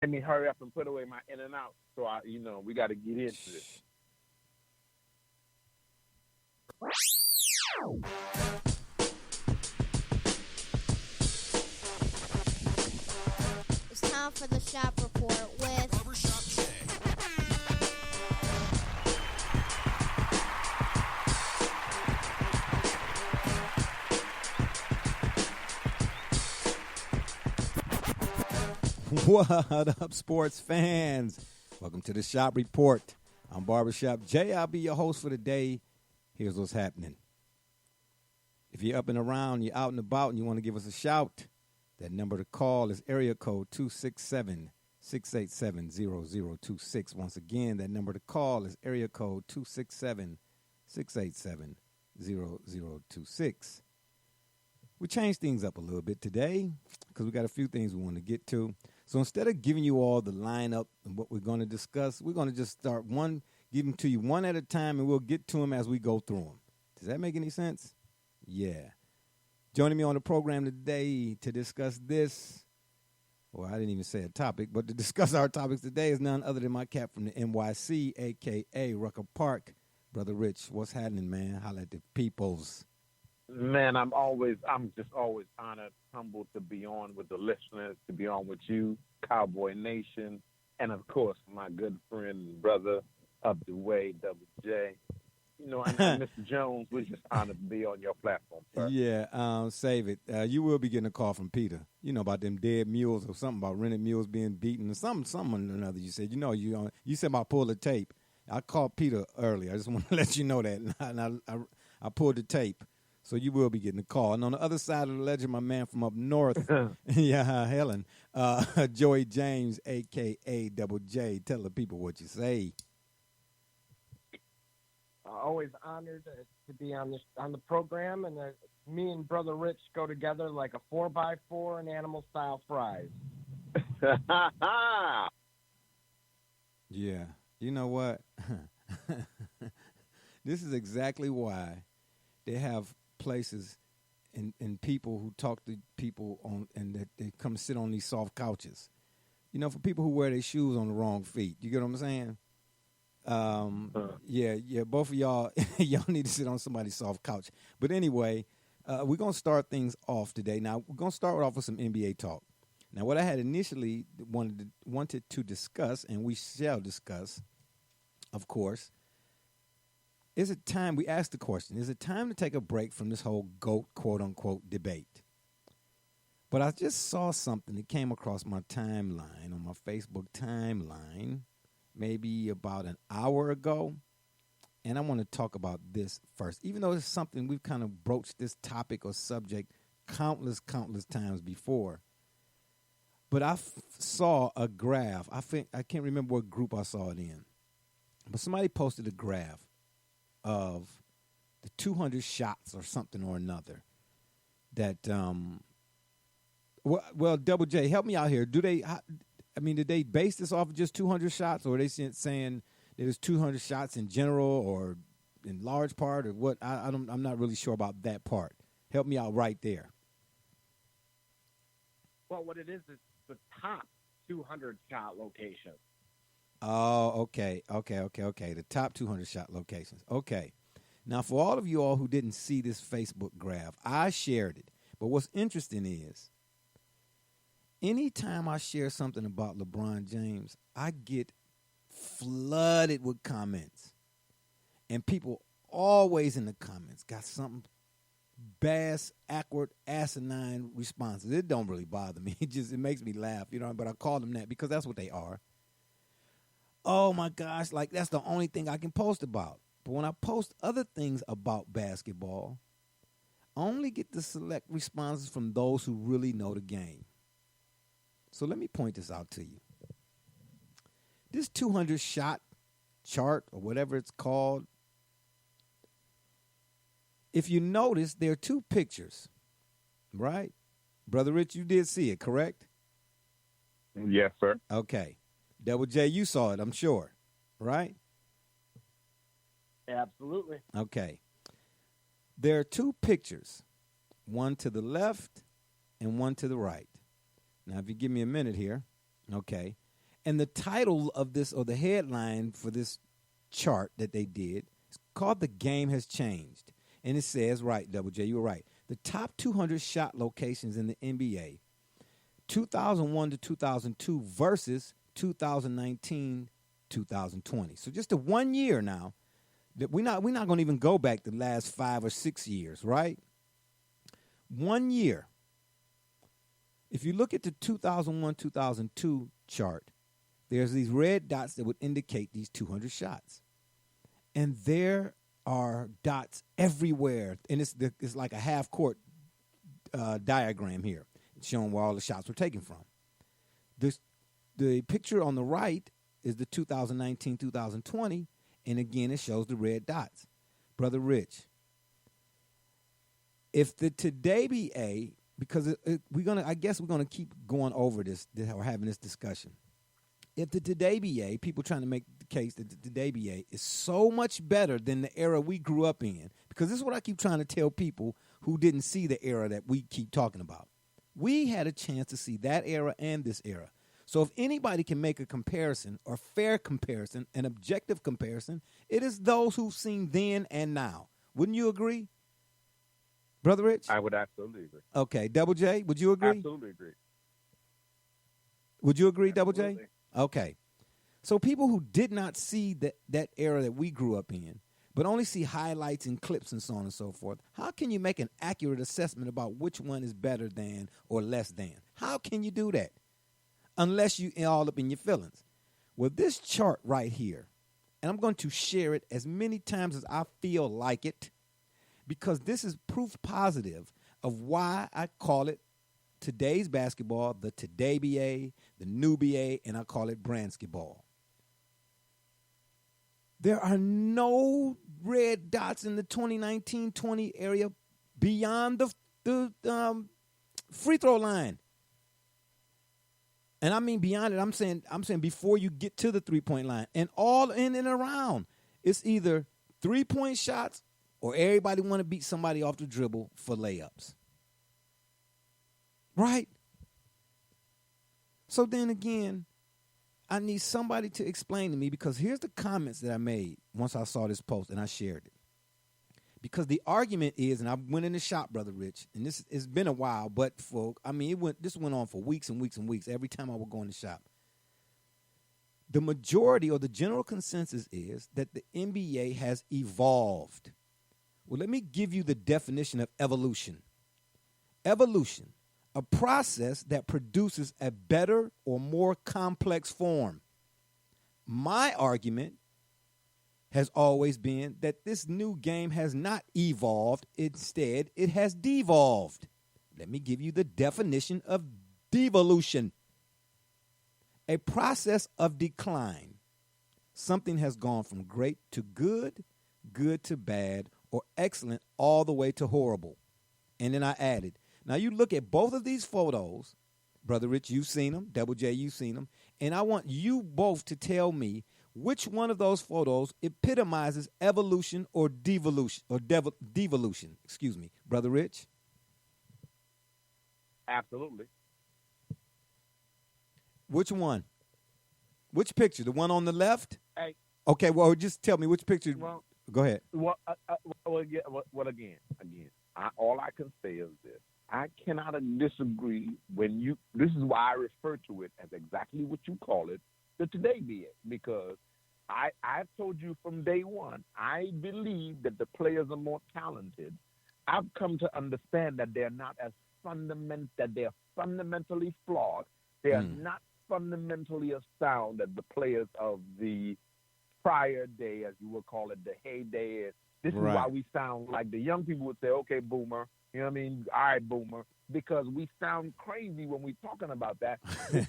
Let me hurry up and put away my in and out. So we got to get into this. It's time for the shop report with Barbershop Jay. What up, sports fans? Welcome to the Shop Report. I'm Barbershop Jay. I'll be your host for the day. Here's what's happening. If you're up and around, you're out and about, and you want to give us a shout, that number to call is area code 267-687-0026. Once again, that number to call is area code 267-687-0026. We changed things up a little bit today because we got a few things we want to get to. So instead of giving you all the lineup and what we're going to discuss, we're going to just start give them to you one at a time, and we'll get to them as we go through them. Does that make any sense? Yeah. Joining me on the program today to discuss this, well, I didn't even say a topic, but to discuss our topics today is none other than my cat from the NYC, a.k.a. Rucker Park. Brother Rich, what's happening, man? Holla at the peoples. Man, I'm just always honored, humbled to be on with the listeners, to be on with you, Cowboy Nation, and of course my good friend and brother up the way, Double J. And Mr. Jones, we're just honored to be on your platform, sir. Yeah, save it. You will be getting a call from Peter. You know about them dead mules or something about rented mules being beaten or something or another. You said, you said about pull the tape. I called Peter earlier. I just want to let you know that, and I pulled the tape. So you will be getting a call. And on the other side of the ledger, my man from up north, yeah, Helen, Joey James, a.k.a. Double J. Tell the people what you say. Always honored to be on the program, and me and Brother Rich go together like a 4x4 and animal-style fries. Yeah. You know what? This is exactly why they have places and people who talk to people on and that they come sit on these soft couches. For people who wear their shoes on the wrong feet. You get what I'm saying? Yeah, both of y'all need to sit on somebody's soft couch. But anyway, we're going to start things off today. Now, we're going to start off with some NBA talk. Now, what I had initially wanted to discuss, and we shall discuss, of course, is it time, we asked the question, is it time to take a break from this whole GOAT, quote-unquote, debate? But I just saw something that came across my timeline, on my Facebook timeline, maybe about an hour ago, and I want to talk about this first. Even though it's something we've kind of broached this topic or subject countless times before, but I saw a graph. I can't remember what group I saw it in, but somebody posted a graph of the 200 shots or something or another that, well, Double J, help me out here. Did they base this off of just 200 shots, or are they saying there's 200 shots in general or in large part, or what? I'm not really sure about that part. Help me out right there. Well, what it is the top 200 shot location. Oh, okay. The top 200 shot locations. Okay. Now, for all of you all who didn't see this Facebook graph, I shared it. But what's interesting is, anytime I share something about LeBron James, I get flooded with comments. And people always in the comments got something bass, awkward, asinine responses. It don't really bother me. It makes me laugh, but I call them that because that's what they are. Oh, my gosh, like that's the only thing I can post about. But when I post other things about basketball, I only get the select responses from those who really know the game. So let me point this out to you. This 200 shot chart or whatever it's called, if you notice, there are two pictures, right? Brother Rich, you did see it, correct? Yes, sir. Okay. Double J, you saw it, I'm sure, right? Absolutely. Okay. There are two pictures, one to the left and one to the right. Now, if you give me a minute here, okay. And the title of this, or the headline for this chart that they did, is called "The Game Has Changed." And it says, right, Double J, you were right. The top 200 shot locations in the NBA, 2001 to 2002 versus 2019, 2020. So just a 1 year now. That we're not going to even go back the last 5 or 6 years, right? 1 year. If you look at the 2001, 2002 chart, there's these red dots that would indicate these 200 shots. And there are dots everywhere. And it's like a half-court diagram here. It's showing where all the shots were taken from. The picture on the right is the 2019, 2020, and again, it shows the red dots. Brother Rich, if the Today BA, because I guess we're gonna keep going over this or having this discussion. If the Today BA, people trying to make the case that the Today BA is so much better than the era we grew up in, because this is what I keep trying to tell people who didn't see the era that we keep talking about. We had a chance to see that era and this era. So if anybody can make a comparison, or fair comparison, an objective comparison, it is those who've seen then and now. Wouldn't you agree, Brother Rich? I would absolutely agree. Okay. Double J, would you agree? Absolutely agree. Would you agree, Double J? Absolutely. Okay. So people who did not see that era that we grew up in, but only see highlights and clips and so on and so forth, how can you make an accurate assessment about which one is better than or less than? How can you do that? Unless you all up in your feelings. Well, this chart right here, and I'm going to share it as many times as I feel like it, because this is proof positive of why I call it today's basketball, the Today BA, the new BA, and I call it Bransky ball. There are no red dots in the 2019-20 area beyond the free throw line. And I mean beyond it, I'm saying before you get to the three-point line. And all in and around, it's either three-point shots or everybody want to beat somebody off the dribble for layups. Right? So then again, I need somebody to explain to me, because here's the comments that I made once I saw this post and I shared it. Because the argument is, and I went in the shop, Brother Rich, and this it's been a while, but this went on for weeks and weeks and weeks every time I would go in the shop. The majority or the general consensus is that the NBA has evolved. Well, let me give you the definition of evolution. Evolution, a process that produces a better or more complex form. My argument has always been that this new game has not evolved. Instead, it has devolved. Let me give you the definition of devolution. A process of decline. Something has gone from great to good, good to bad, or excellent all the way to horrible. And then I added, now you look at both of these photos, Brother Rich, you've seen them, Double J, you've seen them, and I want you both to tell me which one of those photos epitomizes evolution or devolution, excuse me. Brother Rich? Absolutely. Which one? Which picture? The one on the left? Hey. Okay, well, just tell me which picture. Well, go ahead. Well, again, all I can say is this. I cannot disagree this is why I refer to it as exactly what you call it, the Today BA, because I've told you from day one, I believe that the players are more talented. I've come to understand that they're not as that they're fundamentally flawed. They are not fundamentally as sound as the players of the prior day, as you would call it, the heyday. This is why we sound like the young people would say, okay, boomer, you know what I mean? All right, boomer, because we sound crazy when we're talking about that,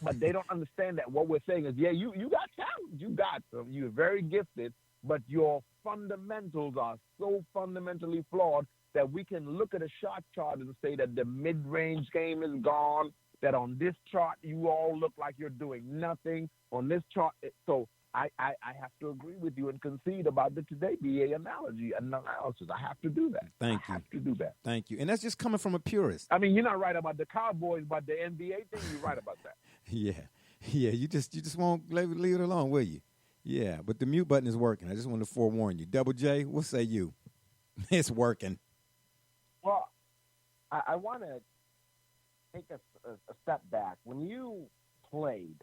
but they don't understand that what we're saying is, yeah, you got talent, you got them, you're very gifted, but your fundamentals are so fundamentally flawed that we can look at a shot chart and say that the mid-range game is gone, that on this chart you all look like you're doing nothing. On this chart, so I have to agree with you and concede about the Today BA analogy and analysis. I have to do that. I have to do that. Thank you. And that's just coming from a purist. I mean, you're not right about the Cowboys, but the NBA thing, you're right about that. Yeah. Yeah, you just won't leave it alone, will you? Yeah, but the mute button is working. I just want to forewarn you. Double J, what say you? It's working. Well, I want to take a step back. When you played,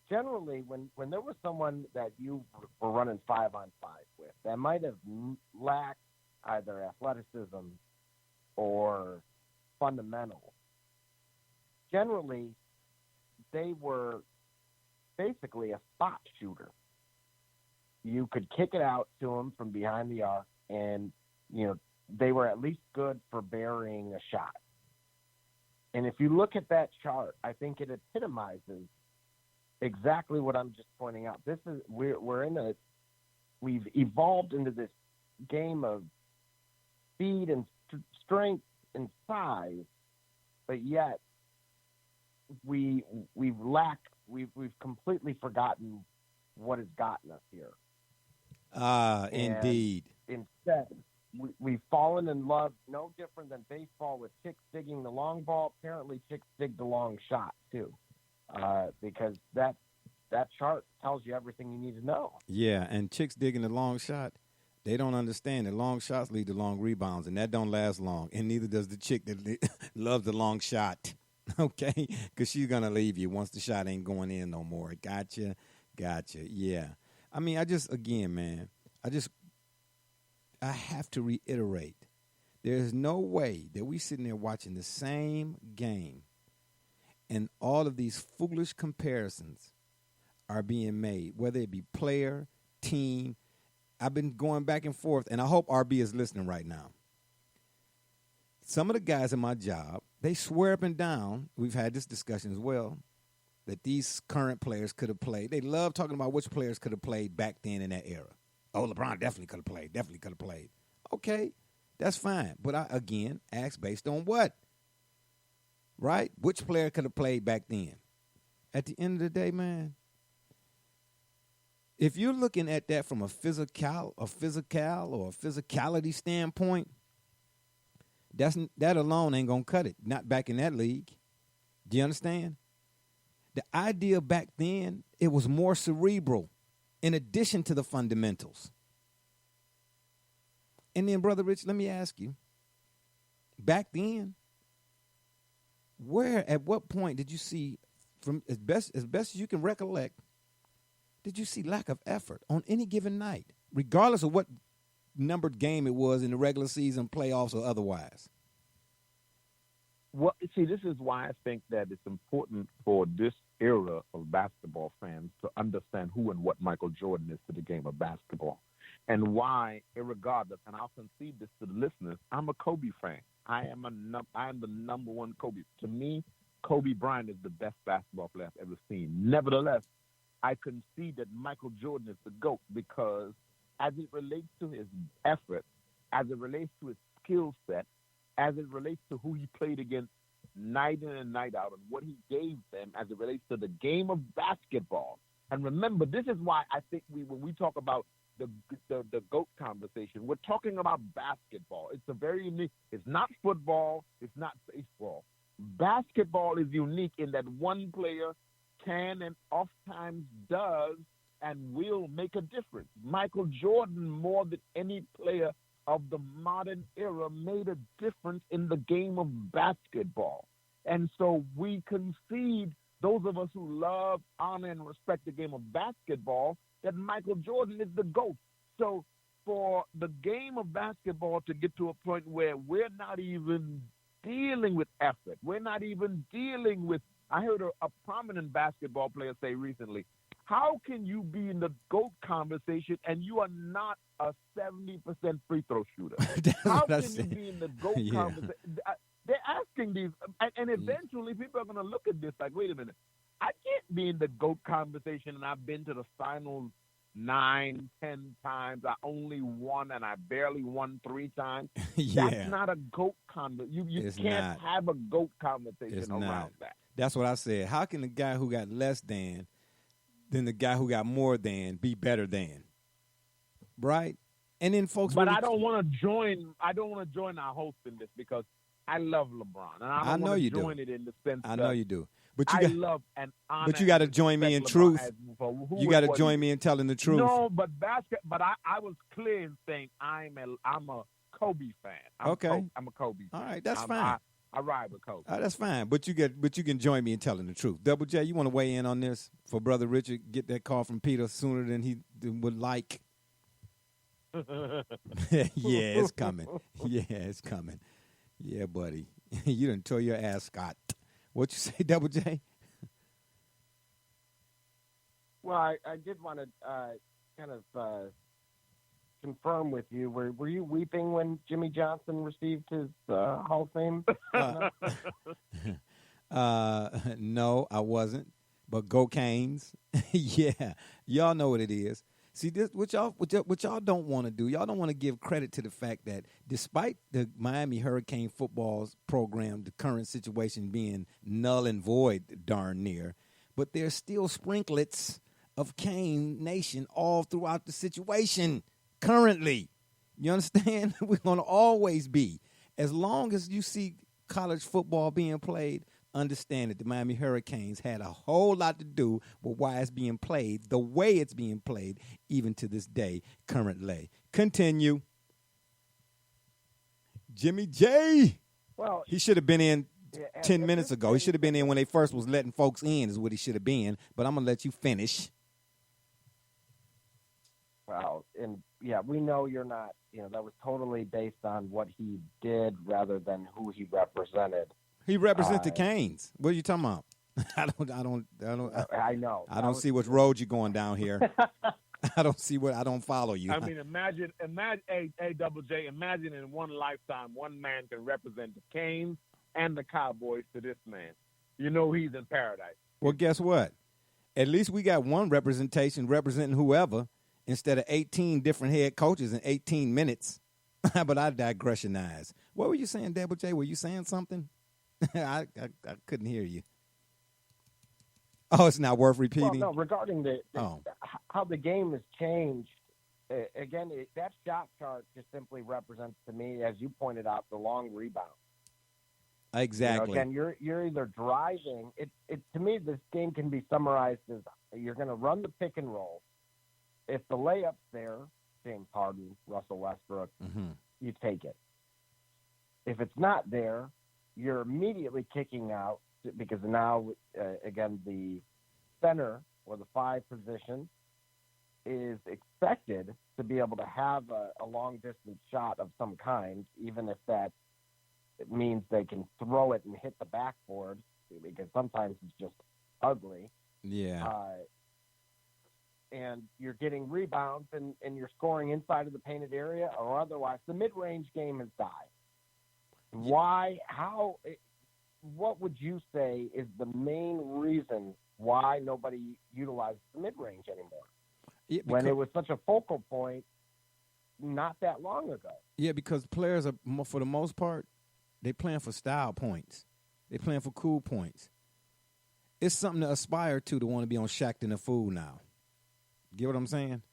generally, when there was someone that you were running 5-on-5 with that might have lacked either athleticism or fundamentals, generally they were basically a spot shooter. You could kick it out to them from behind the arc, and they were at least good for burying a shot. And if you look at that chart, I think it epitomizes exactly what I'm just pointing out. We've evolved into this game of speed and strength and size, but yet we've completely forgotten what has gotten us here. Indeed. Instead, we've fallen in love, no different than baseball with chicks digging the long ball. Apparently, chicks dig the long shot too, because that chart tells you everything you need to know. Yeah, and chicks digging the long shot, they don't understand that long shots lead to long rebounds, and that don't last long, and neither does the chick that loves the long shot, okay? Because she's going to leave you once the shot ain't going in no more. Gotcha, yeah. I mean, I have to reiterate, there's no way that we sitting there watching the same game and all of these foolish comparisons are being made, whether it be player, team. I've been going back and forth, and I hope RB is listening right now. Some of the guys in my job, they swear up and down, we've had this discussion as well, that these current players could have played. They love talking about which players could have played back then in that era. Oh, LeBron definitely could have played. Okay, that's fine. But I, again, ask based on what? Right? Which player could have played back then? At the end of the day, man, if you're looking at that from a physical or a physicality standpoint, that alone ain't going to cut it. Not back in that league. Do you understand? The idea back then, it was more cerebral in addition to the fundamentals. And then, Brother Rich, let me ask you, back then, at what point did you see, from as best as you can recollect, did you see lack of effort on any given night, regardless of what numbered game it was in the regular season, playoffs, or otherwise? Well, see, this is why I think that it's important for this era of basketball fans to understand who and what Michael Jordan is to the game of basketball, and why, irregardless, and I'll concede this to the listeners, I'm a Kobe fan. I am the number one Kobe. To me, Kobe Bryant is the best basketball player I've ever seen. Nevertheless, I concede that Michael Jordan is the GOAT because as it relates to his effort, as it relates to his skill set, as it relates to who he played against night in and night out and what he gave them as it relates to the game of basketball. And remember, this is why I think when we talk about the GOAT conversation, we're talking about basketball. It's a very unique, it's not football, it's not baseball. Basketball is unique in that one player can and oftentimes does and will make a difference. Michael Jordan, more than any player of the modern era, made a difference in the game of basketball. And so we concede, those of us who love, honor, and respect the game of basketball, that Michael Jordan is the GOAT. So for the game of basketball to get to a point where we're not even dealing with effort, we're not even dealing with, I heard a prominent basketball player say recently, how can you be in the GOAT conversation and you are not a 70% free throw shooter? How can you be in the GOAT conversation? They're asking these, and eventually people are going to look at this like, wait a minute, I can't be in the GOAT conversation and I've been to the finals 9, 10 times. I only won and I barely won 3 times. That's not a GOAT conversation. You can't have a GOAT conversation around that. That's what I said. How can the guy who got less than the guy who got more than be better than? Right? And then folks, but I don't want to join our host in this because I love LeBron, and I don't want to join it in the sense. I know you do. But I love and honor. But you got to join me in truth. You got to join me in telling the truth. No, but I was clear in saying I'm a Kobe fan. Okay. I'm a Kobe fan. All right, that's fine. I ride with Kobe. That's fine. But you can join me in telling the truth. Double J, you want to weigh in on this for Brother Richard? Get that call from Peter sooner than he would like. Yeah, it's coming. Yeah, it's coming. Yeah, buddy. You done tore your ass, Scott. What you say, Double J? Well, I did want to kind of confirm with you. Were you weeping when Jimmy Johnson received his Hall of Fame? No, I wasn't. But go Canes. Yeah, y'all know what it is. See, this what y'all don't want to do. Y'all don't want to give credit to the fact that despite the Miami Hurricane football's program, the current situation being null and void darn near, but there's still sprinklets of Cane Nation all throughout the situation currently. You understand? We're going to always be. As long as you see college football being played, understand that the Miami Hurricanes had a whole lot to do with why it's being played, the way it's being played, even to this day, currently. Continue. Jimmy J. Well, he should have been in 10 minutes ago. He should have been in when they first was letting folks in is what he should have been. But I'm going to let you finish. Well, and yeah, we know you're not, that was totally based on what he did rather than who he represented. He represents the Canes. What are you talking about? I know. I don't see what road you're going down here. I don't follow you. I mean, imagine, Double J, imagine in one lifetime, one man can represent the Canes and the Cowboys to this man. You know he's in paradise. Well, guess what? At least we got one representation representing whoever instead of 18 different head coaches in 18 minutes. But I digressionize. What were you saying, Double J? Were you saying something? I couldn't hear you. Oh, it's not worth repeating? Well, no, regarding how the game has changed, again, that shot chart just simply represents to me, as you pointed out, the long rebound. Exactly. Again, you're either driving. It to me, this game can be summarized as you're going to run the pick and roll. If the layup's there, James Harden, Russell Westbrook, you take it. If it's not there, you're immediately kicking out because now, again, the center or the 5 position is expected to be able to have a long-distance shot of some kind, even if it means they can throw it and hit the backboard, because sometimes it's just ugly. Yeah. And you're getting rebounds and you're scoring inside of the painted area or otherwise. The mid-range game has died. Why? How? What would you say is the main reason why nobody utilizes the mid-range anymore? When it was such a focal point not that long ago. Yeah, because players are, for the most part, they playing for style points. They playing for cool points. It's something to aspire to want to be on Shaqtin' a Fool now. Get what I'm saying?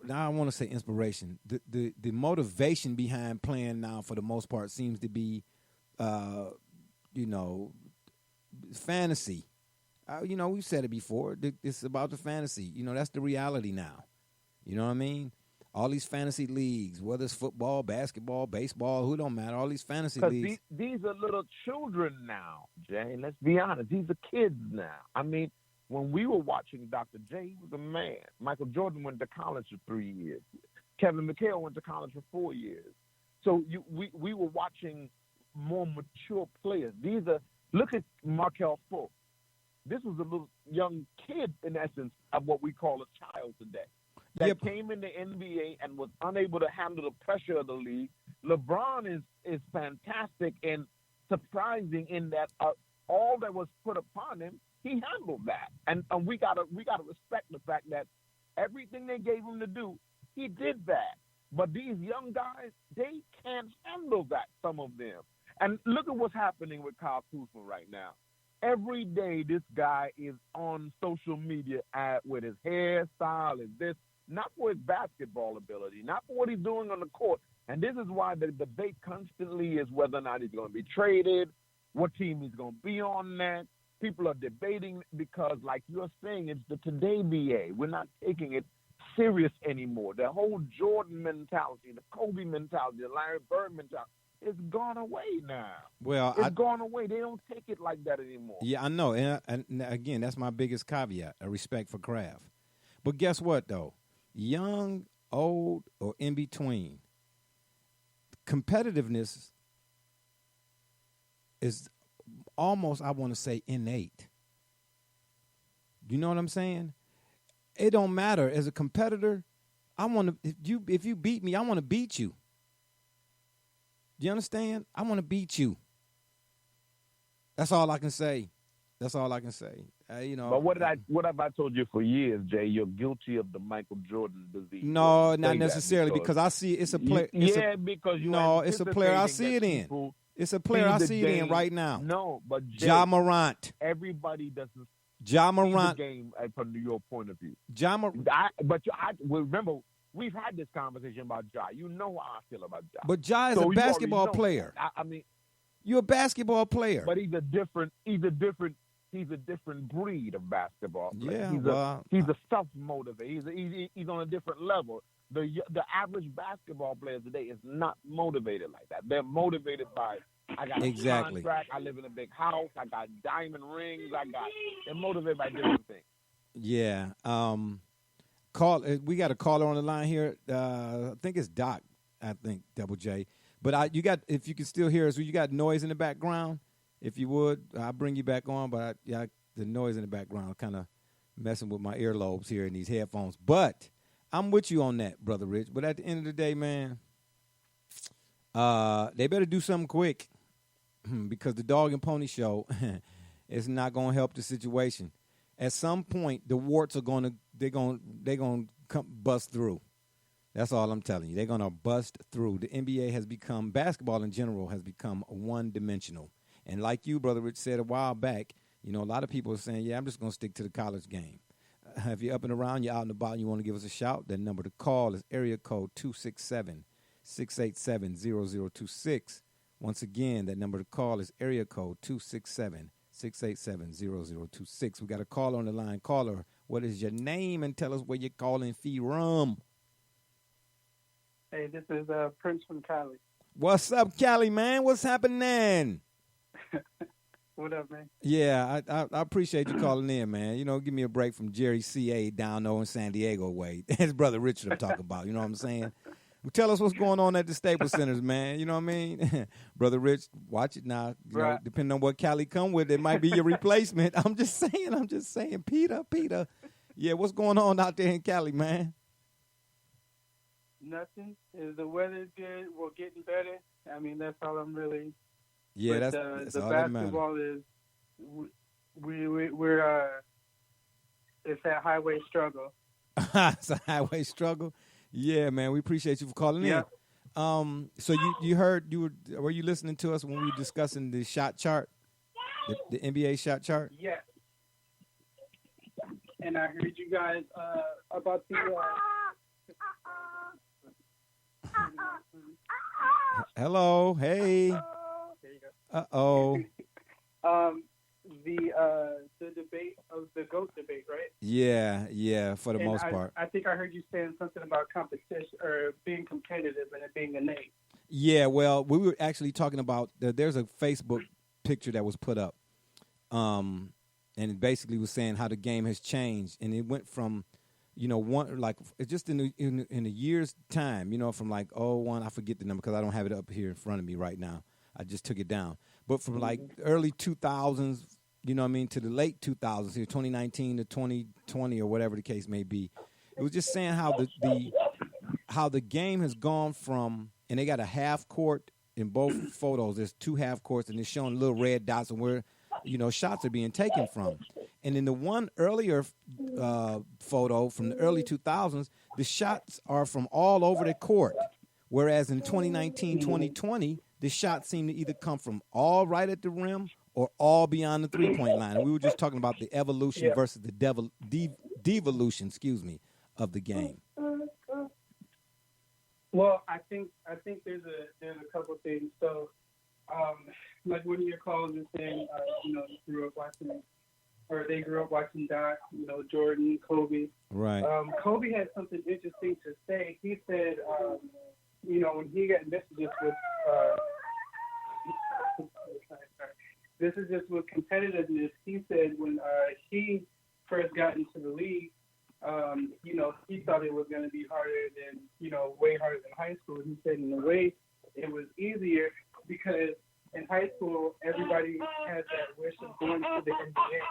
Now I want to say inspiration. The motivation behind playing now, for the most part, seems to be, fantasy. We've said it before. It's about the fantasy. That's the reality now. You know what I mean? All these fantasy leagues, whether it's football, basketball, baseball, who don't matter. All these fantasy leagues. These are little children now, Jay. Let's be honest. These are kids now. I mean, when we were watching Dr. J, he was a man. Michael Jordan went to college for 3 years. Kevin McHale went to college for 4 years. So we were watching more mature players. Look at Markelle Fultz. This was a little young kid, in essence, of what we call a child today. That came in the NBA and was unable to handle the pressure of the league. LeBron is fantastic and surprising in that all that was put upon him, he handled that, and we gotta respect the fact that everything they gave him to do, he did that. But these young guys, they can't handle that. Some of them, and look at what's happening with Kyle Kuzma right now. Every day, this guy is on social media with his hairstyle and this, not for his basketball ability, not for what he's doing on the court. And this is why the debate constantly is whether or not he's going to be traded. what team he's going to be on that. People are debating because, like you're saying, it's the today BA. We're not taking it serious anymore. The whole Jordan mentality, the Kobe mentality, the Larry Bird mentality, it's gone away now. Well, it's gone away. They don't take it like that anymore. Yeah, I know. And again, that's my biggest caveat, a respect for craft. But guess what, though? Young, old, or in between, competitiveness is almost, I want to say, innate. You know what I'm saying? It don't matter. As a competitor, I want to. If you beat me, I want to beat you. Do you understand? I want to beat you. That's all I can say. That's all I can say. You know. But what have I told you for years, Jay? You're guilty of the Michael Jordan disease. No, not necessarily, because I see it's a player. Because you it's a player I see it in. It's a player I see it in right now. No, but Jay, Ja Morant. Everybody doesn't. Ja see Morant. the game from your point of view. Ja Morant. Remember, we've had this conversation about Ja. You know how I feel about Ja. But Ja is a basketball player. I mean, you're a basketball player. But he's a different breed of basketball player. Yeah, he's a self-motivated. He's on a different level. The average basketball player today is not motivated like that. They're motivated by, I got a contract, I live in a big house, I got diamond rings, they're motivated by different things. Yeah. We got a caller on the line here. I think it's Doc. I think Double J. But if you can still hear us, you got noise in the background. If you would, I'll bring you back on. But the noise in the background kind of messing with my earlobes here in these headphones. But I'm with you on that, Brother Rich. But at the end of the day, man, they better do something quick because the dog and pony show is not going to help the situation. At some point, the warts are they're going to bust through. That's all I'm telling you. They're going to bust through. The NBA basketball in general has become one-dimensional. And like you, Brother Rich, said a while back, a lot of people are saying, yeah, I'm just going to stick to the college game. If you're up and around, you're out and about, and you want to give us a shout, the number to call is area code 267-687-0026. Once again, that number to call is area code 267-687-0026. We got a caller on the line. Caller, what is your name, and tell us where you're calling from? Hey, this is Prince from Cali. What's up, Cali, man? What's happening? What up, man? Yeah, I appreciate you calling in, man. Give me a break from Jerry C.A. down there in San Diego way. That's Brother Richard I'm talking about. You know what I'm saying? Well, tell us what's going on at the Staples Centers, man. You know what I mean? Brother Rich, watch it now. Right. Depending on what Cali come with, it might be your replacement. I'm just saying. Peter. Yeah, what's going on out there in Cali, man? Nothing. The weather's good. We're getting better. I mean, that's all I'm really. Yeah, but, that's the all that basketball matters. is. We're it's that highway struggle. It's a highway struggle. Yeah, man. We appreciate you for calling in. So you heard were you listening to us when we were discussing the shot chart, the NBA shot chart? Yes. And I heard you guys about the. Hello. Hey. There you go. Uh-oh. The debate of the GOAT debate, right? Yeah, for the most part. I think I heard you saying something about competition or being competitive and it being innate. Yeah, well, we were actually talking about there's a Facebook picture that was put up, and it basically was saying how the game has changed, and it went from, one like just in a year's time, from like 01, I forget the number because I don't have it up here in front of me right now. I just took it down, but from like early 2000s, to the late 2000s, here 2019 to 2020 or whatever the case may be, it was just saying how the game has gone from, and they got a half court in both photos. There's two half courts, and it's showing little red dots on where, shots are being taken from. And in the one earlier photo from the early 2000s, the shots are from all over the court, whereas in 2019, 2020, the shots seem to either come from all right at the rim or all beyond the three-point line. And we were just talking about the evolution versus the devolution, of the game. Well, I think there's a couple things. So like one of your callers is saying, they grew up watching Doc, Jordan, Kobe. Right. Kobe had something interesting to say. He said, when he got this is just with competitiveness. He said when he first got into the league, he thought it was going to be harder than, way harder than high school. He said in a way it was easier because in high school everybody has that wish of going to the NBA,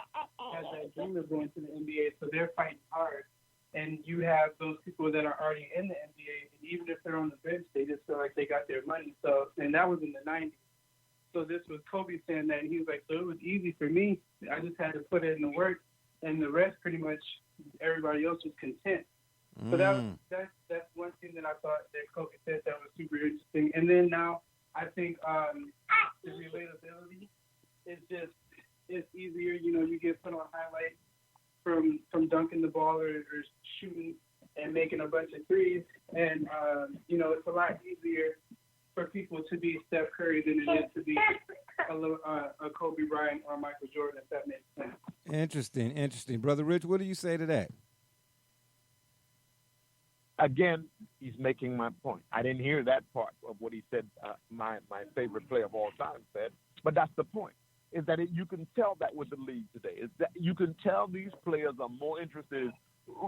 has that dream of going to the NBA, so they're fighting hard. And you have those people that are already in the NBA, and even if they're on the bench, they just feel like they got their money. So, and that was in the 90s. So this was Kobe saying that. He was like, so it was easy for me. I just had to put in the work, and the rest pretty much everybody else was content. So that's one thing that I thought that Kobe said that was super interesting. And then now I think the relatability is just, it's easier. You get put on highlights from dunking the ball or shooting and making a bunch of threes. And, it's a lot easier for people to be Steph Curry than it is to be a Kobe Bryant or Michael Jordan, if that makes sense. Interesting. Brother Rich, what do you say to that? Again, he's making my point. I didn't hear that part of what he said, my favorite player of all time said, but that's the point. Is that you can tell that with the league today. Is that you can tell these players are more interested.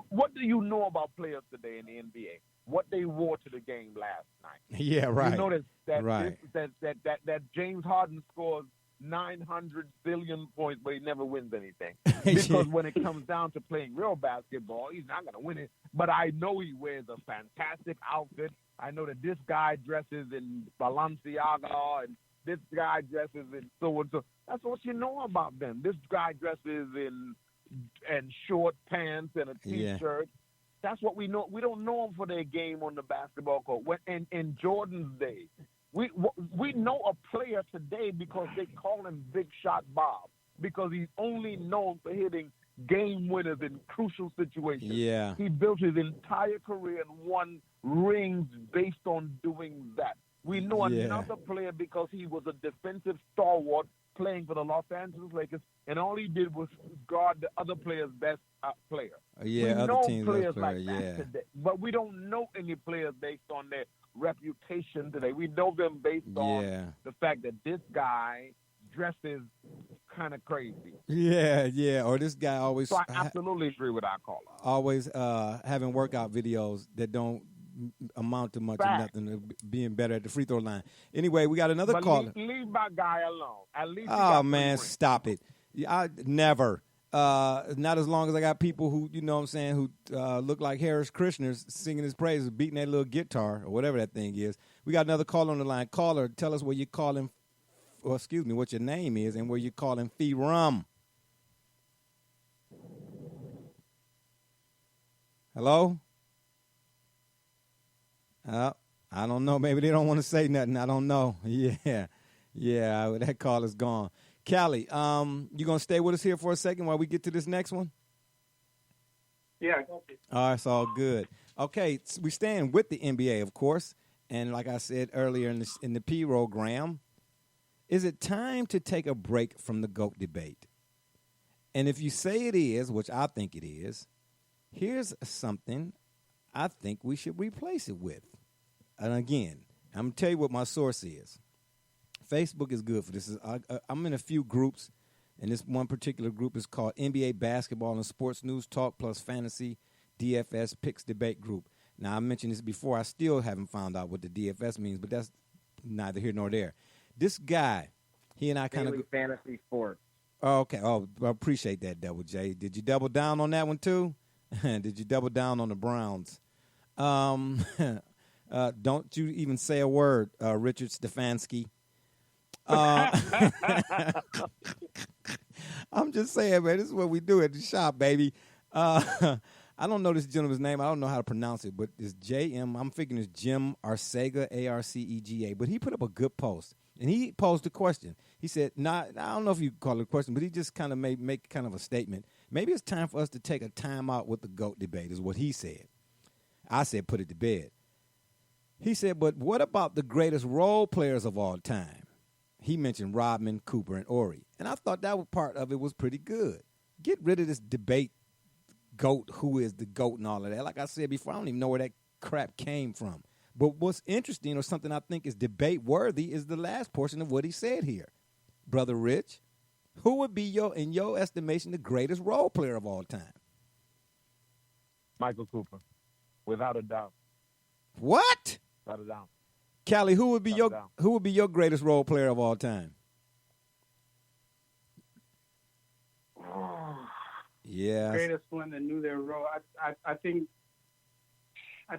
What do you know about players today in the NBA? What they wore to the game last night. Yeah, right. You notice that right. that James Harden scores 900 billion points, but he never wins anything. Because when it comes down to playing real basketball, he's not going to win it. But I know he wears a fantastic outfit. I know that this guy dresses in Balenciaga and this guy dresses in so-and-so. That's what you know about them. This guy dresses in short pants and a T-shirt. Yeah. That's what we know. We don't know them for their game on the basketball court. In Jordan's day, we know a player today because they call him Big Shot Bob, because he's only known for hitting game winners in crucial situations. Yeah. He built his entire career and won rings based on doing that. We know another player because he was a defensive stalwart playing for the Los Angeles Lakers, and all he did was guard the other player's best player. We other know teams' players best player, like that today, but we don't know any players based on their reputation today. We know them based on the fact that this guy dresses kind of crazy. Yeah. Or this guy always. So I absolutely agree with our caller. Always having workout videos that don't amount to much or nothing, being better at the free throw line. Anyway, we got another caller. Leave my guy alone. At least stop it. I never. Not as long as I got people who, who look like Harris Krishners singing his praises, beating that little guitar or whatever that thing is. We got another caller on the line. Caller, tell us where you're calling, what your name is and where you're calling from. Hello? I don't know. Maybe they don't want to say nothing. I don't know. Yeah. That call is gone. Callie, you going to stay with us here for a second while we get to this next one? Yeah, okay. All right, it's all good. Okay, so we stand with the NBA, of course. And like I said earlier in the program, is it time to take a break from the GOAT debate? And if you say it is, which I think it is, here's something I think we should replace it with. And again, I'm going to tell you what my source is. Facebook is good for this. I'm in a few groups, and this one particular group is called NBA Basketball and Sports News Talk plus Fantasy DFS Picks Debate Group. Now, I mentioned this before. I still haven't found out what the DFS means, but that's neither here nor there. This guy, he and I kind of fantasy sports. Oh, okay. Oh, I appreciate that, Double J. Did you double down on that one too? Did you double down on the Browns? Don't you even say a word, Richard Stefanski. I'm just saying, man, this is what we do at the shop, baby. I don't know this gentleman's name. I don't know how to pronounce it, but it's J.M. I'm figuring it's Jim Arcega, Arcega. But he put up a good post, and he posed a question. He said, I don't know if you call it a question, but he just kind of make kind of a statement. Maybe it's time for us to take a time out with the GOAT debate, is what he said. I said, put it to bed. He said, but what about the greatest role players of all time? he mentioned Rodman, Cooper, and Ori. And I thought that was part of it was pretty good. Get rid of this debate, GOAT, who is the GOAT and all of that. Like I said before, I don't even know where that crap came from. But what's interesting or something I think is debate worthy is the last portion of what he said here. Brother Rich, who would be in your estimation, the greatest role player of all time? Michael Cooper, without a doubt. What? Without a doubt. Callie, who would be your greatest role player of all time? Yeah. Greatest one that knew their role. I think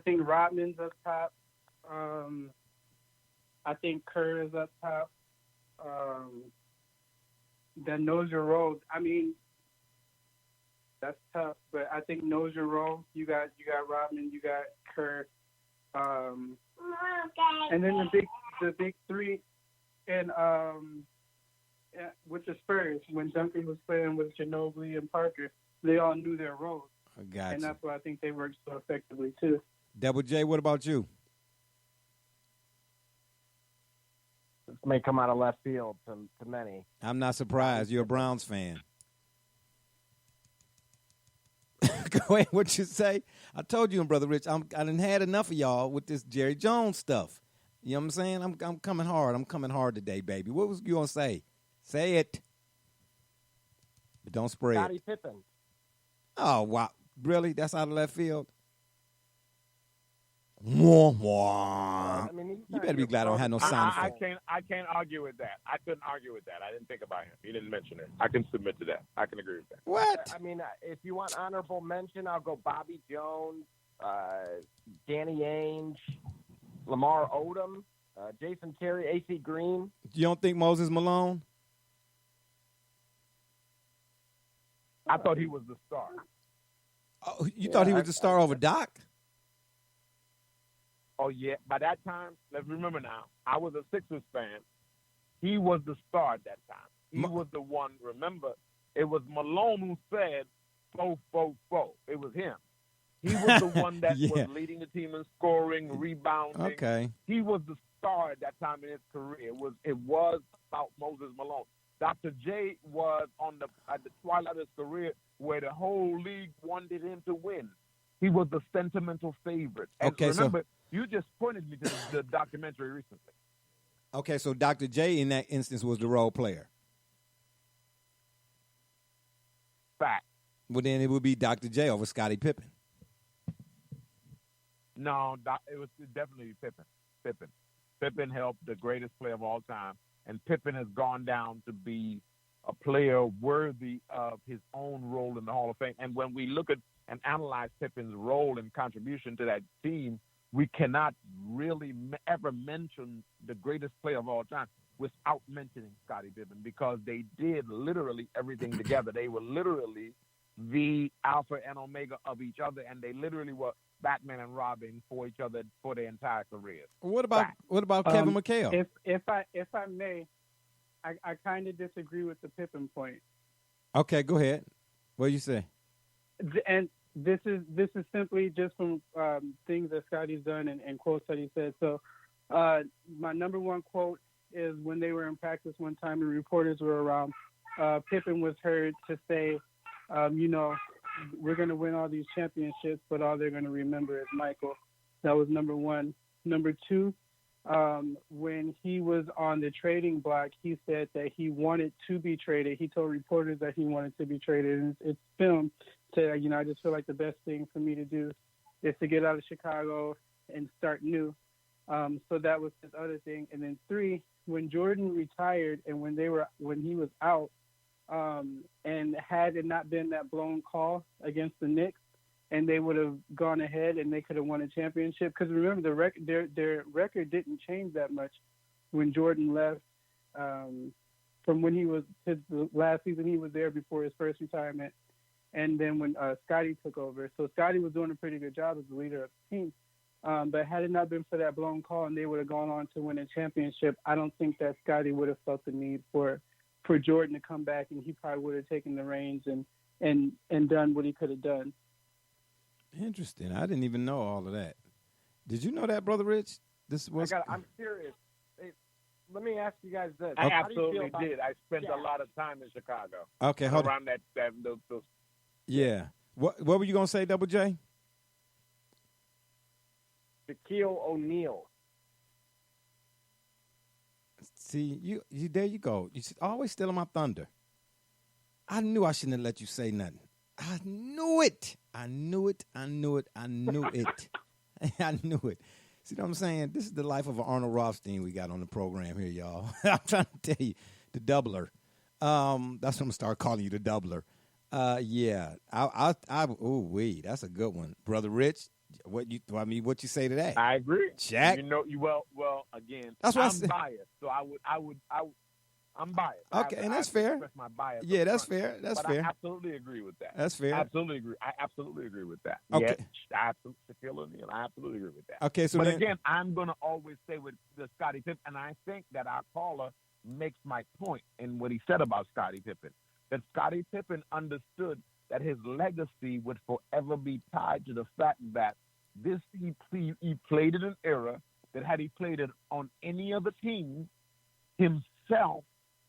Rodman's up top. I think Kerr is up top. That knows your role. I mean, that's tough, but I think knows your role. You got Rodman, you got Kerr, and then the big three, and with the Spurs when Duncan was playing with Ginobili and Parker, they all knew their roles. I got and you. that's why I think they worked so effectively too. Double J, what about you? This may come out of left field to many. I'm not surprised. You're a Browns fan. Go ahead. What you say? I told you, Brother Rich, I done had enough of y'all with this Jerry Jones stuff. You know what I'm saying? I'm coming hard. I'm coming hard today, baby. What was you going to say? Say it. But don't spray it. Scottie Pippen. Oh, wow. Really? That's out of left field? Wah, wah. I mean, You better be glad I don't have no sound I effect. can't argue with that. I couldn't argue with that. I didn't think about him. He didn't mention it. I can submit to that. I can agree with that. What? I mean, if you want honorable mention, I'll go Bobby Jones, Danny Ainge, Lamar Odom, Jason Terry, AC Green. You don't think Moses Malone? I thought he was the star. Oh, you thought he was the star over Doc? Oh, yeah. By that time, let's remember now, I was a Sixers fan. He was the star at that time. He was the one. Remember, it was Malone who said, fo, fo, fo. It was him. He was the one that Yeah. was leading the team in scoring, rebounding. Okay. He was the star at that time in his career. It was about Moses Malone. Dr. J was at the twilight of his career where the whole league wanted him to win. He was the sentimental favorite. And Okay, remember, you just pointed me to the documentary recently. Okay, so Dr. J in that instance was the role player. Fact. Well, then it would be Dr. J over Scottie Pippen. No, it was definitely Pippen. Pippen helped the greatest player of all time, and Pippen has gone down to be a player worthy of his own role in the Hall of Fame. And when we look at and analyze Pippen's role and contribution to that team, we cannot really ever mention the greatest player of all time without mentioning Scottie Pippen, because they did literally everything together. They were literally the alpha and omega of each other, and they literally were Batman and Robin for each other for their entire careers. What about Kevin McHale? If I may, I kind of disagree with the Pippen point. Okay, go ahead. What do you say? And this is simply just from things that Scotty's done and quotes that he said. So my number one quote is when they were in practice one time and reporters were around, Pippen was heard to say, we're going to win all these championships, but all they're going to remember is Michael. That was number one. Number two, when he was on the trading block, he said that he wanted to be traded. He told reporters that he wanted to be traded. And it's filmed. Said, I just feel like the best thing for me to do is to get out of Chicago and start new. So that was his other thing. And then three, when Jordan retired and when he was out, and had it not been that blown call against the Knicks, and they would have gone ahead and they could have won a championship. Because remember, their record didn't change that much when Jordan left. From when he was his last season, he was there before his first retirement, and then when Scotty took over. So Scotty was doing a pretty good job as the leader of the team. But had it not been for that blown call and they would have gone on to win a championship, I don't think that Scotty would have felt the need for Jordan to come back, and he probably would have taken the reins and done what he could have done. Interesting. I didn't even know all of that. Did you know that, Brother Rich? I'm serious. let me ask you guys this. I How do you feel absolutely about did. I spent Yeah. a lot of time in Chicago. Okay, hold on. Around those. Yeah. What were you gonna say, Double J? Shaquille O'Neal? See, you there you go. You always stealing my thunder. I knew I shouldn't have let you say nothing. I knew it. I knew it. I knew it. I knew it. I knew it. See what I'm saying? This is the life of an Arnold Rothstein we got on the program here, y'all. I'm trying to tell you, the doubler. That's what I'm gonna start calling you, the doubler. Yeah. That's a good one, Brother Rich. What you say to that? I agree. Shaq? You know, well, again, That's what I'm biased, so I'm biased. Okay, and that's fair. Express my bias. Yeah, that's front, fair. That's but fair. I absolutely agree with that. That's fair. Absolutely agree. I absolutely agree with that. Okay. Yeah, Shaquille O'Neal. I absolutely agree with that. Okay, so but then, again, I'm going to always say with the Scottie Pippen, and I think that our caller makes my point in what he said about Scottie Pippen, that Scottie Pippen understood that his legacy would forever be tied to the fact that he played in an era that had he played it on any other team himself,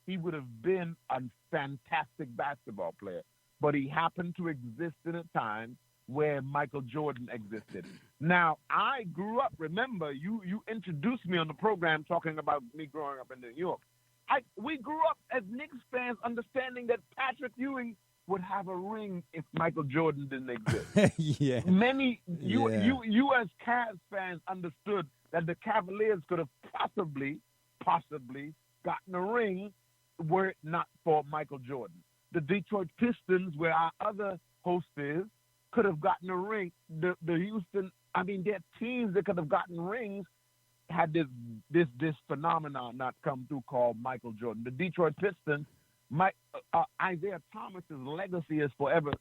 he would have been a fantastic basketball player. But he happened to exist in a time where Michael Jordan existed. Now, I grew up, remember, you introduced me on the program talking about me growing up in New York. We grew up as Knicks fans understanding that Patrick Ewing would have a ring if Michael Jordan didn't exist. yeah. You as Cavs fans understood that the Cavaliers could have possibly gotten a ring were it not for Michael Jordan. The Detroit Pistons, where our other host is, could have gotten a ring. The Houston, their teams that could have gotten rings had this phenomenon not come through called Michael Jordan. The Detroit Pistons, Isaiah Thomas's legacy is forever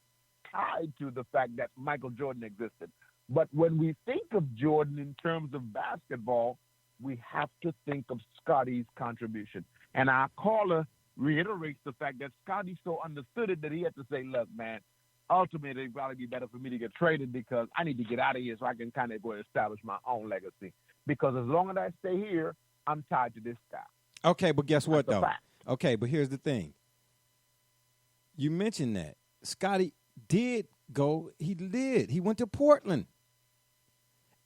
tied to the fact that Michael Jordan existed. But when we think of Jordan in terms of basketball, we have to think of Scottie's contribution. And our caller reiterates the fact that Scottie so understood it that he had to say, look, man, ultimately it'd probably be better for me to get traded because I need to get out of here so I can kind of go and establish my own legacy. Because as long as I stay here, I'm tied to this guy. Okay, but guess what, That's a though? fact. Okay, but here's the thing. You mentioned that. Scottie did go. He did. He went to Portland.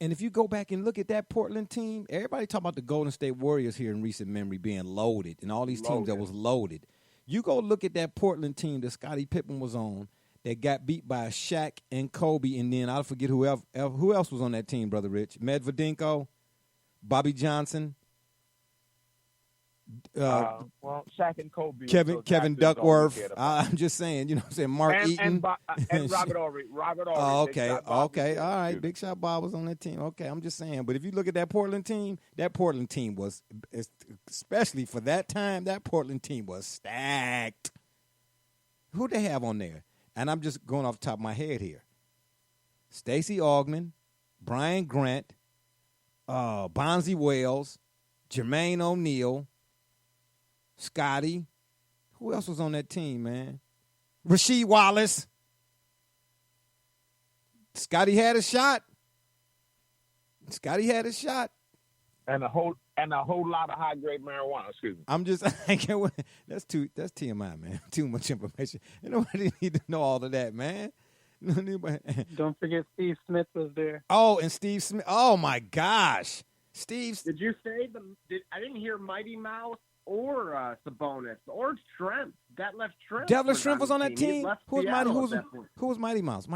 And if you go back and look at that Portland team, everybody talk about the Golden State Warriors here in recent memory being loaded and all these teams that was loaded. You go look at that Portland team that Scottie Pippen was on that got beat by Shaq and Kobe, and then I'll forget who else was on that team, Brother Rich. Medvedenko, Bobby Johnson, Shaq and Kobe. Kevin Duckworth. I'm just saying, you know what I'm saying? Mark Eaton. And Robert Horry. Oh, okay. All right. Big Shot Bob was on that team. Okay, I'm just saying. But if you look at that Portland team was, especially for that time, that Portland team was stacked. Who they have on there? And I'm just going off the top of my head here. Stacey Augmon, Brian Grant, Bonzi Wells, Jermaine O'Neal, Scottie. Who else was on that team, man? Rasheed Wallace. Scottie had a shot. And a whole lot of high grade marijuana. Excuse me. I'm just I can't wait. That's TMI, man. Too much information. And nobody need to know all of that, man. Don't forget Steve Smith was there. Oh, and Steve Smith. Oh my gosh, Steve. Did you say I didn't hear Mighty Mouse or Sabonis or Shrimp. That left Shrimp. Devlin Shrimp was on that team. Who was Mighty Mouse?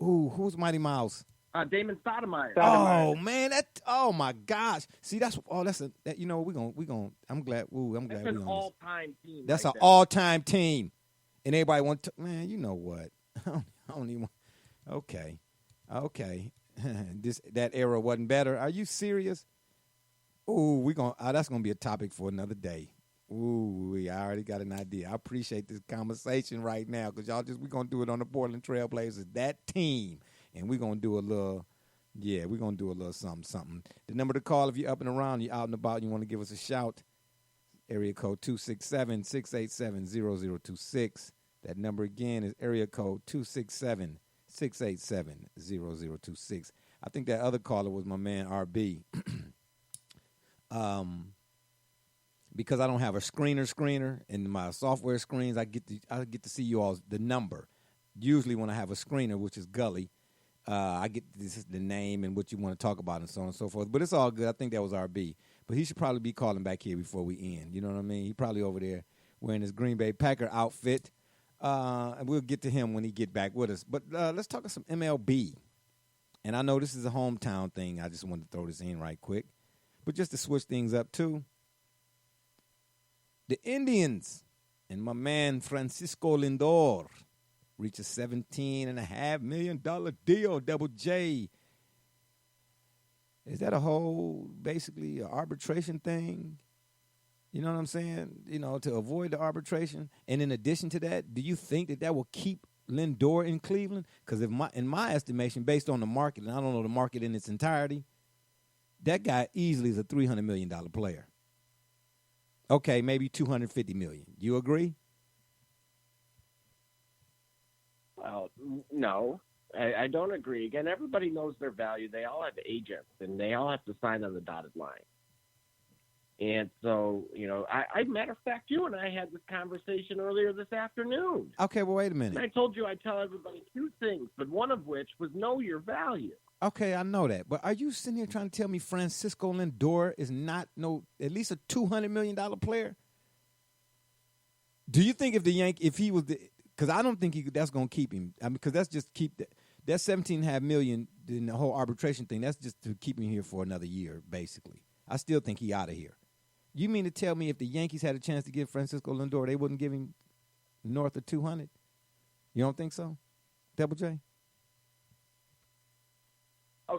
Ooh, who's Mighty Mouse? Damon Stoudemire. Oh man, oh my gosh. See, we're gonna. I'm glad. That's an all-time team. That's an all-time team, and everybody want to. Man, you know what? I don't even. Okay. That era wasn't better. Are you serious? Ooh, that's gonna be a topic for another day. Ooh, I already got an idea. I appreciate this conversation right now because we're gonna do it on the Portland Trailblazers, that team, and we're gonna do a little something. The number to call if you're up and around, you're out and about, you want to give us a shout. Area code 267-687-0026. That number again is area code 267-687-0026. I think that other caller was my man RB. because I don't have a screener in my software screens. I get to see you all the number. Usually when I have a screener, which is Gully, I get the name and what you want to talk about and so on and so forth. But it's all good. I think that was RB. But he should probably be calling back here before we end. You know what I mean? He probably over there wearing his Green Bay Packer outfit. And we'll get to him when he get back with us. But let's talk some MLB. And I know this is a hometown thing. I just wanted to throw this in right quick. But just to switch things up, too, the Indians and my man Francisco Lindor reach a $17.5 million deal, Double J. Is that a whole, basically, arbitration thing? You know what I'm saying? You know, to avoid the arbitration. And in addition to that, do you think that will keep Lindor in Cleveland? Because in my estimation, based on the market, and I don't know the market in its entirety, that guy easily is a $300 million player. Okay, maybe $250 million. You agree? Well, no, I don't agree. Again, everybody knows their value. They all have agents, and they all have to sign on the dotted line. And so, you know, matter of fact, you and I had this conversation earlier this afternoon. Okay, well, wait a minute. And I told you I'd tell everybody two things, but one of which was know your value. Okay, I know that. But are you sitting here trying to tell me Francisco Lindor is not at least a $200 million player? Do you think if he was because I don't think that's going to keep him. I mean, because that's just that $17.5 million in the whole arbitration thing. That's just to keep him here for another year, basically. I still think he out of here. You mean to tell me if the Yankees had a chance to give Francisco Lindor, they wouldn't give him north of 200? You don't think so, Double J?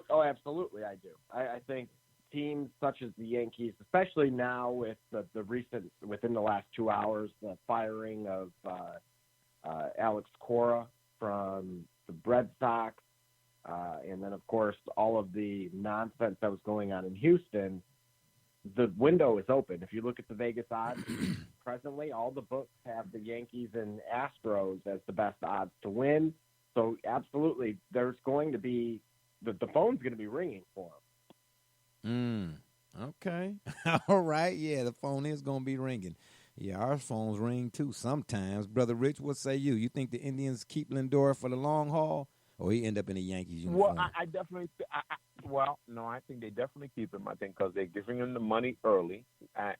Oh, absolutely, I do. I think teams such as the Yankees, especially now with the recent, within the last 2 hours, the firing of Alex Cora from the Red Sox, and then, of course, all of the nonsense that was going on in Houston, the window is open. If you look at the Vegas odds, presently all the books have the Yankees and Astros as the best odds to win. So, absolutely, there's going to be the phone's going to be ringing for them. Okay. All right. Yeah, the phone is going to be ringing. Yeah, our phones ring, too, sometimes. Brother Rich, what say you? You think the Indians keep Lindor for the long haul, or he end up in a Yankees uniform? Well, I definitely no, I think they definitely keep him. I think because they're giving him the money early,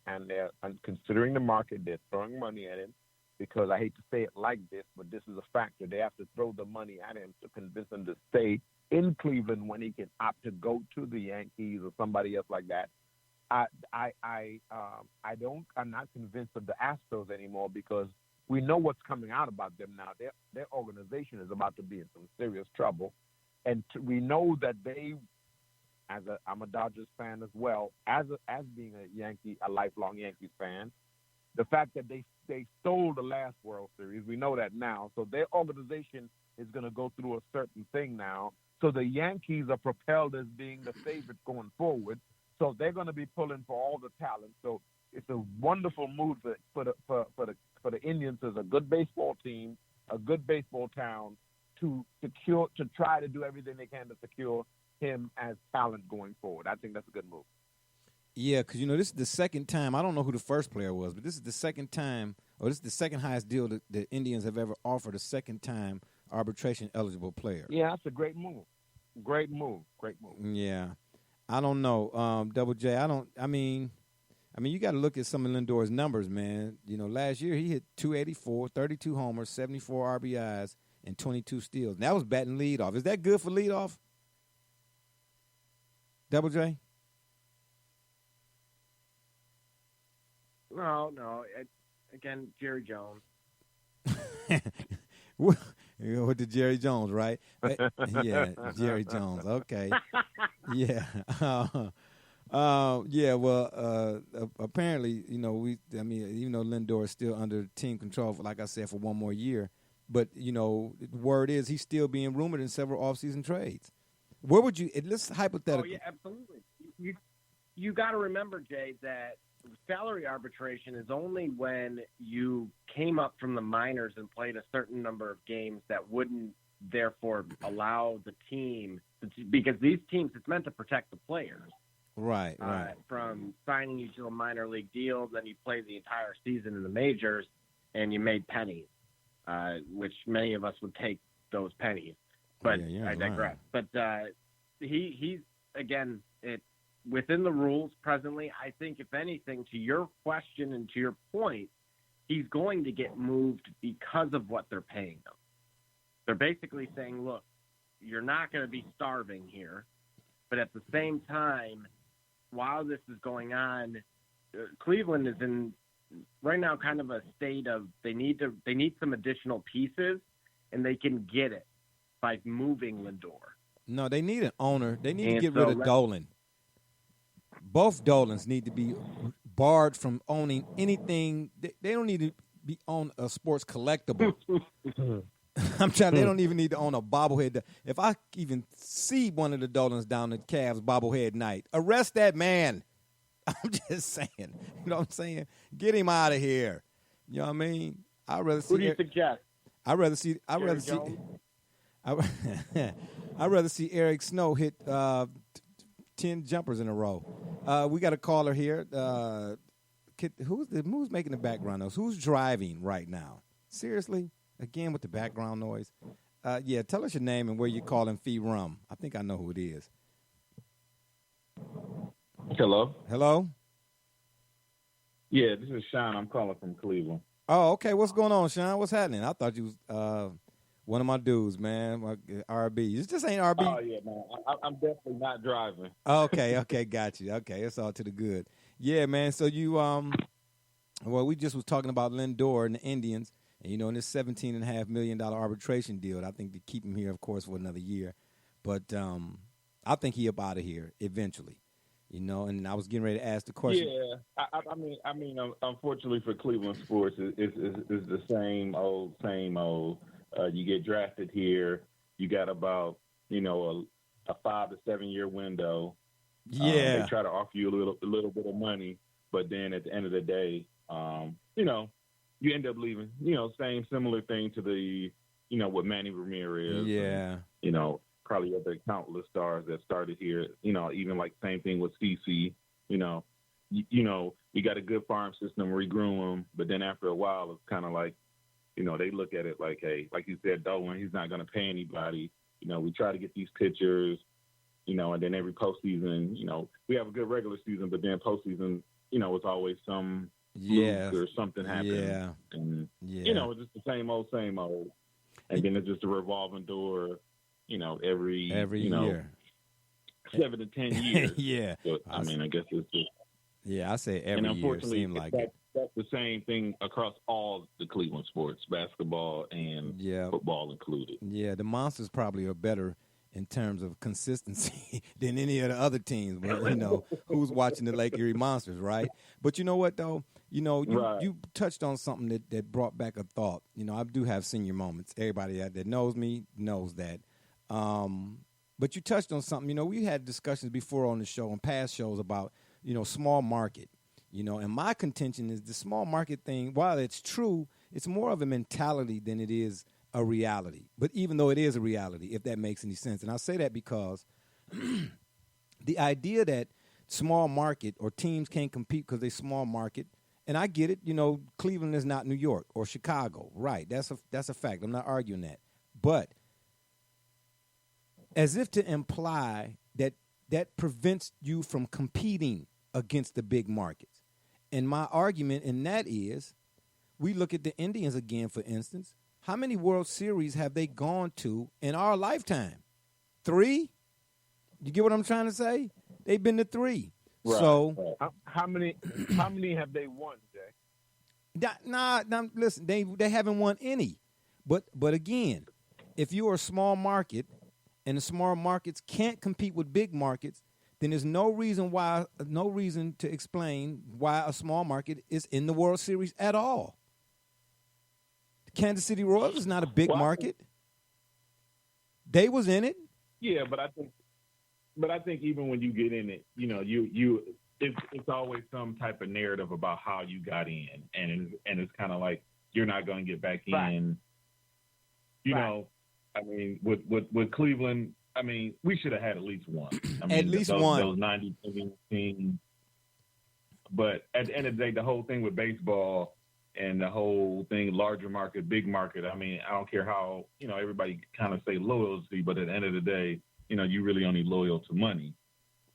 and they're considering the market. They're throwing money at him because I hate to say it like this, but this is a factor. They have to throw the money at him to convince him to stay in Cleveland when he can opt to go to the Yankees or somebody else like that. I'm not convinced of the Astros anymore because we know what's coming out about them now. Their organization is about to be in some serious trouble, and we know that they, I'm a Dodgers fan as well, as being a lifelong Yankees fan. The fact that they stole the last World Series, we know that now. So their organization is going to go through a certain thing now. So the Yankees are propelled as being the favorite going forward. So they're going to be pulling for all the talent. So it's a wonderful move for the Indians as a good baseball team, a good baseball town, to try to do everything they can to secure him as talent going forward. I think that's a good move. Yeah, because, this is the second time. I don't know who the first player was, but this is the second time, or this is the second highest deal that the Indians have ever offered a second-time arbitration-eligible player. Yeah, that's a great move. Great move. Yeah. I don't know, Double J. I mean, you got to look at some of Lindor's numbers, man. Last year he hit 284, 32 homers, 74 RBIs, and 22 steals. And that was batting leadoff. Is that good for leadoff? Double J? No. Again, Jerry Jones. With the Jerry Jones, right? Yeah, Jerry Jones. Okay. Yeah. Well, apparently, even though Lindor is still under team control, like I said, for one more year, but, the word is he's still being rumored in several offseason trades. Where would you – let's hypothetically. Oh, yeah, absolutely. You got to remember, Jay, that salary arbitration is only when you came up from the minors and played a certain number of games that wouldn't therefore allow the team – because these teams, it's meant to protect the players. Right. From signing you to a minor league deal, then you play the entire season in the majors, and you made pennies, which many of us would take those pennies. But I digress. Right. But he's again, within the rules presently. I think, if anything, to your question and to your point, he's going to get moved because of what they're paying him. They're basically saying, look, you're not going to be starving here. But at the same time, while this is going on, Cleveland is in right now kind of a state of they need some additional pieces, and they can get it by moving Lindor. No, they need an owner. They need to get rid of Dolan. Both Dolans need to be barred from owning anything. They don't need to be on a sports collectible. I'm telling you, they don't even need to own a bobblehead. If I even see one of the Dolans down at Cavs bobblehead night, arrest that man. I'm just saying. You know what I'm saying? Get him out of here. You know what I mean? I'd rather see. Who do you suggest? I'd rather see Eric Snow hit 10 jumpers in a row. We got a caller here. Who's making the background noise? Who's driving right now? Seriously? Again with the background noise? Yeah, tell us your name and where you're calling Fee Rum. I think I know who it is. Hello? Yeah, this is Sean. I'm calling from Cleveland. Oh, okay. What's going on, Sean? What's happening? I thought you was one of my dudes, man. My RB. This just ain't RB. Oh, yeah, man. I'm definitely not driving. Okay, got you. Okay, it's all to the good. Yeah, man. So you, well, we just was talking about Lindor and the Indians, and, in this $17.5 million arbitration deal, I think to keep him here, of course, for another year. But I think he up out of here eventually. And I was getting ready to ask the question. Yeah, I mean, unfortunately for Cleveland sports, it's the same old. You get drafted here. You got about a 5 to 7 year way. Yeah, they try to offer you a little bit of money, but then at the end of the day, you end up leaving. Similar thing to the what Manny Ramirez. Yeah, and, probably other countless stars that started here. Even like same thing with CC. You got a good farm system, regroom them, but then after a while, it's kind of like, they look at it like, hey, like you said, Dolan, he's not going to pay anybody. We try to get these pitchers, and then every postseason, we have a good regular season, but then postseason, it's always some fluke or something happens. Yeah. And, it's just the same old. And then it's just a revolving door, every year. 7 to 10 years. Yeah. So, I guess it's just. Yeah, I say every year. It seems like it. That's the same thing across all the Cleveland sports, basketball and football included. Yeah, the Monsters probably are better in terms of consistency than any of the other teams. But, who's watching the Lake Erie Monsters, right? But you know what, though? You touched on something that brought back a thought. I do have senior moments. Everybody that knows me knows that. But you touched on something. We had discussions before on the show and past shows about, small market. And my contention is the small market thing, while it's true, it's more of a mentality than it is a reality. But even though it is a reality, if that makes any sense. And I say that because the idea that small market or teams can't compete because they're small market, and I get it, Cleveland is not New York or Chicago. Right, that's a fact. I'm not arguing that. But as if to imply that prevents you from competing against the big markets. And my argument in that is, we look at the Indians again, for instance. How many World Series have they gone to in our lifetime? 3? You get what I'm trying to say? They've been to 3. Right. So how many have they won, Jay? Nah, listen, they haven't won any. But again, if you're a small market and the small markets can't compete with big markets, then there's no reason to explain why a small market is in the World Series at all. The Kansas City Royals is not a big market. They was in it. Yeah, but I think even when you get in it, it's always some type of narrative about how you got in, and it's kind of like you're not going to get back in. With Cleveland, I mean, we should have had at least one. I mean, At least one. Those 90 teams. But at the end of the day, the whole thing with baseball and the whole thing, larger market, big market, I mean, I don't care how, everybody kind of say loyalty, but at the end of the day, you really only loyal to money.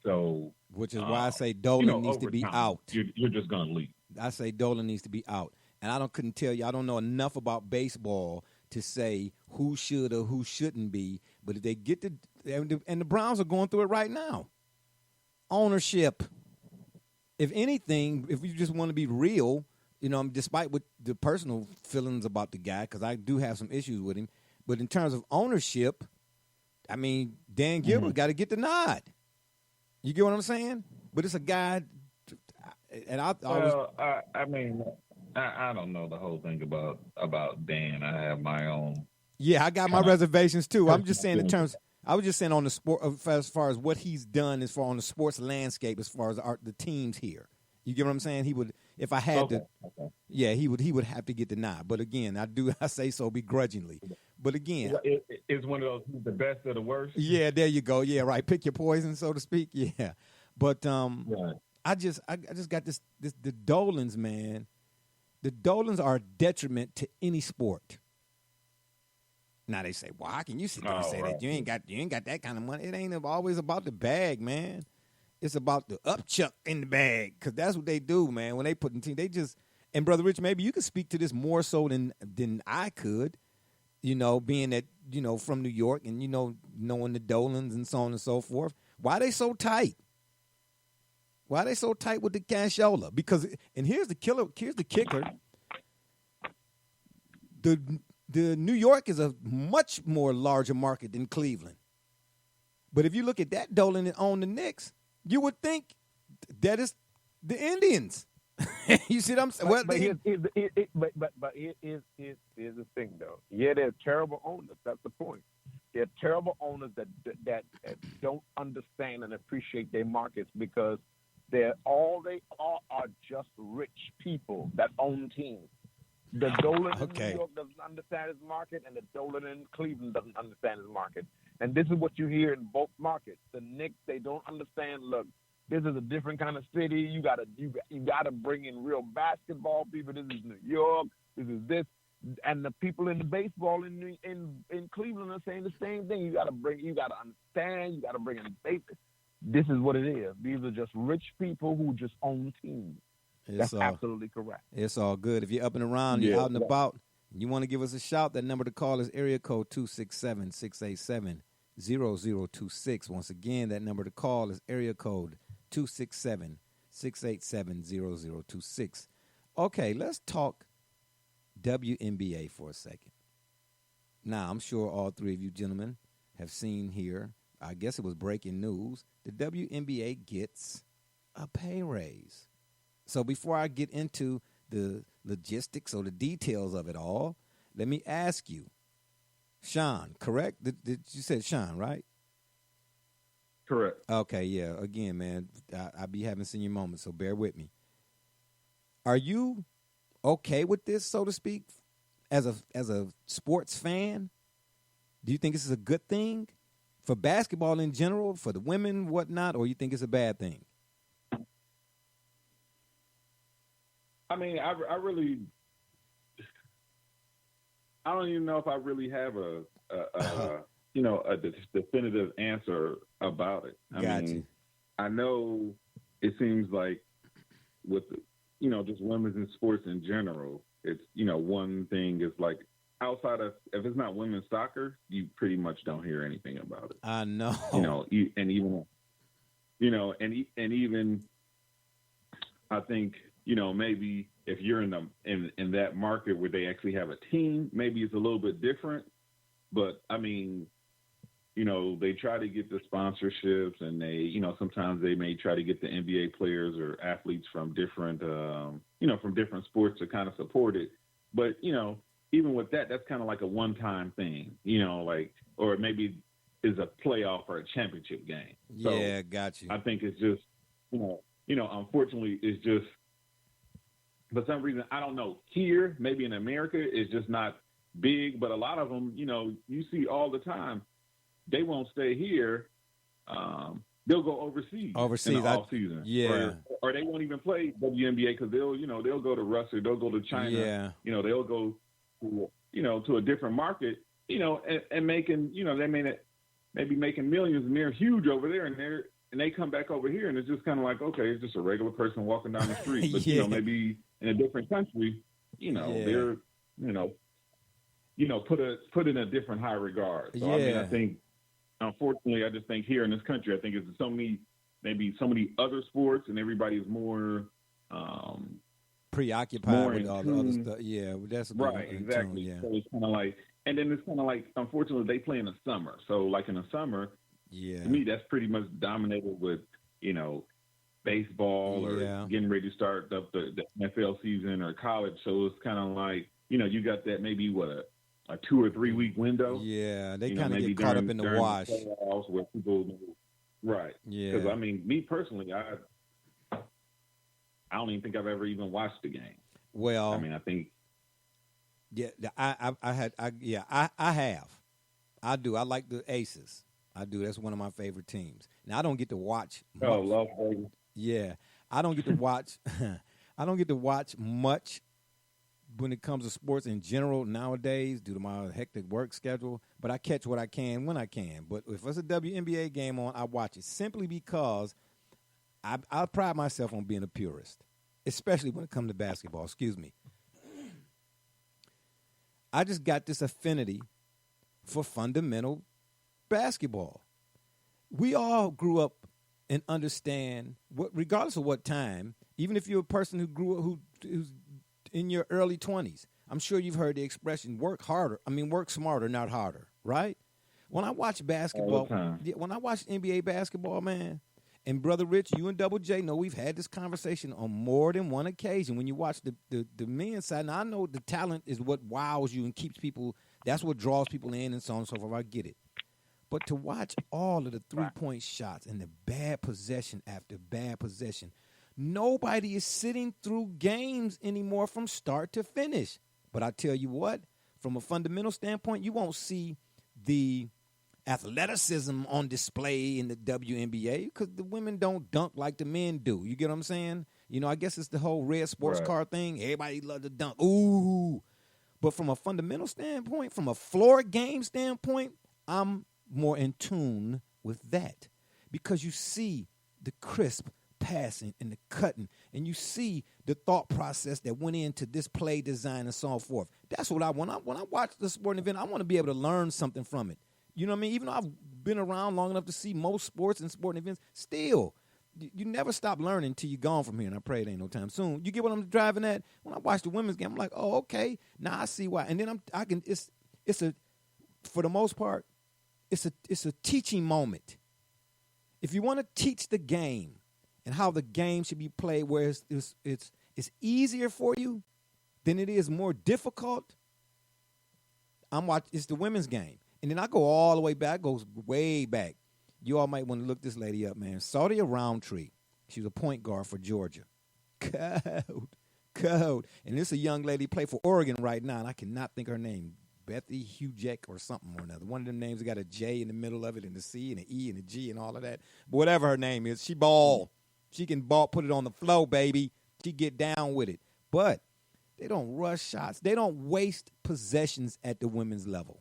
So, which is why I say Dolan needs to be time, out. You're just going to leave. I say Dolan needs to be out. And I couldn't tell you, I don't know enough about baseball to say who should or who shouldn't be. But if they get and the Browns are going through it right now. Ownership. If anything, if you just want to be real, despite what the personal feelings about the guy, because I do have some issues with him, but in terms of ownership, I mean, Dan Gilbert got to get the nod. You get what I'm saying? But it's a guy, and I don't know the whole thing about Dan. I have my own. Yeah, I got my reservations too. I'm just saying in terms. I was just saying on the sport, as far as what he's done, as far on the sports landscape, as far as the teams here. You get what I'm saying? He would, if I had to, yeah, he would have to get the nod. But again, I say so begrudgingly. But again, it's one of those, he's the best of the worst. Yeah, there you go. Yeah, right. Pick your poison, so to speak. Yeah, but right. I just got this the Dolans, man. The Dolans are a detriment to any sport. Now they say, "Well, how can you sit there and say that? You ain't got that kind of money." It ain't always about the bag, man. It's about the upchuck in the bag, because that's what they do, man. When they put in team, they just, and Brother Rich, maybe you could speak to this more so than I could. Being that from New York and knowing the Dolans and so on and so forth. Why they so tight? Why they so tight with the cashola? Because, and here's the kicker. The New York is a much more larger market than Cleveland. But if you look at that Dolan that own the Knicks, you would think that is the Indians. You see what I'm saying? But here's the thing, though. Yeah, they're terrible owners. That's the point. They're terrible owners that don't understand and appreciate their markets, because they are just rich people that own teams. The Dolan in New York doesn't understand his market, and the Dolan in Cleveland doesn't understand his market. And this is what you hear in both markets. The Knicks, they don't understand. Look, this is a different kind of city. You gotta bring in real basketball people. This is New York. This is this, and the people in the baseball in Cleveland are saying the same thing. You gotta understand. You gotta bring in basic. This is what it is. These are just rich people who just own teams. That's absolutely correct. It's all good. If you're up and around, you're out and about, and you want to give us a shout, that number to call is area code 267-687-0026. Once again, that number to call is area code 267-687-0026. Okay, let's talk WNBA for a second. Now, I'm sure all three of you gentlemen have seen here, I guess it was breaking news, the WNBA gets a pay raise. So before I get into the logistics or the details of it all, let me ask you, Sean, correct? Did you say Sean, right? Correct. Okay, yeah. Again, man, I be having senior moments, so bear with me. Are you okay with this, so to speak, as a sports fan? Do you think this is a good thing for basketball in general, for the women, whatnot, or you think it's a bad thing? I mean, I don't even know if I really have a definitive answer about it. I mean, I know it seems like with, just women's in sports in general, it's, one thing is like outside of, if it's not women's soccer, you pretty much don't hear anything about it. I know. And even I think, maybe if you're in that market where they actually have a team, maybe it's a little bit different. But I mean, they try to get the sponsorships, and they, sometimes they may try to get the NBA players or athletes from different, from different sports to kind of support it. But, even with that, that's kind of like a one-time thing, or maybe is a playoff or a championship game. So yeah, got you. I think it's just, unfortunately, it's just, for some reason, I don't know, here, maybe in America, it's just not big, but a lot of them, you see all the time, they won't stay here. They'll go overseas in the off season. Yeah. Or they won't even play WNBA because they'll go to Russia, they'll go to China. Yeah. They'll go to a different market. And making they maybe making millions, and they're huge over there, and they come back over here, and it's just kind of like, okay, it's just a regular person walking down the street, but yeah. Maybe in a different country, they're put it in a different high regard. So, I think, unfortunately, I just think here in this country, I think it's so many other sports, and everybody is more preoccupied with all the other stuff. Yeah, that's right, exactly. Yeah. So it's kind of like, and then it's kind of like, unfortunately, they play in the summer. So, like in the summer, to me, that's pretty much dominated with baseball or getting ready to start up the NFL season or college. So it's kind of like you got that maybe a 2 or 3 week window. Yeah, they kind of get caught up in the wash. Where people, right. Yeah. Because, me personally, I don't even think I've ever even watched the game. Well, I think. Yeah, I have. I do. I like the Aces. I do. That's one of my favorite teams. Now, I don't get to watch much. Oh, love baby. Yeah. I don't get to watch I don't get to watch much when it comes to sports in general nowadays due to my hectic work schedule, but I catch what I can when I can. But if it's a WNBA game on, I watch it simply because I pride myself on being a purist, especially when it comes to basketball. Excuse me. I just got this affinity for fundamental basketball. We all grew up and understand, regardless of what time, even if you're a person who's in your early 20s, I'm sure you've heard the expression, work smarter, not harder, right? When I watch basketball, when I watch NBA basketball, man, and Brother Rich, you and Double J know we've had this conversation on more than one occasion. When you watch the men's side, now I know the talent is what wows you and keeps people, that's what draws people in and so on and so forth. I get it. But to watch all of the three-point shots and the bad possession after bad possession, nobody is sitting through games anymore from start to finish. But I tell you what, from a fundamental standpoint, you won't see the athleticism on display in the WNBA because the women don't dunk like the men do. You get what I'm saying? I guess it's the whole red sports car thing. Everybody loves to dunk. Ooh. But from a fundamental standpoint, from a floor game standpoint, I'm more in tune with that because you see the crisp passing and the cutting, and you see the thought process that went into this play design and so forth. That's what I want. When I watch the sporting event, I want to be able to learn something from it. You know what I mean? Even though I've been around long enough to see most sports and sporting events, still, you never stop learning until you're gone from here, and I pray it ain't no time soon. You get what I'm driving at? When I watch the women's game, I'm like, oh, okay, now I see why. And then for the most part, it's a teaching moment. If you want to teach the game and how the game should be played, where it's easier for you than it is more difficult, it's the women's game. And then I go all the way back, goes way back. You all might want to look this lady up, man. Saudia Roundtree. She was a point guard for Georgia. Code. And this is a young lady play for Oregon right now, and I cannot think her name. Bethy Hugek or something or another. One of them names that got a J in the middle of it and a C and an E and a G and all of that. But whatever her name is, she ball. She can ball, put it on the floor, baby. She get down with it. But they don't rush shots. They don't waste possessions at the women's level.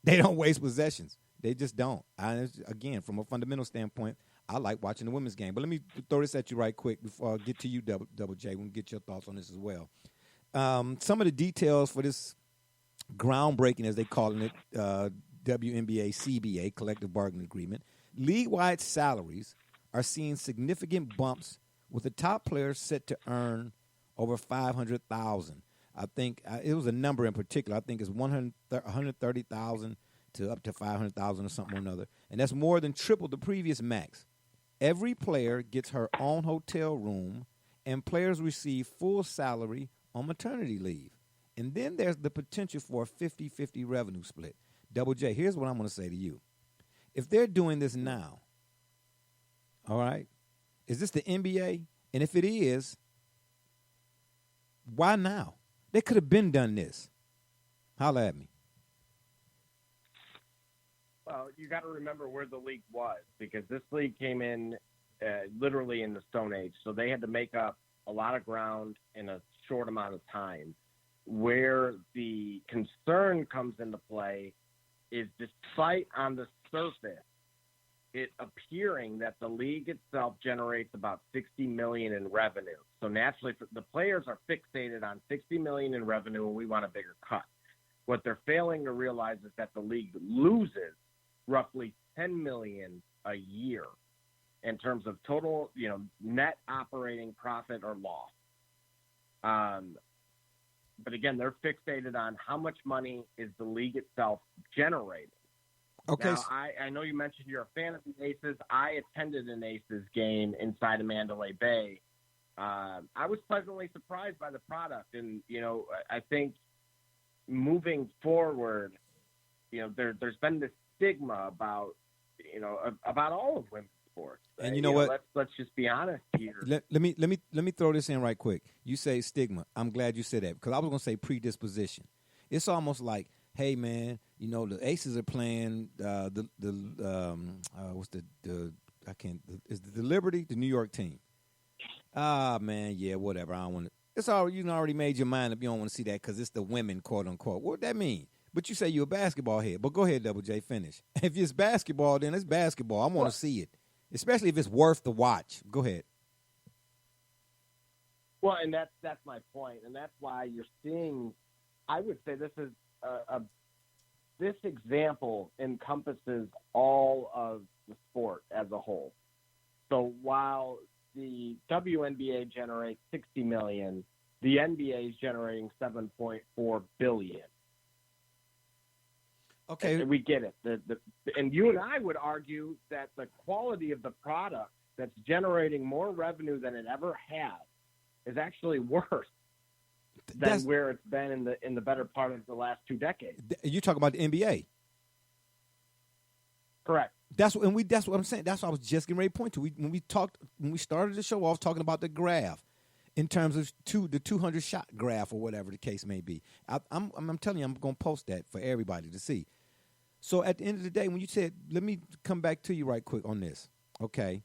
They don't waste possessions. They just don't. Again, from a fundamental standpoint, I like watching the women's game. But let me throw this at you right quick before I get to you, Double J. We'll get your thoughts on this as well. Some of the details for this groundbreaking, as they calling it, WNBA CBA, collective bargaining agreement, league-wide salaries are seeing significant bumps with the top players set to earn over $500,000. I think it was a number in particular. I think it's $130,000 to up to $500,000 or something or another, and that's more than triple the previous max. Every player gets her own hotel room, and players receive full salary on maternity leave. And then there's the potential for a 50-50 revenue split. Double J, here's what I'm going to say to you. If they're doing this now, all right, is this the NBA? And if it is, why now? They could have been done this. Holla at me. you got to remember where the league was, because this league came in literally in the Stone Age. So they had to make up a lot of ground in a short amount of time. Where the concern comes into play is, despite on the surface it appearing that the league itself generates about $60 million in revenue. So naturally, the players are fixated on $60 million in revenue, and we want a bigger cut. What they're failing to realize is that the league loses roughly $10 million a year in terms of total, net operating profit or loss. But again, they're fixated on how much money is the league itself generating. Okay. Now, I know you mentioned you're a fan of the Aces. I attended an Aces game inside of Mandalay Bay. I was pleasantly surprised by the product. And, I think moving forward, there's been this stigma about all of women's sports. And you know what? Let's just be honest here. Let me throw this in right quick. You say stigma. I'm glad you said that, because I was going to say predisposition. It's almost like, hey man, the Aces are playing is the Liberty, the New York team. Man, yeah, whatever. I don't want to. It's already, you already made your mind up. You don't want to see that because it's the women, quote unquote. What would that mean? But you say you're a basketball head. But go ahead, Double J, finish. If it's basketball, then it's basketball. I want to see it, especially if it's worth the watch. Go ahead. Well, and that's my point, and that's why you're seeing. I would say this is this example encompasses all of the sport as a whole. So while the WNBA generates $60 million, the NBA is generating $7.4 billion. Okay, and we get it. And you and I would argue that the quality of the product that's generating more revenue than it ever has is actually worse than where it's been in the better part of the last 2 decades. You talk about the NBA. Correct. That's what I'm saying. That's what I was just getting ready to point to. When we started the show off talking about the graph, in terms of the 200 shot graph or whatever the case may be. I'm telling you, I'm going to post that for everybody to see. So at the end of the day, when you said, let me come back to you right quick on this. Okay,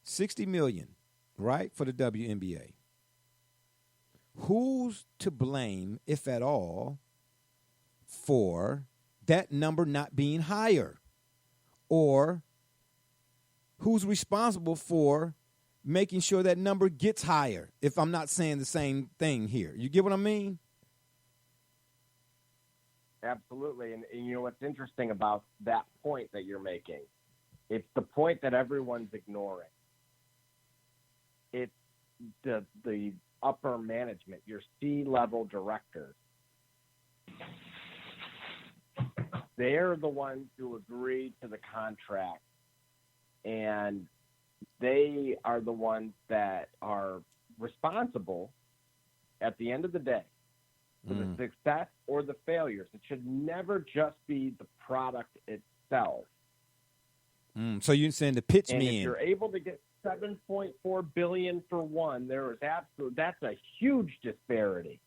$60 million, right, for the WNBA. Who's to blame, if at all, for that number not being higher? Or who's responsible for making sure that number gets higher, if I'm not saying the same thing here? You get what I mean? Absolutely. And you know what's interesting about that point that you're making? It's the point that everyone's ignoring. It's the upper management, your C-level directors. They're the ones who agreed to the contract, and they are the ones that are responsible at the end of the day for the success or the failures. It should never just be the product itself. So you're saying the pitch and men. If you're able to get $7.4 billion for one, that's a huge disparity.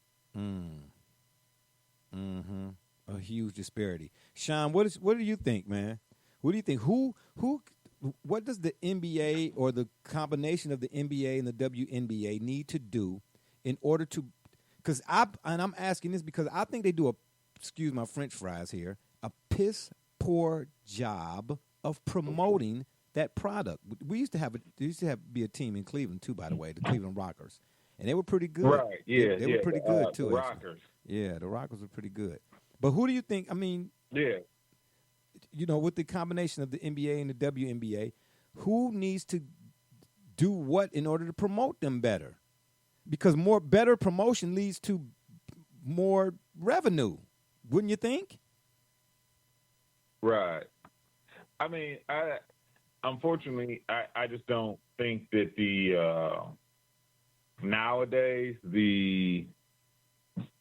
A huge disparity. Sean, what do you think, man? What do you think? What does the NBA or the combination of the NBA and the WNBA need to do in order to? Because I'm asking this because I think they do excuse my French fries here, a piss poor job of promoting that product. We used to be a team in Cleveland too, by the way, the Cleveland Rockers, and they were pretty good. Right? Yeah, they were pretty good too. The Rockers. Yeah, the Rockers were pretty good. But who do you think? I mean, yeah, with the combination of the NBA and the WNBA, who needs to do what in order to promote them better? Because better promotion leads to more revenue, wouldn't you think? Right. I mean, unfortunately, I just don't think that nowadays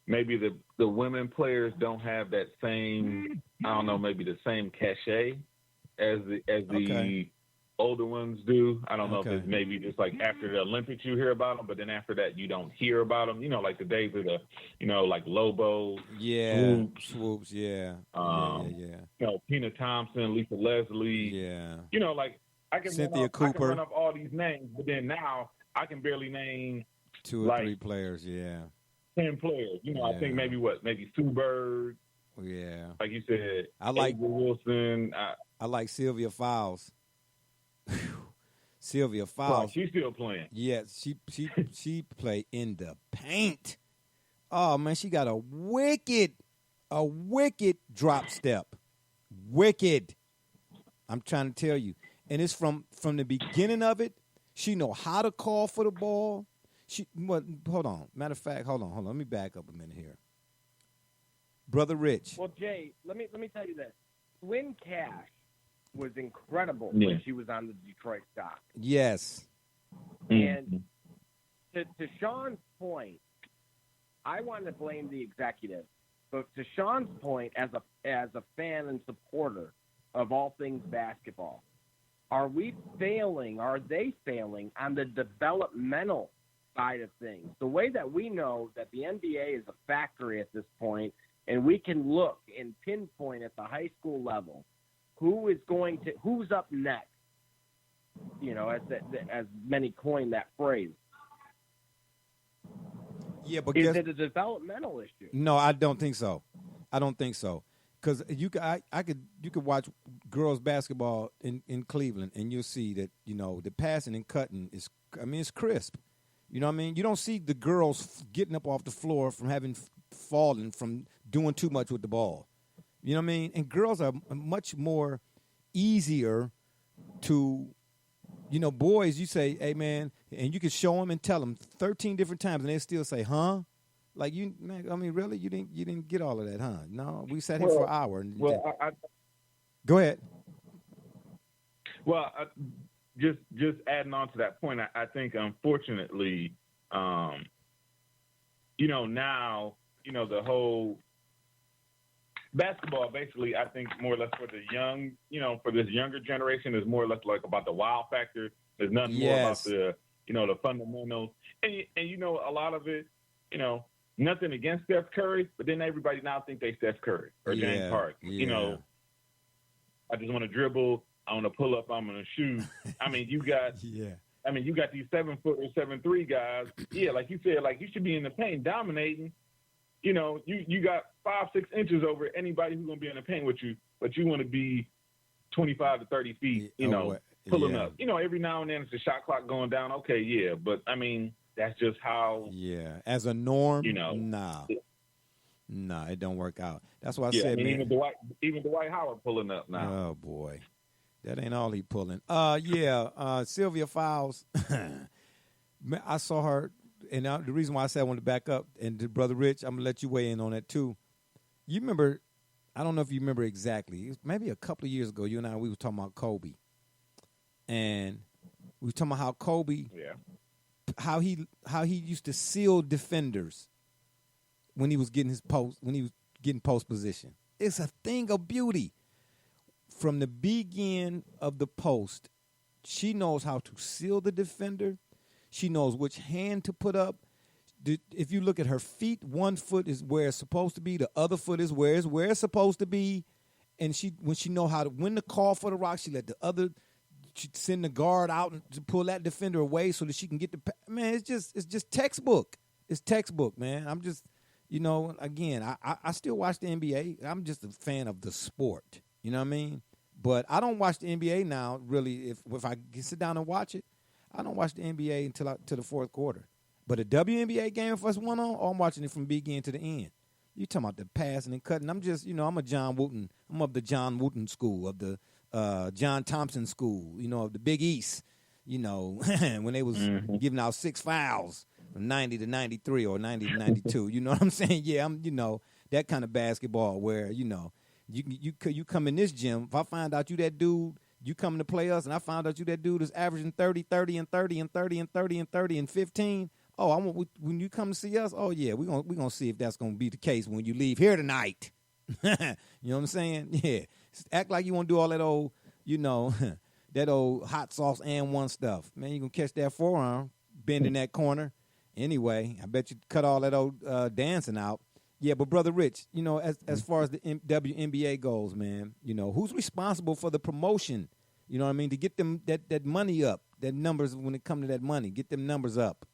maybe the women players don't have that same, I don't know, maybe the same cachet as the older ones do. I don't know if Okay. it's maybe just like after the Olympics you hear about them, but then after that you don't hear about them. Like the days of the, like Lobo, Yeah, Swoops, yeah, um, Tina Thompson, Lisa Leslie. yeah. Like I can Cynthia I can Cooper. run up all these names, but then now I can barely name 2 or like 3 players, yeah. 10 players. I think maybe Sue Bird, Yeah. like you said, I like Ava Wilson. I like Sylvia Fowles. Sylvia Fowles. She's still playing. Yeah, she play in the paint. Oh man, she got a wicked drop step. Wicked. I'm trying to tell you. And it's from the beginning of it. She know how to call for the ball. Hold on. Matter of fact, hold on. Let me back up a minute here. Brother Rich. Well, Jay, let me tell you this. Lynn Cash was incredible Yeah. when she was on the Detroit Stars. Yes. And to Sean's point, I want to blame the executive. But to Sean's point, as a fan and supporter of all things basketball, are they failing on the developmental side of things? The way that we know that the NBA is a factory at this point, and we can look and pinpoint at the high school level who's up next. As many coin that phrase. Yeah, but Is it a developmental issue? No, I don't think so. Because you could watch girls basketball in Cleveland, and you'll see that the passing and cutting it's crisp. You know what I mean? You don't see the girls getting up off the floor from having fallen from doing too much with the ball. You know what I mean? And girls are much more easier to. Boys, you say, hey, man, and you can show them and tell them 13 different times, and they still say, huh? Like, really? You didn't get all of that, huh? No, we sat here for an hour. Go ahead. Well, just adding on to that point, I think, unfortunately, now, the whole basketball, basically, I think more or less for the young, for this younger generation is more or less like about the wow factor. There's nothing more about the, the fundamentals. And a lot of it, nothing against Steph Curry, but then everybody now think they Steph Curry or James Harden. Yeah. I just want to dribble. I want to pull up. I'm going to shoot. I mean, you got you got these 7-foot or 7'3" guys. Yeah, like you said, like you should be in the paint dominating. You got 5-6 inches over anybody who's going to be in the paint with you, but you want to be 25 to 30 feet, pulling up. Every now and then it's a shot clock going down. Okay, yeah, but I mean, that's just how. Yeah, as a norm, nah, it don't work out. That's why I said, man. Even Dwight Howard pulling up now. Oh boy, that ain't all he pulling. Sylvia Fowles. I saw her, and the reason why I said I wanted to back up, and to Brother Rich, I'm gonna let you weigh in on that too. You remember? I don't know if you remember exactly. It was maybe a couple of years ago. You and I, we were talking about Kobe, and we were talking about how Kobe. Yeah. How he used to seal defenders when he was getting post position. It's a thing of beauty. From the begin of the post, she knows how to seal the defender. She knows which hand to put up. If you look at her feet, one foot is where it's supposed to be, the other foot is where it's supposed to be. And when she know how to win the call for the rock, she let the other. She'd send the guard out to pull that defender away so that she can get the man. It's just textbook. It's textbook, man. I'm just, again, I still watch the NBA. I'm just a fan of the sport. You know what I mean? But I don't watch the NBA now. Really, if I can sit down and watch it, I don't watch the NBA until the fourth quarter. But a WNBA game, if it's one on, I'm watching it from beginning to the end. You talking about the passing and cutting? I'm just, I'm a John Wooten. I'm of the John Wooten school, of the John Thompson school, of the Big East, when they was giving out 6 fouls from 90 to 93 or 90 to 92. You know what I'm saying? Yeah, I'm, that kind of basketball where, you come in this gym. If I find out you that dude, you coming to play us, and I found out you that dude is averaging 30, 30, and 30, and 30, and 30, and 30, and 15. Oh, when you come to see us, oh yeah, we're gonna see if that's gonna be the case when you leave here tonight. You know what I'm saying? Yeah. Act like you want to do all that old, that old hot sauce and one stuff. Man, you gonna catch that forearm bending that corner. Anyway, I bet you cut all that old dancing out. Yeah, but Brother Rich, you know, as far as the WNBA goes, man, you know, who's responsible for the promotion? You know what I mean? To get them that money up, that numbers when it comes to that money, get them numbers up.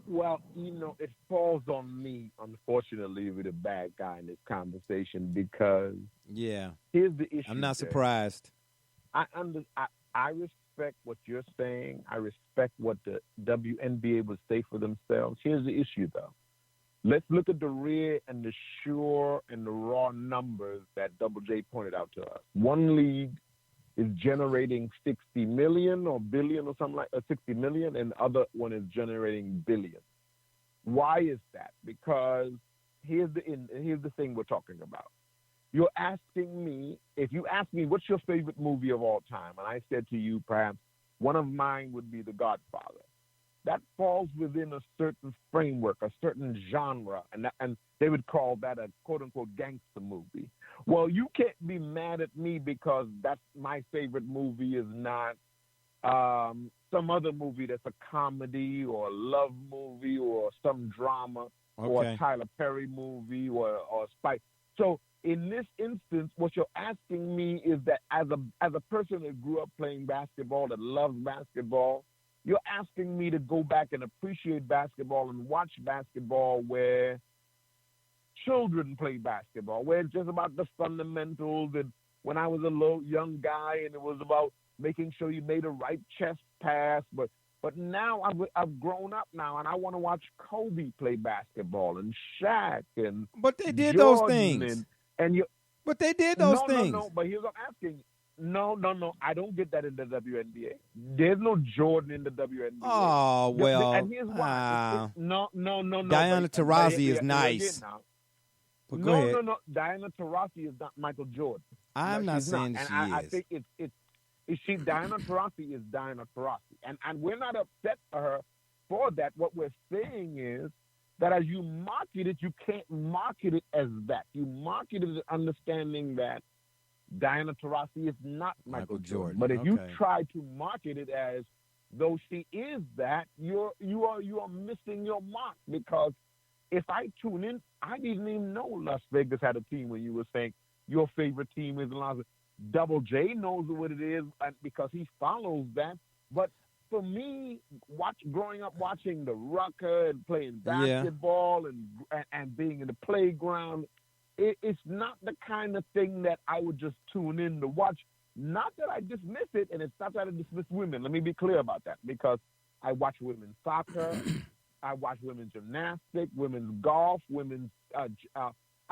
Well, you know, it falls on me, unfortunately, to be the bad guy in this conversation because Yeah, here's the issue. I'm not there. surprised. I respect what you're saying. I respect what the WNBA would say for themselves. Here's the issue, though. Let's look at the real and the sure and the raw numbers that Double J pointed out to us. One league is generating 60 million or billion or something like 60 million, and the other one is generating billion. Why is that? Because here's the thing we're talking about. You're asking me, if you ask me, what's your favorite movie of all time? And I said to you, perhaps one of mine would be The Godfather. That falls within a certain framework, a certain genre, and they would call that a quote-unquote gangster movie. Well, you can't be mad at me because that's my favorite movie is not some other movie that's a comedy or a love movie or some drama or a Tyler Perry movie or Spike. So in this instance, what you're asking me is that as a person that grew up playing basketball, that loves basketball, you're asking me to go back and appreciate basketball and watch basketball where children play basketball, where it's just about the fundamentals. And when I was a little young guy, and it was about making sure you made a right chest pass. But now I've grown up now, and I want to watch Kobe play basketball and Shaq and But they did Jordan those things. But they did those things. No. But here's what I'm asking. No. I don't get that in the WNBA. There's no Jordan in the WNBA. Oh, well. And here's why. No. Diana Taurasi is nice. But go ahead. No. Diana Taurasi is not Michael Jordan. I'm not saying not. she and is. I think it's Diana Taurasi is Diana Taurasi. And we're not upset for her for that. What we're saying is that as you market it, you can't market it as that. You market it as understanding that Diana Taurasi is not Michael Jordan. But if you try to market it as though she is that, you are missing your mark. Because if I tune in, I didn't even know Las Vegas had a team when you were saying your favorite team is Las Vegas. Double J knows what it is because he follows that. But for me, growing up watching the Rucker and playing basketball and being in the playground, it's not the kind of thing that I would just tune in to watch. Not that I dismiss it, and it's not that I dismiss women. Let me be clear about that, because I watch women's soccer, I watch women's gymnastics, women's golf, women's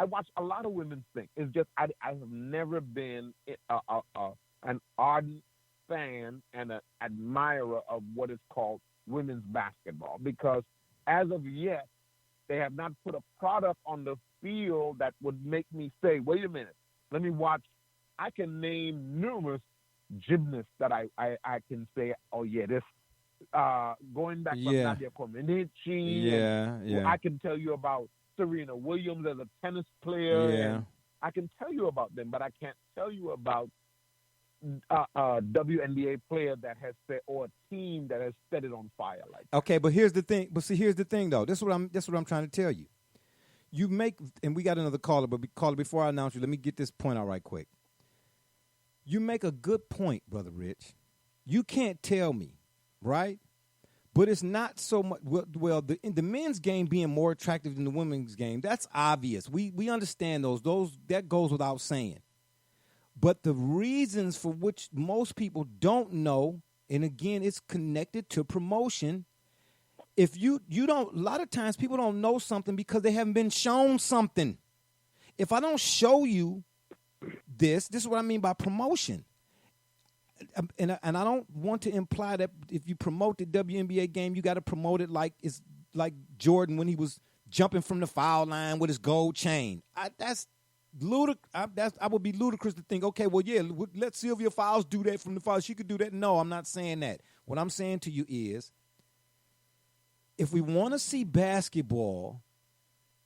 I watch a lot of women's things. It's just I have never been an ardent fan and an admirer of what is called women's basketball, because as of yet, they have not put a product on the field that would make me say, wait a minute, let me watch. I can name numerous gymnasts that I can say, oh, yeah, this going back from Nadia Comaneci. I can tell you about Serena Williams as a tennis player. And I can tell you about them, but I can't tell you about a WNBA player that has set, or a team that has set it on fire like that. Okay, but here's the thing. But see, here's the thing, though. This is what I'm trying to tell you. You make, and we got another caller, but caller, before I announce you, let me get this point out right quick. You make a good point, Brother Rich. You can't tell me, right? But it's not so much. Well, the men's game being more attractive than the women's game, that's obvious. We understand those that goes without saying. But the reasons for which most people don't know, and again, it's connected to promotion. If you don't, a lot of times people don't know something because they haven't been shown something. If I don't show you this is what I mean by promotion. And I don't want to imply that if you promote the WNBA game, you got to promote it like it's like Jordan when he was jumping from the foul line with his gold chain. That's ludicrous. I would be ludicrous to think, okay, well, yeah, let Sylvia Fowles do that from the foul. She could do that. No, I'm not saying that. What I'm saying to you is, if we want to see basketball,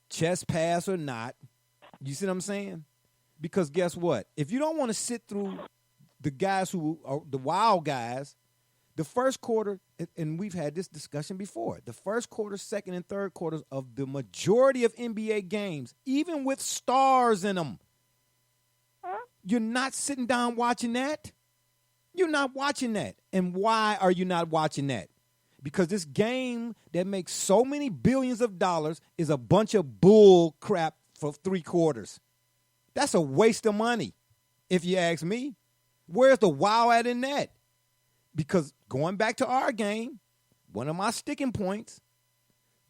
chest pass or not, you see what I'm saying? Because guess what? If you don't want to sit through the guys who are the wild guys, the first quarter, and we've had this discussion before, the first quarter, second, and third quarters of the majority of NBA games, even with stars in them, you're not sitting down watching that. You're not watching that. And why are you not watching that? Because this game that makes so many billions of dollars is a bunch of bull crap for 3 quarters. That's a waste of money, if you ask me. Where's the wow at in that? Because going back to our game, one of my sticking points,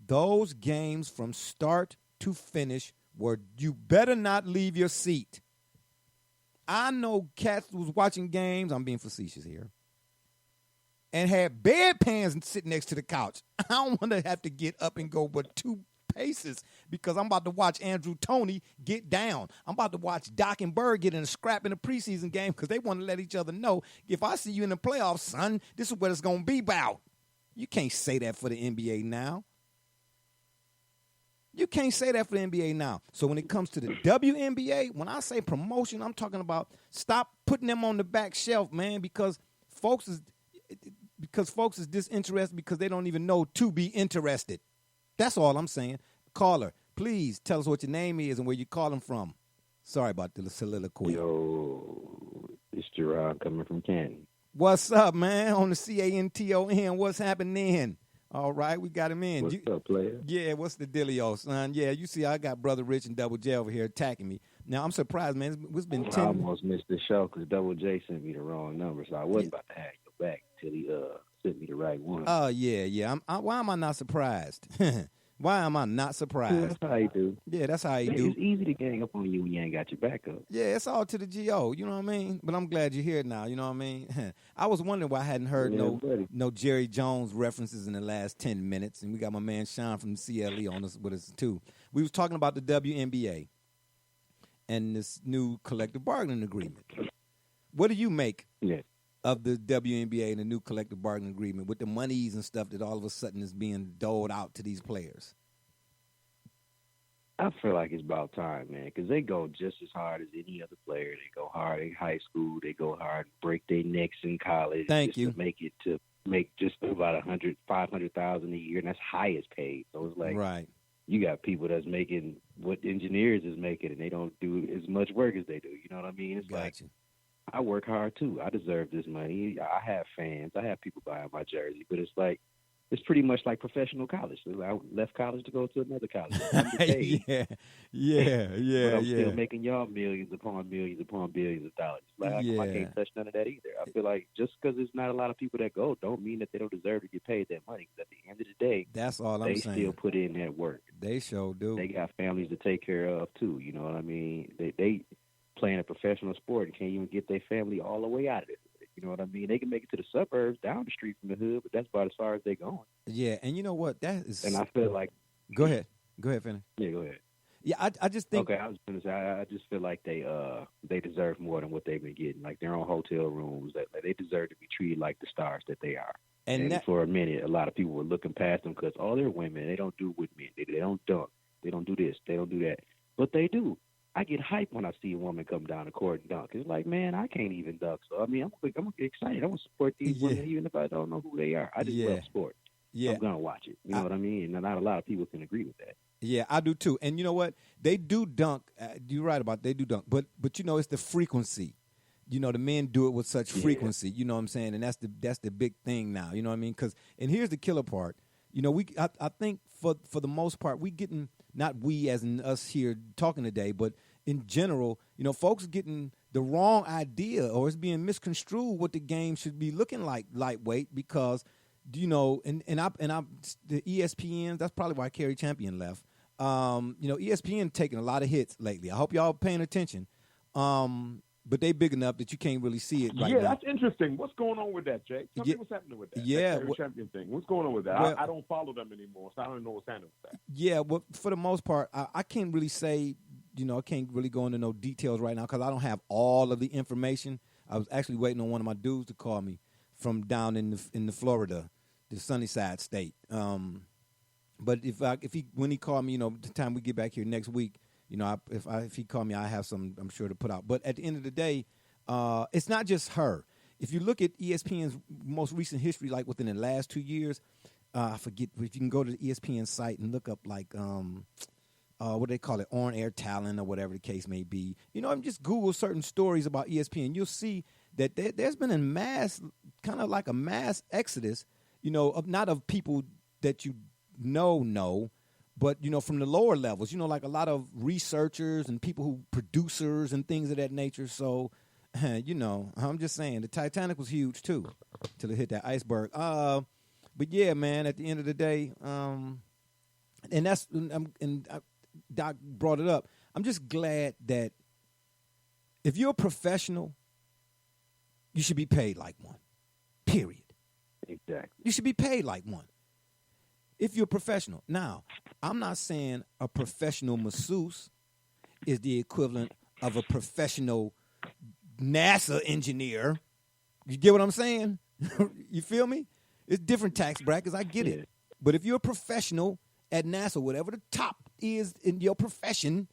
those games from start to finish were you better not leave your seat. I know cats was watching games, I'm being facetious here, and had bedpans sitting next to the couch. I don't want to have to get up and go but 2 paces because I'm about to watch Andrew Toney get down. I'm about to watch Doc and Bird get in a scrap in a preseason game because they want to let each other know, if I see you in the playoffs, son, this is what it's going to be about. You can't say that for the NBA now. You can't say that for the NBA now. So when it comes to the WNBA, when I say promotion, I'm talking about stop putting them on the back shelf, man, because folks is disinterested because they don't even know to be interested. That's all I'm saying. Caller, please tell us what your name is and where you're calling from. Sorry about the soliloquy. Yo, it's Gerard coming from Canton. What's up, man? On the CANTON, what's happening? All right, we got him in. What's up, player? Yeah, what's the dealio, son? Yeah, you see, I got Brother Rich and Double J over here attacking me. Now, I'm surprised, man. It's been 10 I almost missed the show because Double J sent me the wrong number, so I wasn't about to have you back until he sent me the right one. Oh, yeah. Why am I not surprised? Why am I not surprised? Yeah, that's how you do. Yeah, that's how you do. It's easy to gang up on you when you ain't got your back up. Yeah, it's all to the GO, you know what I mean? But I'm glad you're here now, you know what I mean? I was wondering why I hadn't heard no Jerry Jones references in the last 10 minutes, and we got my man Sean from CLE on us with us too. We was talking about the WNBA and this new collective bargaining agreement. What do you make of the WNBA and the new collective bargaining agreement with the monies and stuff that all of a sudden is being doled out to these players? I feel like it's about time, man, because they go just as hard as any other player. They go hard in high school. They go hard, break their necks in college. Thank just you. To make just about $500,000 a year, and that's highest paid. So it's like, right. You got people that's making what engineers is making, and they don't do as much work as they do. You know what I mean? It's Gotcha. I work hard too. I deserve this money. I have fans. I have people buying my jersey, but it's like, it's pretty much like professional college. I left college to go to another college. yeah. But I'm still making y'all millions upon millions upon billions of dollars. Like, I can't touch none of that either. I feel like just because there's not a lot of people that go, don't mean that they don't deserve to get paid that money. Because at the end of the day, that's all I'm saying. They still put in that work. They sure do. They got families to take care of too. You know what I mean? They playing a professional sport and can't even get their family all the way out of it. You know what I mean? They can make it to the suburbs down the street from the hood, but that's about as far as they're going. Yeah, and you know what? That is. And I feel like. Go ahead, finish. Yeah, go ahead. Yeah, I just think. Okay, I was going to say I just feel like they deserve more than what they've been getting. Like their own hotel rooms, that like, they deserve to be treated like the stars that they are. And for a minute, a lot of people were looking past them because they're women. They don't do with men. They don't dunk. They don't do this. They don't do that. But they do. I get hyped when I see a woman come down the court and dunk. It's like, man, I can't even dunk. So, I mean, I'm going to get excited. I want to support these women even if I don't know who they are. I just love sport. Yeah. I'm going to watch it. You know what I mean? And not a lot of people can agree with that. Yeah, I do too. And you know what? They do dunk. You're right about it. They do dunk. But you know, it's the frequency. You know, the men do it with such frequency. You know what I'm saying? And that's the big thing now. You know what I mean? And here's the killer part. You know, I think for the most part, we getting, not we as in us here talking today, but in general, you know, folks getting the wrong idea or it's being misconstrued what the game should be looking like lightweight because, you know, and the ESPN, that's probably why Kerry Champion left. You know, ESPN taking a lot of hits lately. I hope y'all paying attention. But they big enough that you can't really see it right now. Yeah, that's interesting. What's going on with that, Jake? Tell me what's happening with that. Yeah. That champion thing. What's going on with that? Well, I don't follow them anymore, so I don't know what's happening with that. Yeah, well, for the most part, I can't really say, you know, I can't really go into no details right now because I don't have all of the information. I was actually waiting on one of my dudes to call me from down in the Florida, the Sunnyside state. But when he called me, you know, the time we get back here next week, you know, if he called me, I have some, I'm sure, to put out. But at the end of the day, It's not just her. If you look at ESPN's most recent history, like within the last 2 years, I forget if you can go to the ESPN site and look up like what do they call it, on air talent or whatever the case may be. Just Google certain stories about ESPN. You'll see that there's been a mass, kind of like a mass exodus, not of people that you know, but, from the lower levels, like a lot of researchers and producers and things of that nature. So, I'm just saying the Titanic was huge too till it hit that iceberg. But yeah, man, at the end of the day, Doc brought it up. I'm just glad that if you're a professional, you should be paid like one, period. Exactly. You should be paid like one if you're a professional. Now, I'm not saying a professional masseuse is the equivalent of a professional NASA engineer. You get what I'm saying? You feel me? It's different tax brackets. I get it. But if you're a professional at NASA, whatever the top is in your profession,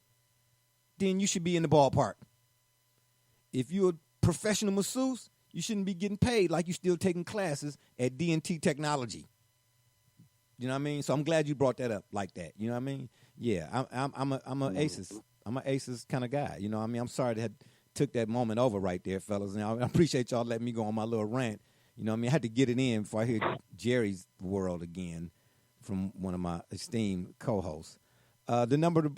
then you should be in the ballpark. If you're a professional masseuse, you shouldn't be getting paid like you're still taking classes at D&T Technology. You know what I mean? So I'm glad you brought that up like that. You know what I mean? Yeah, I'm a ACES. I'm an ACES kind of guy. You know what I mean? I'm sorry that took that moment over right there, fellas. And I appreciate y'all letting me go on my little rant. You know what I mean? I had to get it in before I hear Jerry's world again from one of my esteemed co-hosts. The number to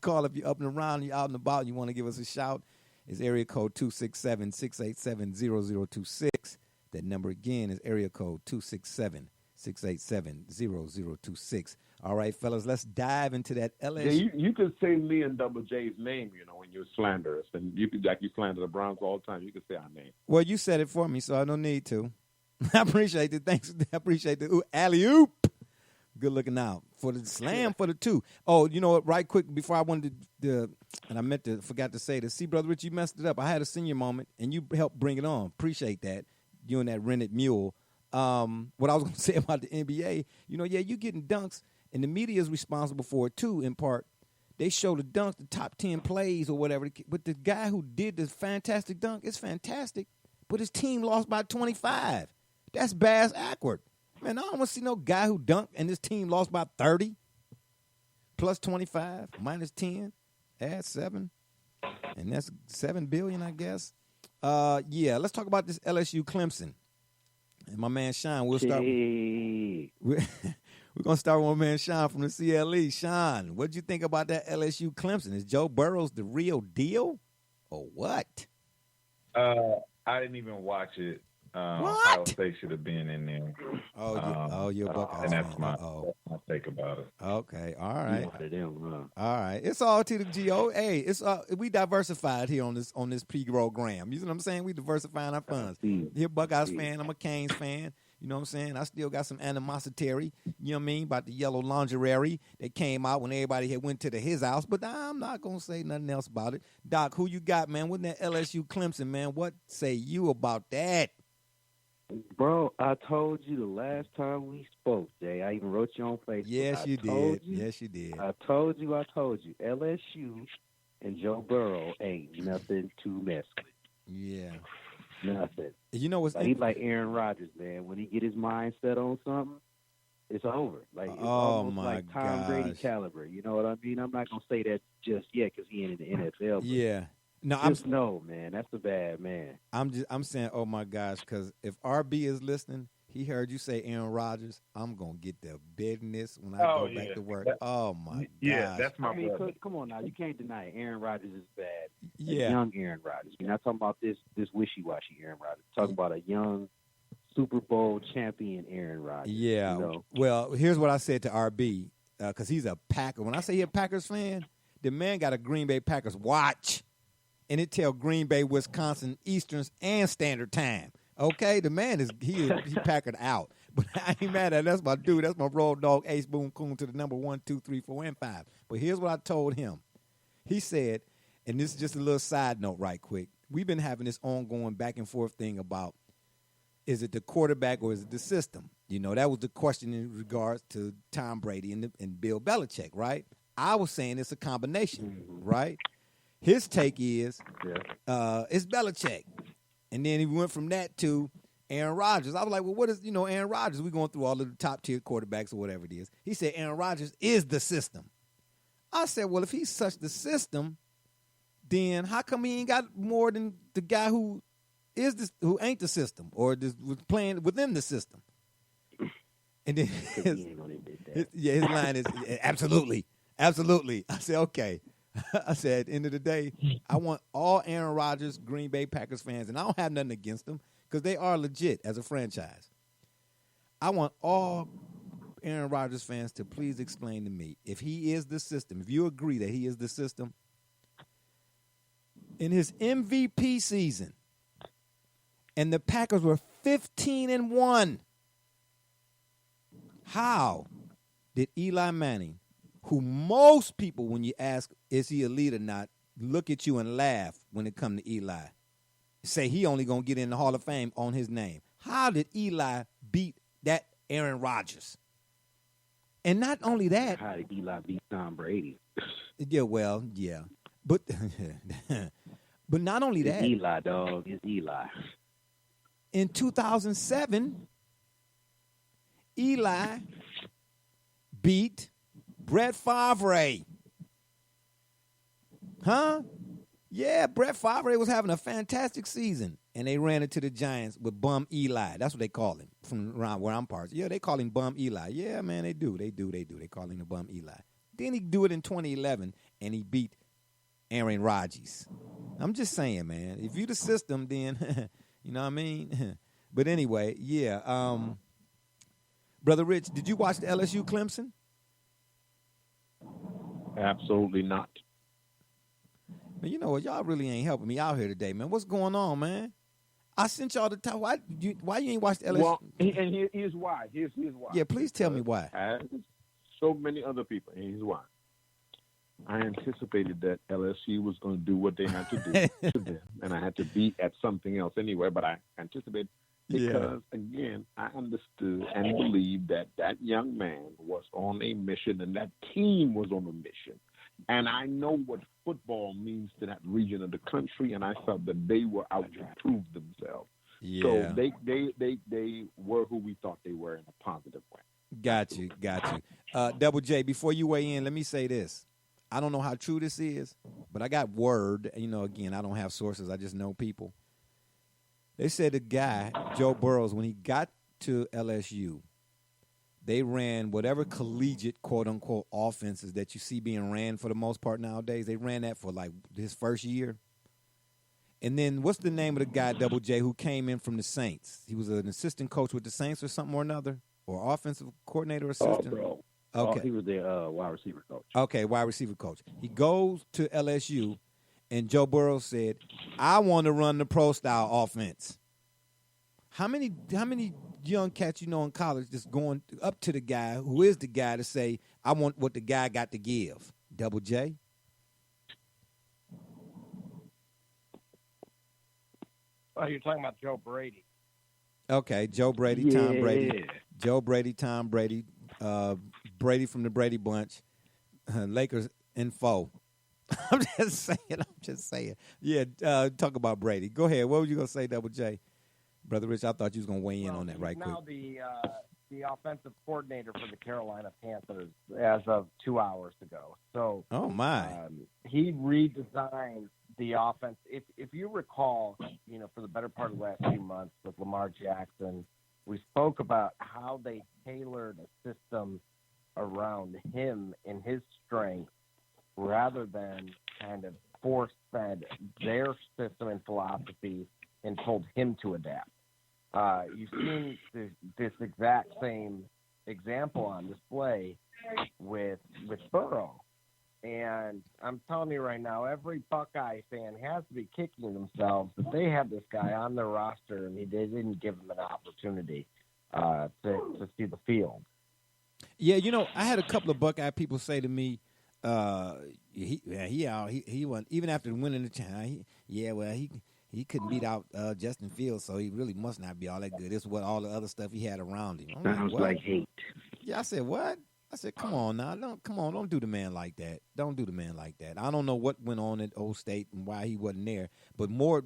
call if you're up and around, you're out and about, and you want to give us a shout is area code 267-687-0026. That number again is area code 267-687-0026. All right, fellas, let's dive into that LSU. Yeah, you could say me and Double J's name, when you're slanderous, and you slander the Browns all the time. You could say our name. Well, you said it for me, so I don't need to. I appreciate it. Thanks. I appreciate the alley-oop. Good looking out for the slam for the 2. Oh, you know what? Right quick before I wanted to, and I forgot to say this. See, Brother Rich, you messed it up. I had a senior moment, and you helped bring it on. Appreciate that. You and that rented mule. What I was going to say about the NBA, you getting dunks, and the media is responsible for it too. In part, they show the dunk, the top 10 plays or whatever. But the guy who did the fantastic dunk is fantastic, but his team lost by 25. That's bass awkward. Man, I don't want to see no guy who dunked and his team lost by 30, plus 25, minus 10, add 7, and that's $7 billion, I guess. Yeah, let's talk about this LSU Clemson. And my man Sean, we'll start. We're going to start with my man Sean from the CLE. Sean, what did you think about that LSU Clemson? Is Joe Burrows the real deal or what? I didn't even watch it. Ohio State should have been in there. You're a Buckeyes and that's fan. my take about it. Okay, all right. Them, all right. It's all to the GO. Hey, it's we diversified here on this program. You know what I'm saying? We diversifying our funds. You're a Buckeyes fan. I'm a Canes fan. You know what I'm saying? I still got some animosity, you know what I mean, about the yellow lingerie that came out when everybody had went to his house. But I'm not going to say nothing else about it. Doc, who you got, man? With that LSU Clemson, man, what say you about that? Bro, I told you the last time we spoke, Jay. I even wrote you on Facebook. Yes, you did. Yes, you did. I told you. LSU and Joe Burrow ain't nothing to mess with. Yeah. Nothing. You know what's he's like Aaron Rodgers, man. When he get his mind set on something, it's over. Like it's almost like Tom Brady caliber. You know what I mean? I'm not gonna say that just yet because he ain't in the NFL. Yeah. No, no, man. That's a bad man. I'm saying, oh my gosh, because if RB is listening, he heard you say Aaron Rodgers. I'm gonna get the business when I go back to work. Oh my gosh. Yeah, that's my. Come on now, you can't deny it. Aaron Rodgers is bad. Yeah, young Aaron Rodgers. You're not talking about this wishy-washy Aaron Rodgers. You're talking about a young Super Bowl champion Aaron Rodgers. Yeah. Well, here's what I said to RB because he's a Packer. When I say he's a Packers fan, the man got a Green Bay Packers watch. And it tell Green Bay, Wisconsin, Eastern and Standard Time. Okay, the man he Packard out, but I ain't mad at it. That's my dude. That's my road dog, Ace Boone Coon to the number 1, 2, 3, 4, and 5. But here's what I told him. He said, and this is just a little side note, right quick. We've been having this ongoing back and forth thing about is it the quarterback or is it the system? That was the question in regards to Tom Brady and Bill Belichick, right? I was saying it's a combination, right? His take is it's Belichick. And then he went from that to Aaron Rodgers. I was like, well, what is, Aaron Rodgers? We're going through all of the top-tier quarterbacks or whatever it is. He said Aaron Rodgers is the system. I said, well, if he's such the system, then how come he ain't got more than the guy who ain't the system or was playing within the system? And then his line is absolutely. I said, okay. I said, at the end of the day, I want all Aaron Rodgers, Green Bay Packers fans, and I don't have nothing against them because they are legit as a franchise. I want all Aaron Rodgers fans to please explain to me if he is the system, if you agree that he is the system, in his MVP season, and the Packers were 15-1, how did Eli Manning, who most people, when you ask, is he elite or not, look at you and laugh when it comes to Eli. Say he only going to get in the Hall of Fame on his name. How did Eli beat that Aaron Rodgers? And not only that. How did Eli beat Tom Brady? Yeah, well, yeah. But but not only that. It's Eli, dog. It's Eli. In 2007, Eli beat Brett Favre. Huh? Yeah, Brett Favre was having a fantastic season, and they ran into the Giants with Bum Eli. That's what they call him from around where I'm parked. Yeah, they call him Bum Eli. Yeah, man, they do. They call him the Bum Eli. Then he do it in 2011, and he beat Aaron Rodgers. I'm just saying, man, if you the system, then, you know what I mean? But anyway, yeah. Brother Rich, did you watch the LSU Clemson? Absolutely not. Man, you know what? Y'all really ain't helping me out here today, man. What's going on, man? I sent y'all the time. Why you ain't watched LSU? Well, and here's why. Here's why. Yeah, please tell me why. As so many other people, and here's why. I anticipated that LSU was going to do what they had to do to them, and I had to be at something else anyway, but I anticipated because, again, I understood and believed that that young man was on a mission and that team was on a mission. And I know what football means to that region of the country, and I felt that they were out to prove themselves. Yeah. So they were who we thought they were in a positive way. Got you. Double J, before you weigh in, let me say this. I don't know how true this is, but I got word. Again, I don't have sources. I just know people. They said the guy, Joe Burrows, when he got to LSU, they ran whatever collegiate, quote-unquote, offenses that you see being ran for the most part nowadays. They ran that for, like, his first year. And then what's the name of the guy, Double J, who came in from the Saints? He was an assistant coach with the Saints or something or another? Or offensive coordinator assistant? Bro. Okay. He was their wide receiver coach. Okay, wide receiver coach. He goes to LSU, and Joe Burrow said, I want to run the pro-style offense. How many young cats in college just going up to the guy who is the guy to say, I want what the guy got to give? Double J? Oh, you're talking about Joe Brady. Okay, Joe Brady, Tom Brady. Joe Brady, Tom Brady, Brady from the Brady Bunch, Lakers in 4. I'm just saying. Yeah, talk about Brady. Go ahead. What were you going to say, Double J? Brother Rich, I thought you was going to weigh in on that right quick. Now the offensive coordinator for the Carolina Panthers as of 2 hours ago. So, oh my, he redesigned the offense. If you recall, for the better part of the last few months with Lamar Jackson, we spoke about how they tailored a system around him and his strengths rather than kind of force-fed their system and philosophy and told him to adapt. You've seen this exact same example on display with Burrow. And I'm telling you right now, every Buckeye fan has to be kicking themselves that they have this guy on their roster and they didn't give him an opportunity to see the field. Yeah, I had a couple of Buckeye people say to me, he won even after winning the challenge. He couldn't beat out Justin Fields, so he really must not be all that good. It's what all the other stuff he had around him. Sounds like hate. Yeah, I said, what? I said, come on now, don't do the man like that. Don't do the man like that. I don't know what went on at Old State and why he wasn't there, but more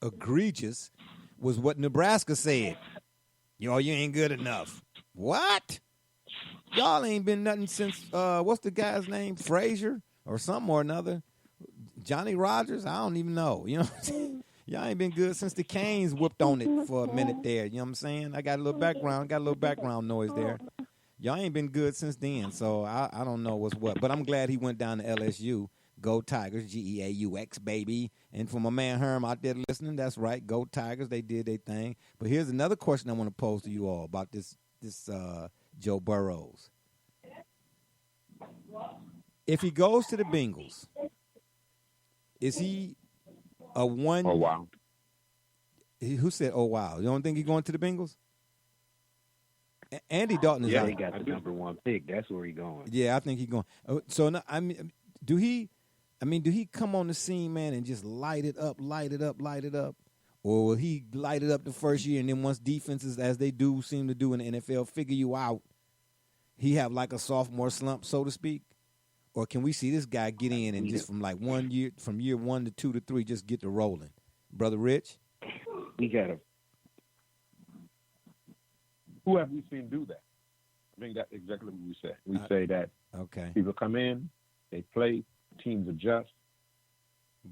egregious was what Nebraska said. You ain't good enough. What? Y'all ain't been nothing since what's the guy's name? Frazier or something or another. Johnny Rogers? I don't even know. You know what I'm saying? Y'all ain't been good since the Canes whooped on it for a minute there. You know what I'm saying? I got a little background noise there. Y'all ain't been good since then, so I don't know what's what. But I'm glad he went down to LSU. Go Tigers, Geaux, baby. And for my man Herm out there listening, that's right. Go Tigers. They did their thing. But here's another question I want to pose to you all about this Joe Burrows. If he goes to the Bengals, is he a one? Oh, wow. Who said, oh, wow? You don't think he's going to the Bengals? Andy Dalton is out. He got the number one pick. That's where he's going. Yeah, I think he's going. So, no, I mean, do he come on the scene, man, and just light it up? Or will he light it up the first year, and then once defenses, as they do seem to do in the NFL, figure you out, he have like a sophomore slump, so to speak? Or can we see this guy get in and just from year 1 to 2 to 3, just get to rolling? Brother Rich? We got to. Who have we seen do that? I think that's exactly what we say. We say that people come in, they play, teams adjust.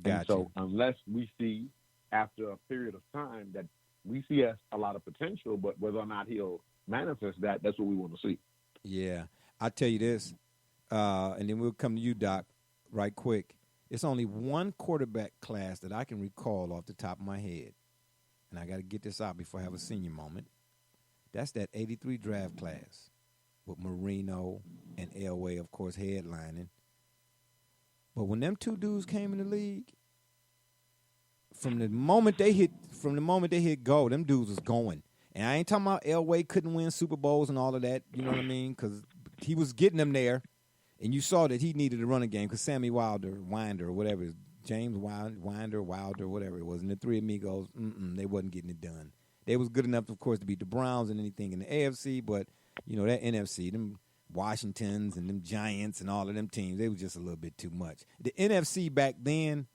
Gotcha. And so unless we see after a period of time that we see a lot of potential, but whether or not he'll manifest that's what we want to see. Yeah. I'll tell you this, and then we'll come to you, Doc, right quick. It's only one quarterback class that I can recall off the top of my head, and I got to get this out before I have a senior moment. That's that 83 draft class with Marino and Elway, of course, headlining. But when them two dudes came in the league, from the moment they hit go, them dudes was going. And I ain't talking about Elway couldn't win Super Bowls and all of that, you know what I mean? Because he was getting them there, and you saw that he needed to run a game because Sammy Winder, or whatever, James Wilder, whatever it was, and the Three Amigos, they wasn't getting it done. They was good enough, of course, to beat the Browns and anything in the AFC, but, that NFC, them Washingtons and them Giants and all of them teams, they was just a little bit too much. The NFC back then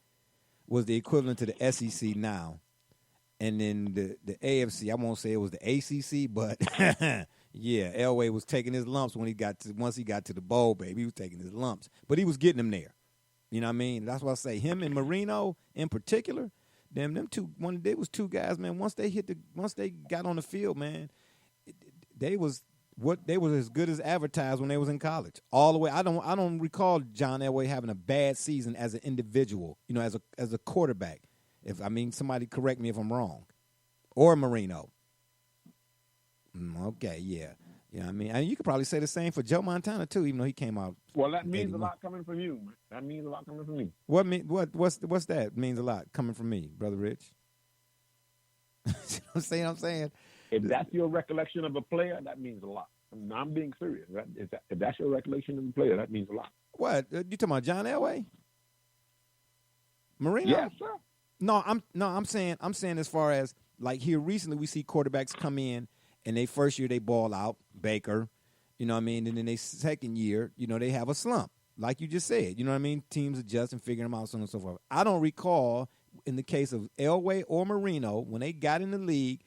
was the equivalent to the SEC now. And then the AFC, I won't say it was the ACC, but, yeah, Elway was taking his lumps once he got to the bowl, baby. He was taking his lumps. But he was getting them there. You know what I mean? That's why I say him and Marino in particular, them two, they was two guys, man. Once they got on the field, man, they was as good as advertised when they was in college. All the way. I don't recall John Elway having a bad season as an individual, as a quarterback. Somebody correct me if I'm wrong. Or Marino. Okay, yeah. You know what I mean? And you could probably say the same for Joe Montana too, even though he came out. Well, that means a lot coming from you, man. That means a lot coming from me. What's that? Means a lot coming from me, Brother Rich. You know what I'm saying? If that's your recollection of a player, that means a lot. I'm being serious. If that's your recollection of a player, that means a lot. What? You talking about John Elway? Marino? Yes, sir. I'm saying as far as like here recently we see quarterbacks come in and they first year they ball out, Baker, you know what I mean? And then they second year, they have a slump. Like you just said, you know what I mean? Teams adjust and figure them out, so on and so forth. I don't recall in the case of Elway or Marino, when they got in the league,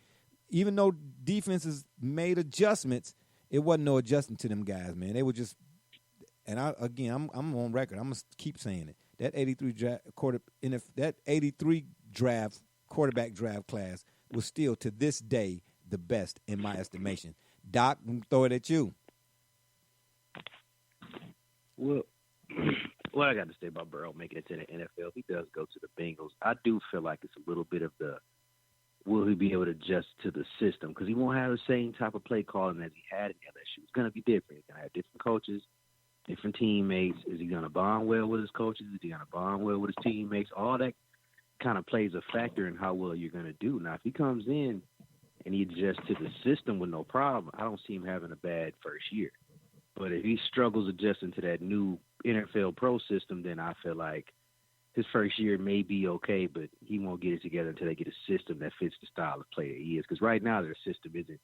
even though defenses made adjustments, it wasn't no adjustment to them guys, man. They were just, and I'm on record. I'm gonna keep saying it. That 83 quarterback draft class was still to this day the best in my estimation. Doc, I'm gonna throw it at you. Well, what I got to say about Burrow making it to the NFL, if he does go to the Bengals, I do feel like it's a little bit of will he be able to adjust to the system? Because he won't have the same type of play calling as he had in LSU. It's going to be different. He's going to have different coaches, different teammates. Is he going to bond well with his coaches? Is he going to bond well with his teammates? All that kind of plays a factor in how well you're going to do. Now, if he comes in and he adjusts to the system with no problem, I don't see him having a bad first year. But if he struggles adjusting to that new NFL pro system, then I feel like his first year may be okay, but he won't get it together until they get a system that fits the style of play that he is. Because right now their system isn't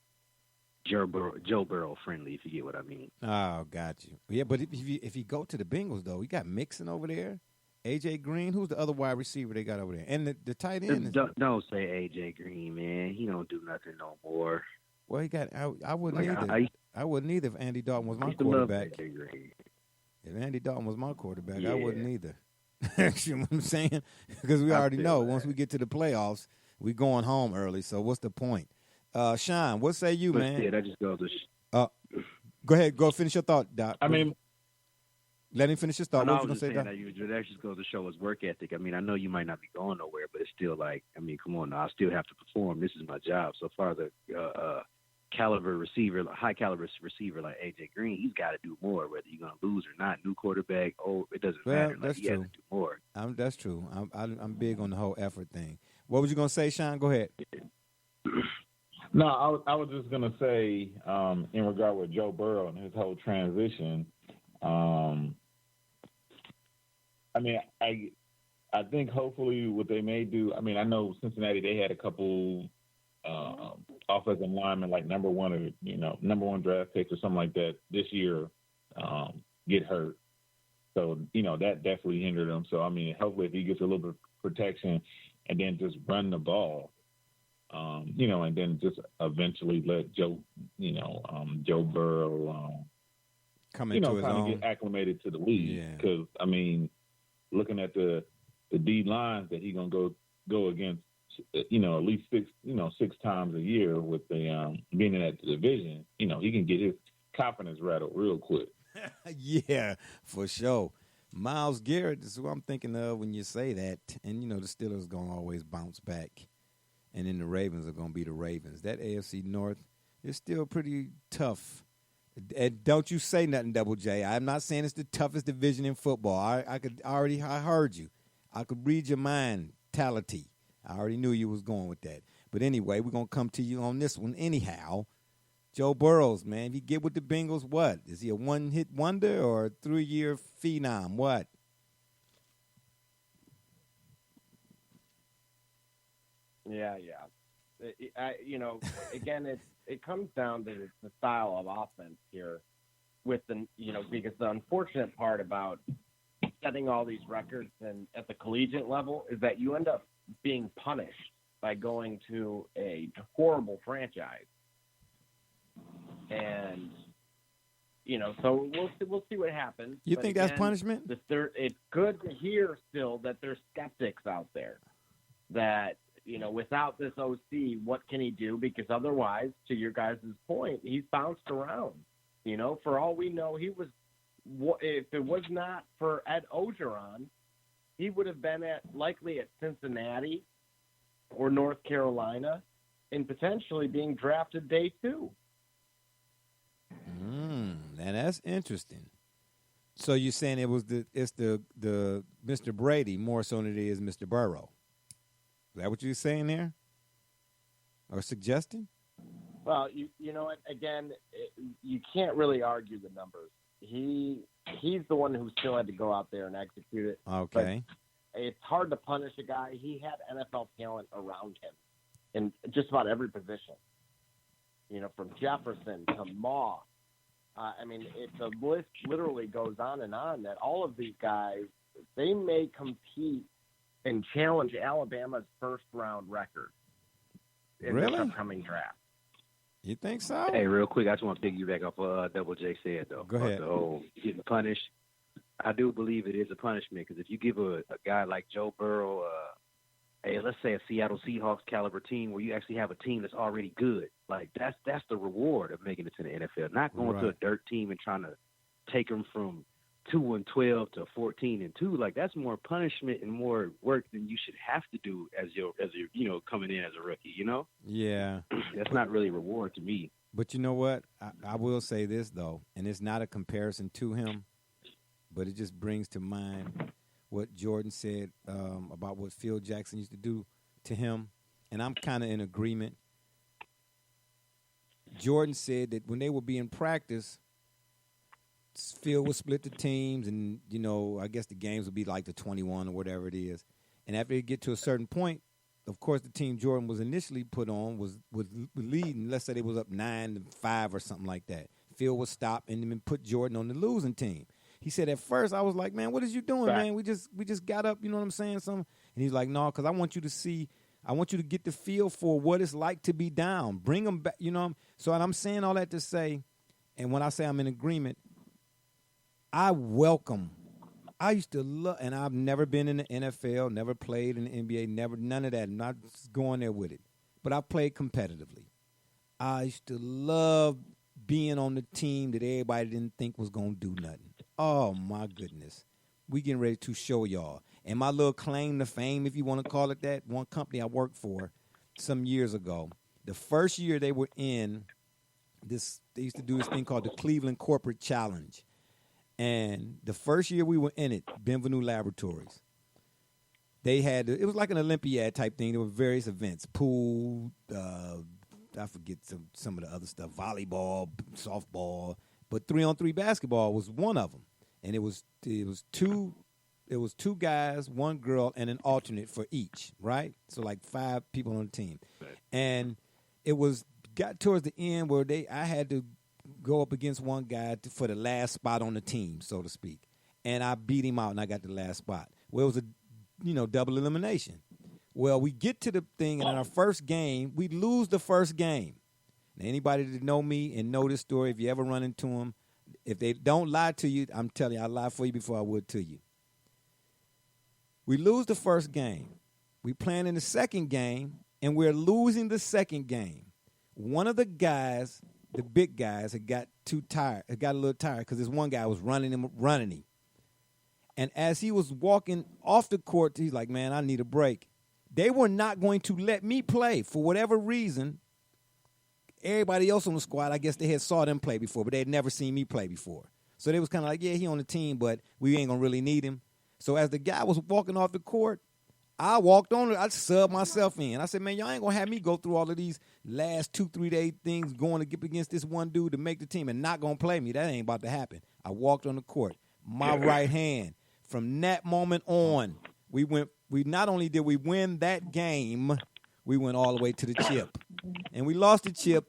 Joe Burrow friendly, if you get what I mean. Oh, got you. Yeah, but if you go to the Bengals though, you got Mixon over there, AJ Green. Who's the other wide receiver they got over there? And the tight end. Don't say AJ Green, man. He don't do nothing no more. Well, he got. I wouldn't either. I wouldn't either if Andy Dalton was my quarterback. If Andy Dalton was my quarterback, I wouldn't either. You know what I'm saying? Because we already know once we get to the playoffs, we going home early. So what's the point? Sean, what say you, man? Yeah, that just goes to. Go ahead. Go finish your thought, Doc. I mean, let him finish his thought. What was you just gonna say, saying Doc? that just goes to show his work ethic. I mean, I know you might not be going nowhere, but it's still like, I mean, come on now. I still have to perform. This is my job. So far, the high caliber receiver like AJ Green, he's got to do more, whether you're gonna lose or not. New quarterback, it doesn't matter. Like, that's he true. has to do more. That's true. I'm big on the whole effort thing. What was you gonna say, Sean? Go ahead. No, I was just gonna say, in regard with Joe Burrow and his whole transition. I mean, I think hopefully what they may do. I mean, I know Cincinnati, they had a couple offensive linemen, like number one draft picks or something like that this year, get hurt. So that definitely hindered him. So I mean, hopefully if he gets a little bit of protection and then just run the ball. And then just eventually let Joe Burrow, come into his own, get acclimated to the league. Because I mean, looking at the D lines that he's gonna go against, at least six times a year with the being in that division, he can get his confidence rattled real quick. Yeah, for sure. Myles Garrett is who I'm thinking of when you say that, and the Steelers gonna always bounce back. And then the Ravens are going to be the Ravens. That AFC North is still pretty tough. And don't you say nothing, Double J. I'm not saying it's the toughest division in football. I heard you. I could read your mentality. I already knew you was going with that. But anyway, we're going to come to you on this one anyhow. Joe Burrows, man, if you get with the Bengals, what? Is he a one-hit wonder or a 3-year phenom? What? Yeah. Again, it comes down to the style of offense here with because the unfortunate part about setting all these records and at the collegiate level is that you end up being punished by going to a horrible franchise. And, so we'll see what happens. You think that's punishment? It's good to hear still that there's skeptics out there that, without this OC, what can he do? Because otherwise, to your guys' point, he's bounced around. For all we know, if it was not for Ed Orgeron, he would have been likely at Cincinnati or North Carolina and potentially being drafted day 2. Now that's interesting. So you're saying it's the Mr. Brady more so than it is Mr. Burrow. Is that what you're saying there? Or suggesting? Well, you know what? Again, you can't really argue the numbers. He's the one who still had to go out there and execute it. Okay. But it's hard to punish a guy. He had NFL talent around him in just about every position. From Jefferson to Moss. The list literally goes on and on that all of these guys, they may compete and challenge Alabama's first-round record in this upcoming draft. You think so? Hey, real quick, I just want to piggyback off what Double J said, though. Go ahead. The whole getting punished. I do believe it is a punishment because if you give a guy like Joe Burrow, let's say a Seattle Seahawks caliber team where you actually have a team that's already good, like that's the reward of making it to the NFL. Not going to a dirt team and trying to take them from 2-12 to 14-2. Like that's more punishment and more work than you should have to do as you're coming in as a rookie. Yeah, that's not really reward to me. But you know what? I will say this though, and it's not a comparison to him, but it just brings to mind what Jordan said about what Phil Jackson used to do to him, and I'm kind of in agreement. Jordan said that when they would be in practice, Phil would split the teams, and, I guess the games would be like the 21 or whatever it is. And after they get to a certain point, of course, the team Jordan was initially put on was leading. Let's say they was up 9-5 or something like that. Phil would stop and then put Jordan on the losing team. He said at first I was like, man, what is you doing, man? We just got up, you know what I'm saying? And he's like, no, because I want you to get the feel for what it's like to be down. Bring them back, you know. So and I'm saying all that to say, and when I say I'm in agreement, I used to love, and I've never been in the NFL, never played in the NBA, none of that. I'm not just going there with it. But I played competitively. I used to love being on the team that everybody didn't think was going to do nothing. Oh, my goodness. We getting ready to show y'all. And my little claim to fame, if you want to call it that, one company I worked for some years ago, the first year they were in this, they used to do this thing called the Cleveland Corporate Challenge. And the first year we were in it, Benvenue Laboratories, they had, it was like an Olympiad type thing. There were various events, pool, I forget some of the other stuff, volleyball, softball, but 3-on-3 basketball was one of them. And it was two guys, one girl, and an alternate for each, right? So like 5 people on the team. And it got towards the end where I had to go up against one guy for the last spot on the team, so to speak. And I beat him out, and I got the last spot. Well, it was a, double elimination. Well, we get to the thing, and in our first game, we lose the first game. Now, anybody that know me and know this story, if you ever run into them, if they don't lie to you, I'm telling you, I'll lie for you before I would to you. We lose the first game. We playing in the second game, and we're losing the second game. One of the guys, the big guys, had got a little tired because this one guy was running him. And as he was walking off the court, he's like, man, I need a break. They were not going to let me play for whatever reason. Everybody else on the squad, I guess they had saw them play before, but they had never seen me play before. So they was kind of like, yeah, he on the team, but we ain't going to really need him. So as the guy was walking off the court, I walked on it. I subbed myself in. I said, man, y'all ain't going to have me go through all of these last 2-3 day things going to get against this one dude to make the team and not going to play me. That ain't about to happen. I walked on the court. My right hand. From that moment on, we not only did we win that game, we went all the way to the chip. And we lost the chip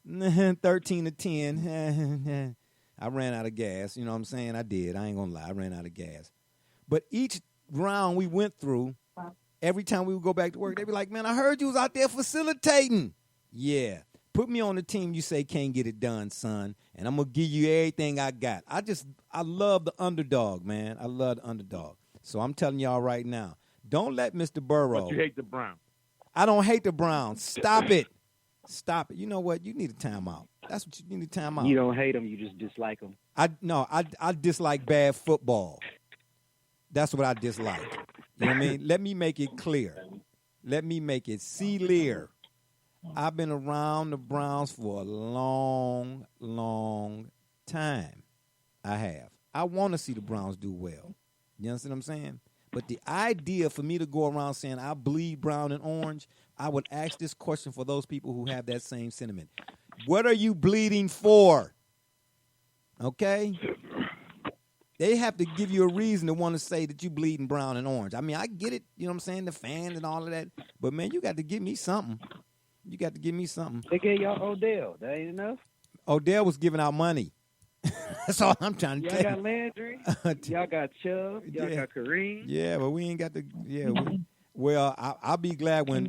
13-10. I ran out of gas. You know what I'm saying? I did. I ain't going to lie. I ran out of gas. But each round we went through, every time we would go back to work, they'd be like, man, I heard you was out there facilitating. Yeah. Put me on the team you say can't get it done, son, and I'm going to give you everything I got. I love the underdog, man. I love the underdog. So I'm telling y'all right now, don't let Mr. Burrow. But you hate the Browns. I don't hate the Browns. Stop it. Stop it. You know what? You need a timeout. That's what you need, a timeout. You don't hate them. You just dislike them. I dislike bad football. That's what I dislike. You know what I mean? Let me make it clear. Let me make it clear. I've been around the Browns for a long, long time. I have. I want to see the Browns do well. You understand what I'm saying? But the idea for me to go around saying I bleed brown and orange, I would ask this question for those people who have that same sentiment. What are you bleeding for? Okay? They have to give you a reason to want to say that you bleeding brown and orange. I mean, I get it, you know what I'm saying, the fans and all of that. But, man, you got to give me something. You got to give me something. They gave y'all Odell. That ain't enough? Odell was giving out money. That's all I'm trying to tell you. Y'all got Landry. Y'all got Chubb. Y'all got Kareem. Yeah, but we ain't got the well, I'll be glad when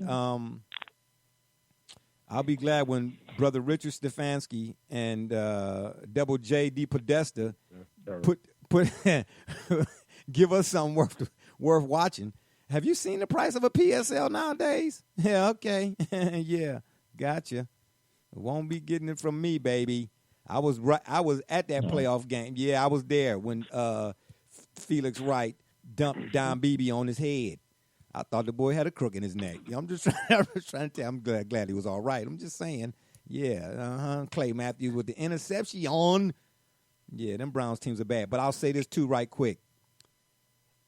Brother Richard Stefanski and Double J D Podesta put give us something worth watching. Have you seen the price of a PSL nowadays? Yeah, okay. Yeah, gotcha. Won't be getting it from me, baby. I was at that playoff game. Yeah, I was there when Felix Wright dumped Don Beebe on his head. I thought the boy had a crook in his neck. I'm just trying to tell. I'm glad he was all right. I'm just saying. Yeah, Clay Matthews with the interception. Yeah, them Browns teams are bad. But I'll say this too right quick.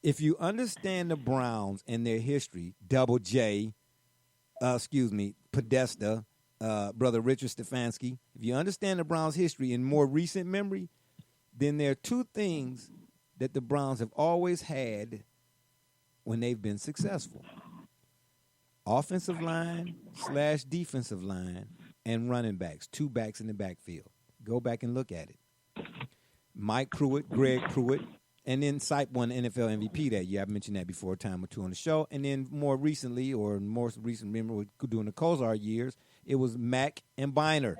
If you understand the Browns and their history, Podesta, Brother Richard Stefanski, if you understand the Browns' history in more recent memory, then there are two things that the Browns have always had when they've been successful. offensive line / defensive line, and running backs, 2 backs in the backfield. Go back and look at it. Mike Pruitt, Greg Pruitt, and then Sipe won the NFL MVP that year. I've mentioned that before a time or two on the show. And then more recent, remember during the Kozar years, it was Mack and Biner.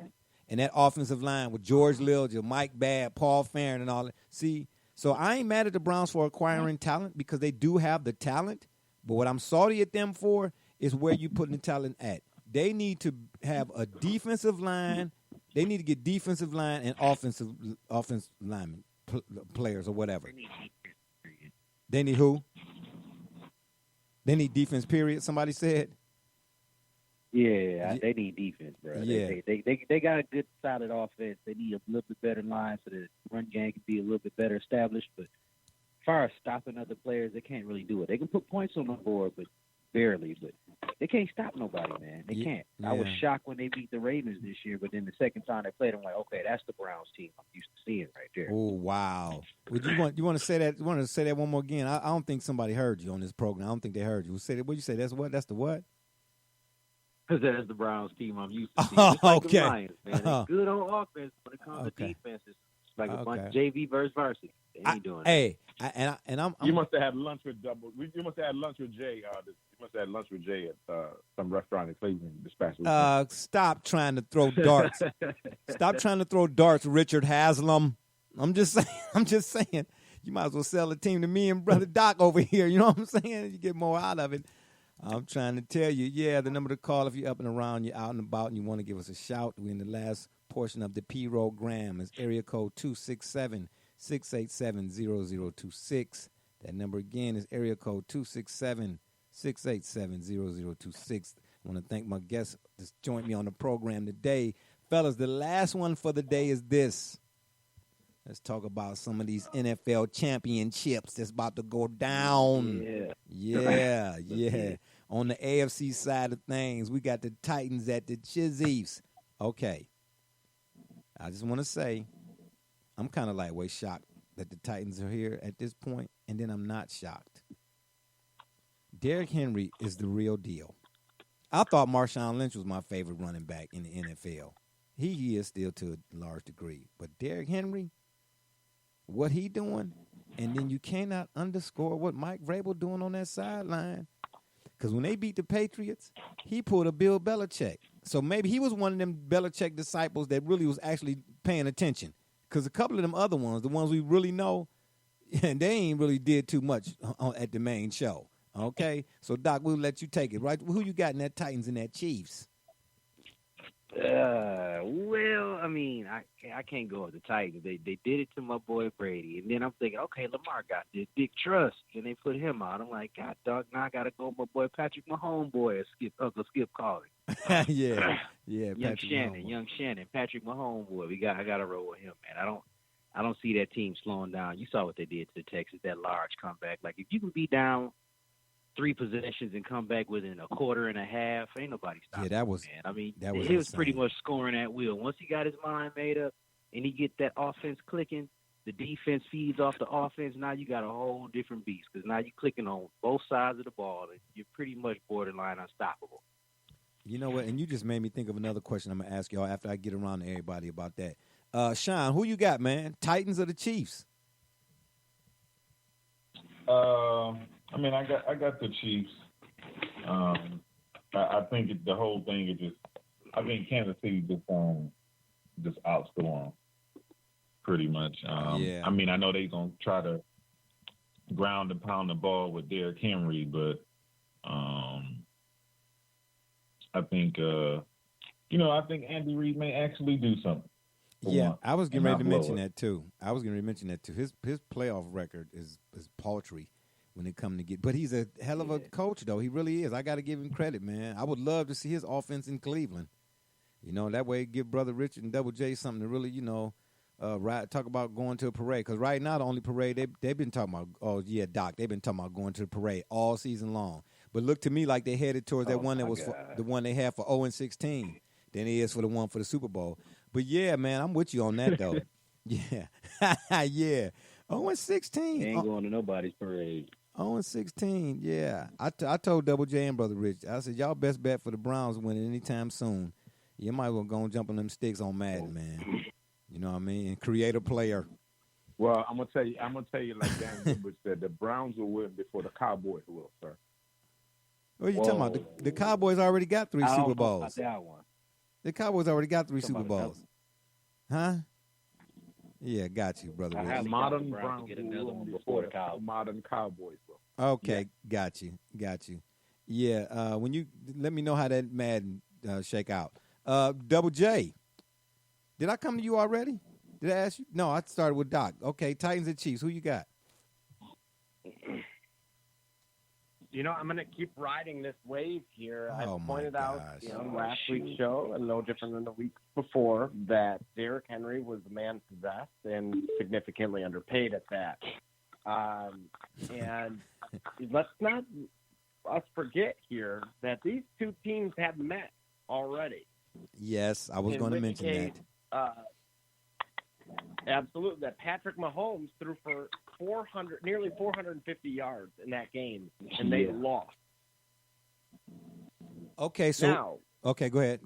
And that offensive line with George Lilja, Mike Babb, Paul Farron, and all that. See, so I ain't mad at the Browns for acquiring talent because they do have the talent. But what I'm salty at them for is where you putting the talent at. They need to have a defensive line. They need to get defensive line and offensive linemen, players or whatever. They need who? They need defense, period, somebody said. Yeah, they need defense, bro. Yeah. They got a good, solid offense. They need a little bit better line so the run game can be a little bit better established. But as far as stopping other players, they can't really do it. They can put points on the board, but barely. But they can't stop nobody, man. They can't. Yeah. I was shocked when they beat the Ravens this year, but then the second time they played, I'm like, okay, that's the Browns team I'm used to seeing right there. Oh, wow. Would you want to say that? You want to say that one more again? I don't think somebody heard you on this program. I don't think they heard you. What you say? That's what? That's the what? Because that's the Browns team I'm used to seeing. Oh, Just like okay. the Lions, man. They're good on offense when it comes to defense. It's like a bunch of JV versus varsity. They ain't doing that. I'm you must have had lunch with You must have had lunch with Jay. You must have had lunch with Jay at some restaurant in Cleveland this past week. Stop trying to throw darts. Stop trying to throw darts, Richard Haslam. I'm just saying. You might as well sell the team to me and Brother Doc over here. You know what I'm saying? You get more out of it. I'm trying to tell you, the number to call if you're up and around, you're out and about, and you want to give us a shout. We're in the last portion of the P-Rogram. It's area code 267-687-0026. That number again is area code 267-687-0026. I want to thank my guests that's joined me on the program today. Fellas, the last one for the day is this. Let's talk about some of these NFL championships that's about to go down. Yeah. On the AFC side of things, we got the Titans at the Chiefs. Okay. I just want to say, I'm kind of lightweight shocked that the Titans are here at this point, and then I'm not shocked. Derrick Henry is the real deal. I thought Marshawn Lynch was my favorite running back in the NFL. He is still to a large degree. But Derrick Henry, what he doing, and then you cannot underscore what Mike Vrabel doing on that sideline. Because when they beat the Patriots, he pulled a Bill Belichick. So maybe he was one of them Belichick disciples that really was actually paying attention. Because a couple of them other ones, the ones we really know, and they ain't really did too much at the main show. Okay? So, Doc, we'll let you take it, right? Who you got in that Titans and that Chiefs? Well, I mean, I can't go with the Titans. They did it to my boy Brady, and then I'm thinking, okay, Lamar got this big trust, and they put him out. I'm like, God, dog, now I gotta go with my boy Patrick Mahomes, boy, Uncle Skip calling. yeah, young Shannon, Patrick Mahomes, boy, I gotta roll with him, man. I don't see that team slowing down. You saw what they did to the Texans, that large comeback. Like if you can be down 3 possessions and come back within a quarter and a half, ain't nobody stopping. Yeah, that was. Man. I mean, he was pretty much scoring at will. Once he got his mind made up and he get that offense clicking, the defense feeds off the offense. Now you got a whole different beast because now you're clicking on both sides of the ball and you're pretty much borderline unstoppable. You know what? And you just made me think of another question I'm gonna ask y'all after I get around to everybody about that. Sean, who you got, man? Titans or the Chiefs? I mean, I got the Chiefs. I think the whole thing is just. I think Kansas City just outscore them pretty much. I mean, I know they're gonna try to ground and pound the ball with Derrick Henry, but I think I think Andy Reid may actually do something. Yeah, I was getting ready to mention that too. His playoff record is paltry when it comes to get. But he's a hell of a coach, though. He really is. I got to give him credit, man. I would love to see his offense in Cleveland. That way give Brother Richard and Double J something to really, talk about going to a parade. Because right now the only parade they've been talking about. Oh yeah, Doc. They've been talking about going to the parade all season long. But look to me like they headed towards that one that was the one they had for 0-16 than it is for the one for the Super Bowl. But yeah, man, I'm with you on that though. Yeah, yeah. 0-16. They ain't going to nobody's parade. 0-16, yeah. I told Double J and Brother Rich, I said, y'all best bet for the Browns winning anytime soon. You might as well go and jump on them sticks on Madden, man. You know what I mean? And create a player. Well, I'm gonna tell you like Dan Gilbert said, the Browns will win before the Cowboys will, sir. What are you talking about? The Cowboys already got 3 Super Bowls. That one. The Cowboys already got 3 Super Bowls. Huh? Yeah, got you, Brother Rich. Modern Browns get another one before the modern Cowboys will. Okay, yeah. Got you. Yeah, when you let me know how that Madden shake out. Double J, did I come to you already? Did I ask you? No, I started with Doc. Okay, Titans and Chiefs. Who you got? I'm going to keep riding this wave here. I pointed out, last Shoot. week's show, and no different than the week before, that Derrick Henry was the man possessed and significantly underpaid at that. And let's not forget here that these two teams have met already. Yes, I was going to mention that. Absolutely, that Patrick Mahomes threw for nearly 450 yards in that game, and they lost. Okay, so now, okay, go ahead.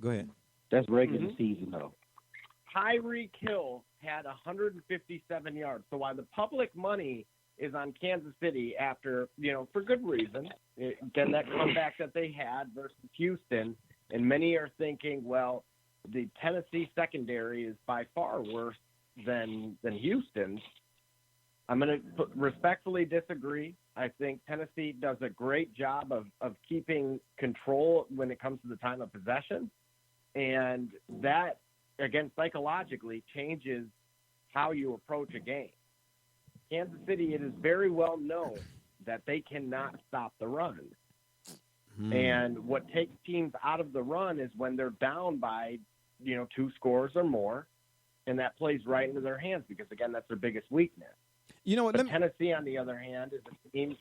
That's regular season, though. Tyreek Hill had 157 yards. So while the public money is on Kansas City after, for good reason, again, that comeback that they had versus Houston, and many are thinking, well, the Tennessee secondary is by far worse than Houston's. I'm going to respectfully disagree. I think Tennessee does a great job of keeping control when it comes to the time of possession. And that, again, psychologically changes how you approach a game. Kansas City, it is very well known that they cannot stop the run. And what takes teams out of the run is when they're down by, 2 scores or more, and that plays right into their hands because, again, that's their biggest weakness. You know what? But Tennessee, on the other hand, is a team.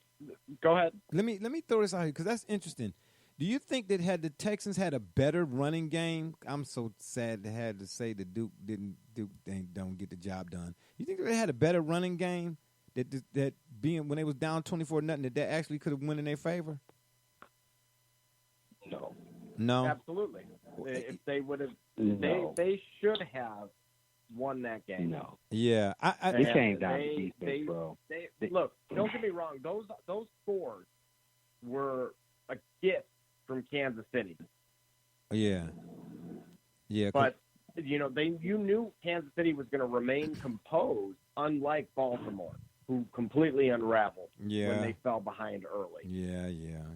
Go ahead. Let me throw this out here because that's interesting. Do you think that had the Texans had a better running game? I'm so sad to have to say that Duke don't get the job done. You think they had a better running game that being when they was down 24-0 that actually could have won in their favor? No. Absolutely. If they would have, they should have won that game. No. Yeah. It came down to defense, bro. Look, don't get me wrong. Those scores were a gift from Kansas City. Yeah. But you knew Kansas City was going to remain composed, unlike Baltimore, who completely unraveled when they fell behind early. Yeah.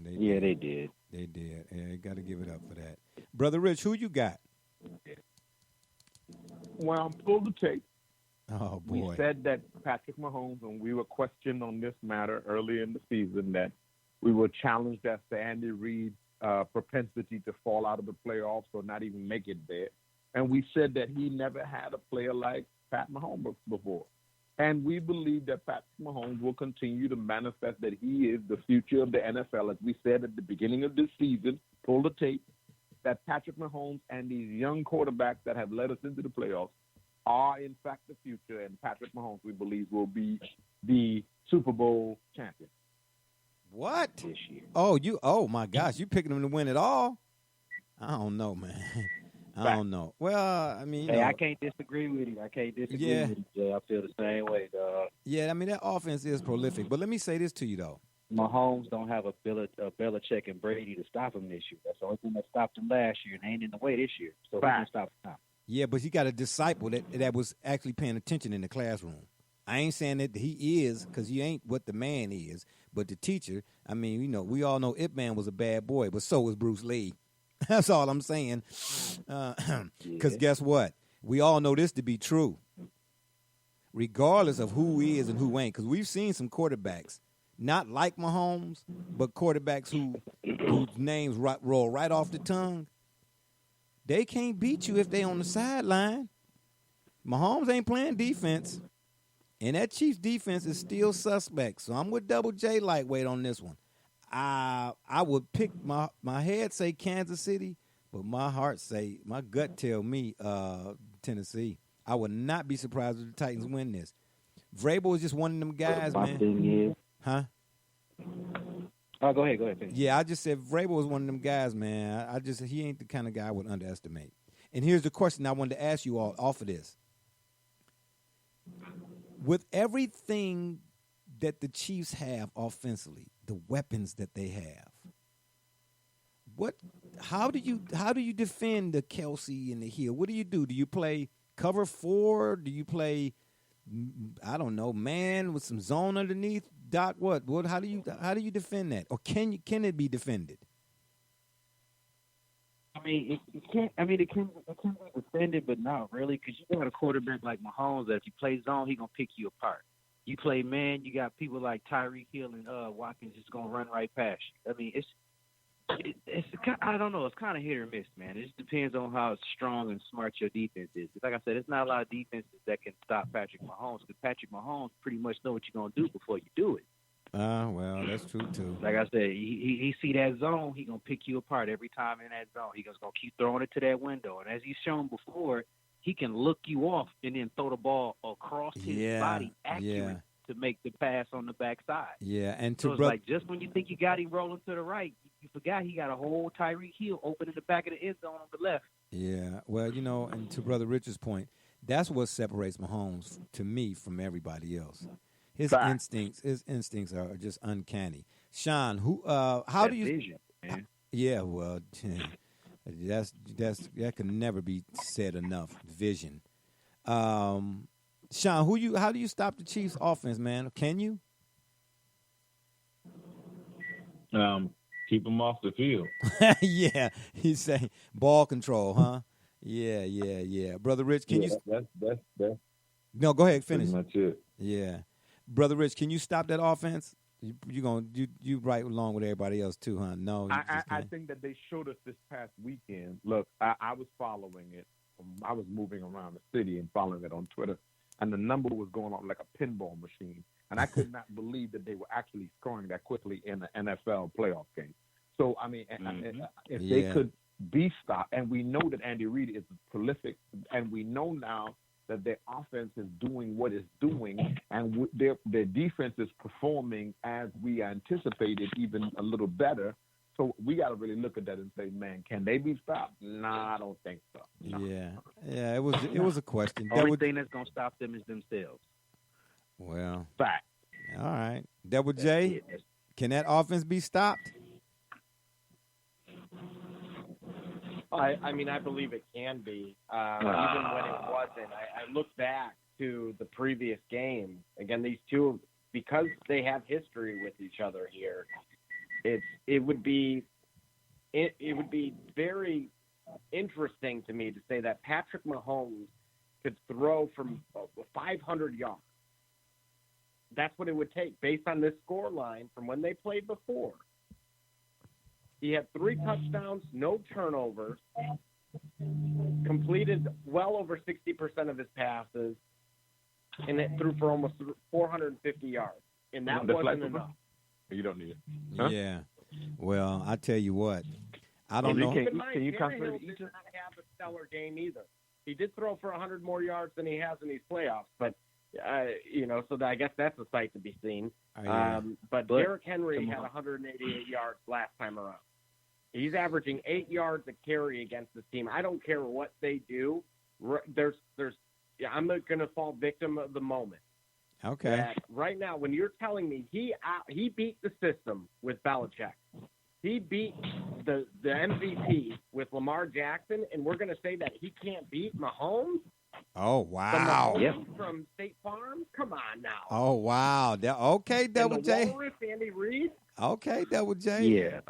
They did. They did. Yeah, you got to give it up for that. Brother Rich, who you got? Well, pull the tape. Oh, boy. We said that Patrick Mahomes, when we were questioned on this matter early in the season, that we were challenged as to Andy Reid's propensity to fall out of the playoffs or not even make it there. And we said that he never had a player like Pat Mahomes before. And we believe that Patrick Mahomes will continue to manifest that he is the future of the NFL. As we said at the beginning of this season, pull the tape, that Patrick Mahomes and these young quarterbacks that have led us into the playoffs are, in fact, the future. And Patrick Mahomes, we believe, will be the Super Bowl champion. What? This year. Oh, my gosh. You picking him to win it all? I don't know, man. I don't know. Well, I mean, I can't disagree with you. With you, Jay. I feel the same way, dog. Yeah, I mean, that offense is prolific. But let me say this to you, though. Mahomes don't have a Belichick and Brady to stop him this year. That's the only thing that stopped him last year, and ain't in the way this year. So he can stop him now. Yeah, but he got a disciple that was actually paying attention in the classroom. I ain't saying that he is, because he ain't what the man is, but the teacher. I mean, we all know Ip Man was a bad boy, but so was Bruce Lee. That's all I'm saying. Because guess what? We all know this to be true. Regardless of who is and who ain't, because we've seen some quarterbacks, not like Mahomes, but quarterbacks whose names roll right off the tongue. They can't beat you if they on the sideline. Mahomes ain't playing defense, and that Chiefs defense is still suspect. So I'm with Double J lightweight on this one. I would pick my head say Kansas City, but my gut tell me Tennessee. I would not be surprised if the Titans win this. Vrabel is just one of them guys, my man. Thing is, Oh, go ahead. Finish. Yeah, I just said Vrabel was one of them guys, man. He ain't the kind of guy I would underestimate. And here's the question I wanted to ask you all off of this. With everything that the Chiefs have offensively, the weapons that they have, how do you defend the Kelsey and the Hill? What do? Do you play cover 4? Do you play, I don't know, man with some zone underneath? Doc, what? How do you defend that? Or can it be defended? I mean, it can't. I mean, it can be defended, but not really, because you got a quarterback like Mahomes that if you play zone, he gonna pick you apart. You play man, you got people like Tyreek Hill and Watkins just gonna run right past you. I mean, it's I don't know. It's kind of hit or miss, man. It just depends on how strong and smart your defense is. Like I said, it's not a lot of defenses that can stop Patrick Mahomes, because Patrick Mahomes pretty much know what you're gonna do before you do it. Well, that's true too. Like I said, he see that zone, he gonna pick you apart every time in that zone. He gonna keep throwing it to that window, and as he's shown before, he can look you off and then throw the ball across his body accurate to make the pass on the backside. Yeah, and so it's like just when you think you got him rolling to the right, you forgot he got a whole Tyreek Hill open in the back of the end zone on the left. Yeah, well, and to Brother Richard's point, that's what separates Mahomes to me from everybody else. His instincts are just uncanny. Sean, how do you? Vision, man. Yeah, well, that can never be said enough. Vision. Sean, how do you stop the Chiefs' offense, man? Can you? Keep them off the field. Yeah, he's saying ball control, huh? Yeah. Brother Rich, can you? That's No, go ahead, finish. pretty much it. Yeah. Brother Rich, can you stop that offense? You right along with everybody else too, huh? No, I think that they showed us this past weekend. Look, I was following it. I was moving around the city and following it on Twitter, and the number was going off like a pinball machine. And I could not believe that they were actually scoring that quickly in the NFL playoff game. So, I mean, if they could be stopped, and we know that Andy Reid is prolific, and we know now that their offense is doing what it's doing, and their defense is performing as we anticipated, even a little better. So we got to really look at that and say, man, can they be stopped? Nah, I don't think so. No. Yeah. It was a question. The only thing that's gonna stop them is themselves. Well, fact. All right, Double J, can that offense be stopped? I mean, I believe it can be. Even when it wasn't, I look back to the previous game. Again, these two, because they have history with each other here, it would be very interesting to me to say that Patrick Mahomes could throw from 500 yards. That's what it would take based on this score line from when they played before. He had 3 touchdowns, no turnovers, completed well over 60% of his passes, and it threw for almost 450 yards. And that wasn't enough. You don't need it. Huh? Yeah. Well, I tell you what, I don't know. Can you come through? He did not have a stellar game either. He did throw for 100 more yards than he has in these playoffs, but so I guess that's a sight to be seen. But Derrick Henry had 188 yards last time around. He's averaging 8 yards a carry against this team. I don't care what they do. I'm going to fall victim of the moment. Okay. That right now, when you're telling me he beat the system with Belichick, he beat the MVP with Lamar Jackson, and we're going to say that he can't beat Mahomes? Oh, wow. From State Farm? Come on now. Oh, wow. Okay, Double J. Walrus, Andy Reid? Okay, Double J. Yeah.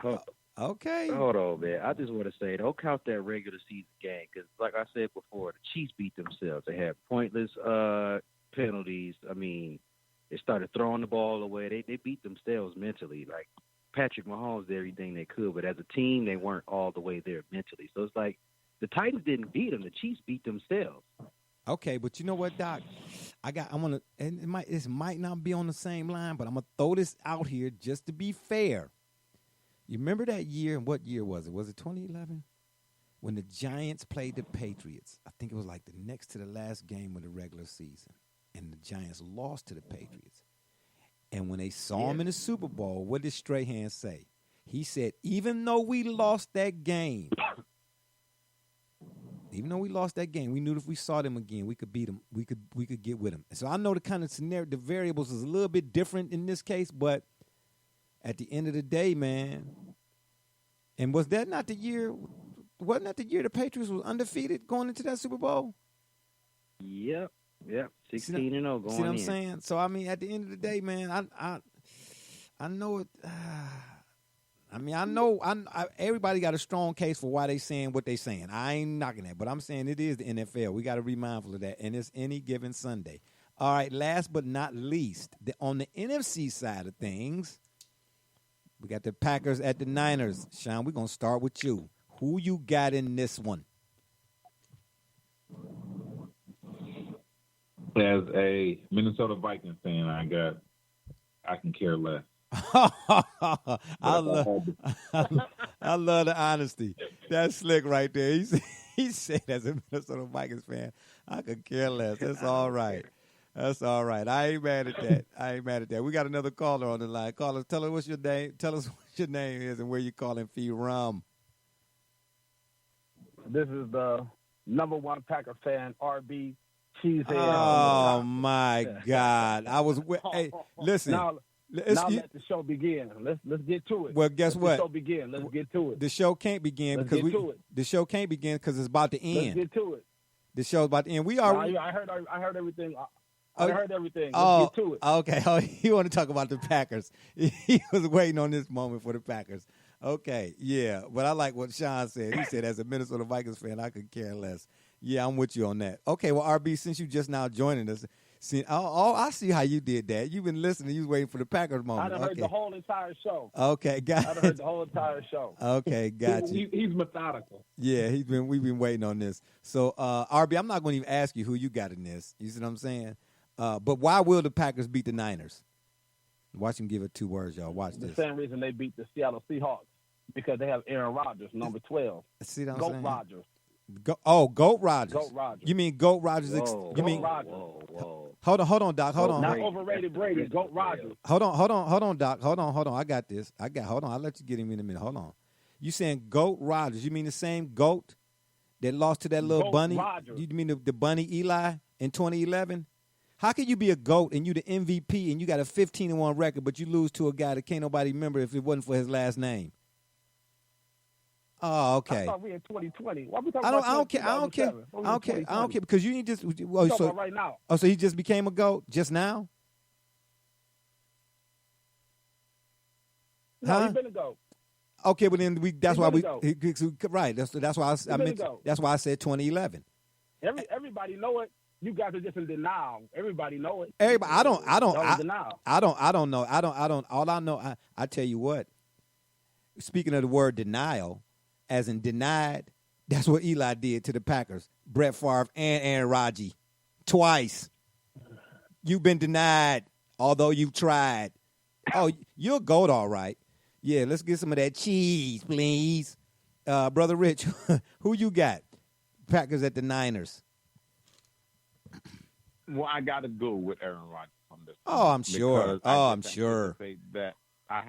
Okay. Hold on, man. I just want to say, don't count that regular season game because, like I said before, the Chiefs beat themselves. They had pointless penalties. I mean, they started throwing the ball away. They beat themselves mentally. Like, Patrick Mahomes did everything they could, but as a team, they weren't all the way there mentally. So it's like the Titans didn't beat them. The Chiefs beat themselves. Okay, but you know what, Doc? It might not be on the same line, but I'm gonna throw this out here just to be fair. You remember that year? What year was it? Was it 2011? When the Giants played the Patriots. I think it was like the next to the last game of the regular season. And the Giants lost to the Patriots. And when they saw him in the Super Bowl, what did Strahan say? He said, even though we lost that game, we knew if we saw them again, we could beat them. We could get with them. So I know the kind of scenario, the variables is a little bit different in this case, but at the end of the day, man, and wasn't that the year the Patriots was undefeated going into that Super Bowl? Yep. 16-0 going in. See what I'm saying? So, I mean, at the end of the day, man, I know it. I know everybody got a strong case for why they saying what they saying. I ain't knocking that, but I'm saying it is the NFL. We got to be mindful of that, and it's any given Sunday. All right, last but not least, on the NFC side of things, we got the Packers at the Niners. Sean, we're going to start with you. Who you got in this one? As a Minnesota Vikings fan, I can care less. I love the honesty. That's slick right there. He said, as a Minnesota Vikings fan, I could care less. That's all right. I ain't mad at that. We got another caller on the line. Caller, tell us what your name is and where you calling from. This is the number one Packer fan, RB Cheesehead. Oh my God! Hey, listen. Now let the show begin. Let's get to it. Well, guess what? The show begin. Let's get to it. The show can't begin because it's about to end. Let's get to it. The show's about to end. We are. I heard everything. I heard everything. Let's get to it. Okay. Oh, you want to talk about the Packers? He was waiting on this moment for the Packers. Okay. Yeah, but I like what Sean said. He said, as a Minnesota Vikings fan, I could care less. Yeah, I'm with you on that. Okay. Well, RB, since you just now joining us. See, I see how you did that. You've been listening. You was waiting for the Packers moment. I heard the whole entire show. Okay, got I heard the whole entire show. Okay, got you. He's methodical. Yeah, we've been waiting on this. So, RB, I'm not going to even ask you who you got in this. You see what I'm saying? But why will the Packers beat the Niners? Watch him give it 2 words, y'all. Watch this. The same reason they beat the Seattle Seahawks, because they have Aaron Rodgers, number 12. See what I'm saying? Goat Rodgers. Goat Rodgers. Goat Rodgers. You mean Goat Rodgers? Whoa, you mean? Whoa. Hold on, Doc. Hold on. Not overrated Brady. Goat Rodgers. Hold on, Doc. Hold on. I got this. Hold on. I'll let you get him in a minute. Hold on. You saying Goat Rodgers? You mean the same goat that lost to that little Goat bunny? Rodgers. You mean the bunny Eli in 2011? How can you be a GOAT and you the MVP and you got a 15-1 record, but you lose to a guy that can't nobody remember if it wasn't for his last name? Oh, okay. I thought we in 2020. Why we talking I about don't care because you ain't just. Oh, so right now. Oh, so he just became a GOAT just now? No, he's been a GOAT. Okay, but then that's why we right. That's why I meant. That's why I said 2011. Everybody know it. You guys are just in denial. Everybody know it. Everybody, I don't know. All I know, I tell you what. Speaking of the word denial, as in denied, that's what Eli did to the Packers. Brett Favre and Aaron Rodgers. Twice. You've been denied, although you've tried. Oh, you're a GOAT, all right. Yeah, let's get some of that cheese, please. Brother Rich, who you got? Packers at the Niners. Well, I got to go with Aaron Rodgers on this. Oh, I'm sure. I'm sure. That I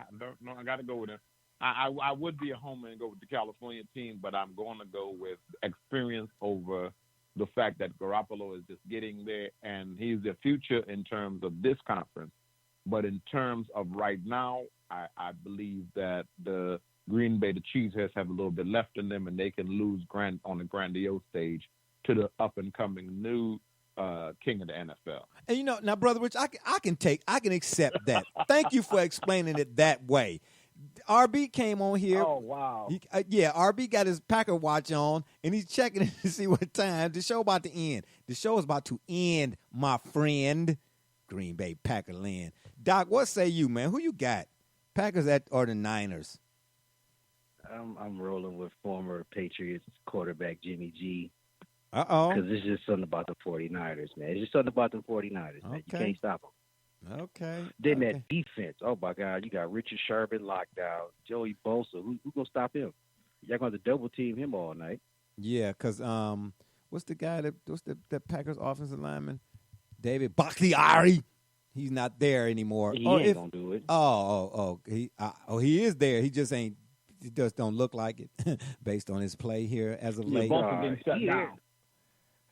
got to go with him. I would be a homer and go with the California team, but I'm going to go with experience over the fact that Garoppolo is just getting there, and he's the future in terms of this conference. But in terms of right now, I believe that the Green Bay, the Cheeseheads, have a little bit left in them, and they can lose on the grandiose stage to the up-and-coming new king of the NFL. And now, Brother Rich, I can accept that. Thank you for explaining it that way. RB came on here. Oh, wow. RB got his Packer watch on, and he's checking it to see what time. The show about to end. The show is about to end, my friend. Green Bay Packer land. Doc, what say you, man? Who you got? Packers or the Niners? I'm rolling with former Patriots quarterback Jimmy G. Uh-oh. Because it's just something about the 49ers, man. It's just something about the 49ers, man. You can't stop them. Okay. Then that defense. Oh, my God. You got Richard Sherman locked down. Joey Bosa. Who going to stop him? Y'all going to double team him all night. Yeah, because what's the Packers offensive lineman? David Bakhtiari. He's not there anymore. He ain't gonna do it. He is there. He just ain't. He just don't look like it based on his play here as of late. Bosa getting shut down.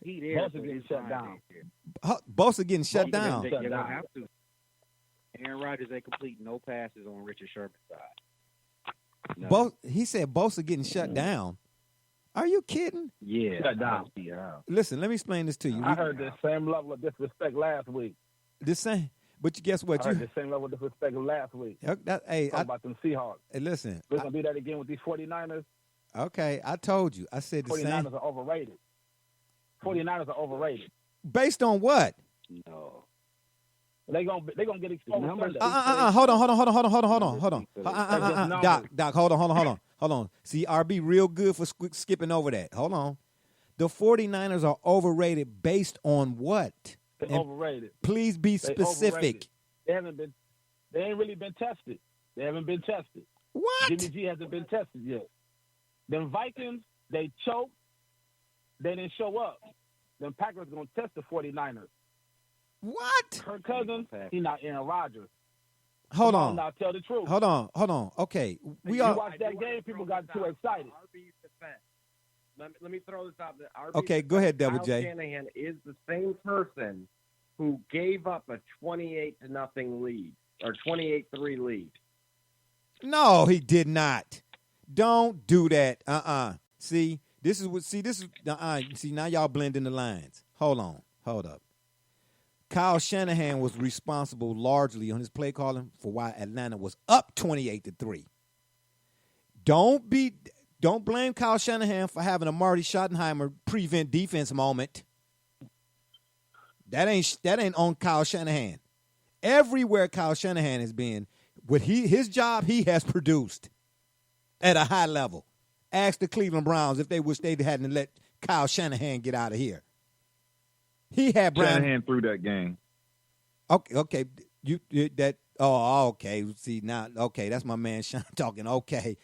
He there. Bosa getting shut down. Bosa getting shut down. They don't have to. Aaron Rodgers ain't complete no passes on Richard Sherman's side. No. He said Bosa getting shut down. Are you kidding? Yeah. Shut down. Listen, let me explain this to you. I heard the same level of disrespect last week. The same. But guess what? I heard the same level of disrespect last week. Talk about them Seahawks. Hey, listen. We're going to do that again with these 49ers. Okay, I told you. I said the 49ers same. 49ers are overrated. 49ers are overrated. Based on what? No. They're gonna get exposed. Hold on. Doc, hold on. See, RB real good for skipping over that. Hold on. The 49ers are overrated based on what? They're overrated. Please be specific. They ain't really been tested. They haven't been tested. What? Jimmy G hasn't been tested yet. Them Vikings, they choked. They didn't show up. Them Packers gonna test the 49ers. What? Kirk Cousins, he not Aaron Rodgers. Hold on. Now tell the truth. Hold on. Okay, you watched that game. People got too excited. RB's defense. Let me throw this out there. Okay, go ahead, Double J. Shanahan is the same person who gave up a 28-0 lead or 28-3 lead. No, he did not. Don't do that. See, this is See, now y'all blending the lines. Hold up. Kyle Shanahan was responsible largely on his play calling for why Atlanta was up 28-3. Don't blame Kyle Shanahan for having a Marty Schottenheimer prevent defense moment. That ain't on Kyle Shanahan. Everywhere Kyle Shanahan has been, with his job, he has produced at a high level. Ask the Cleveland Browns if they wish they hadn't let Kyle Shanahan get out of here. He had Shanahan threw that game. Okay. Okay. See now. Okay, that's my man Sean talking. Okay.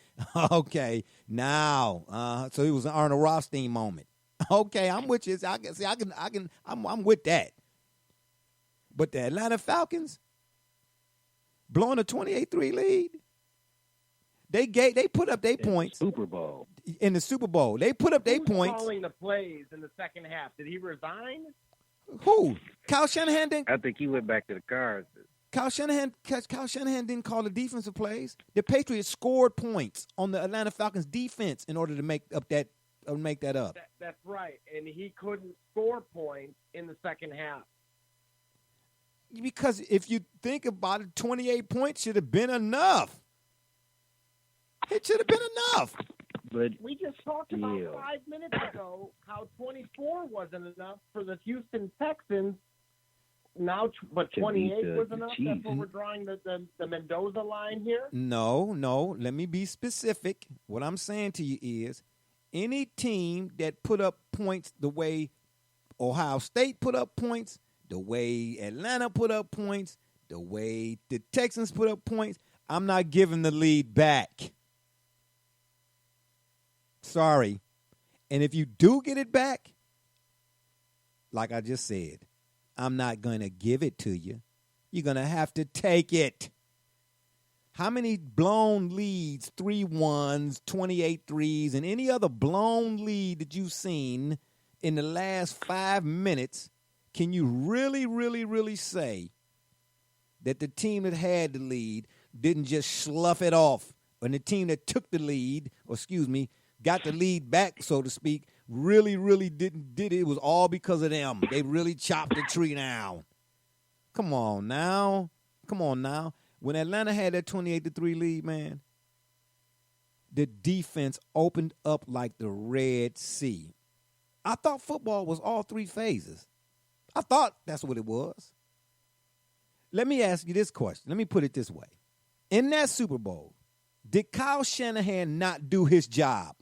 Now, so it was an Arnold Rothstein moment. Okay, I'm with you. I'm with that. But the Atlanta Falcons blowing a 28-3 lead. They put up their points. Super Bowl. In the Super Bowl, they put up their points. Calling the plays in the second half. Did he resign? Who? Kyle Shanahan didn't. I think he went back to the Cards. Kyle Shanahan didn't call the defensive plays. The Patriots scored points on the Atlanta Falcons defense in order to make that up. That's right, and he couldn't score points in the second half. Because if you think about it, 28 points should have been enough. It should have been enough. But we just talked about 5 minutes ago how 24 wasn't enough for the Houston Texans. Now, but 28 was enough. That's what we're drawing the Mendoza line here. No. Let me be specific. What I'm saying to you is, any team that put up points the way Ohio State put up points, the way Atlanta put up points, the way the Texans put up points, I'm not giving the lead back. Sorry. And if you do get it back, like I just said, I'm not going to give it to you. You're going to have to take it. How many blown leads, 3-1s, 28-3s, and any other blown lead that you've seen in the last 5 minutes, can you really, really, really say that the team that had the lead didn't just slough it off, and the team that took the lead, got the lead back, so to speak, really, really did it? It was all because of them. They really chopped the tree down. Come on now. When Atlanta had that 28-3 lead, man, the defense opened up like the Red Sea. I thought football was all three phases. I thought that's what it was. Let me ask you this question. Let me put it this way. In that Super Bowl, did Kyle Shanahan not do his job?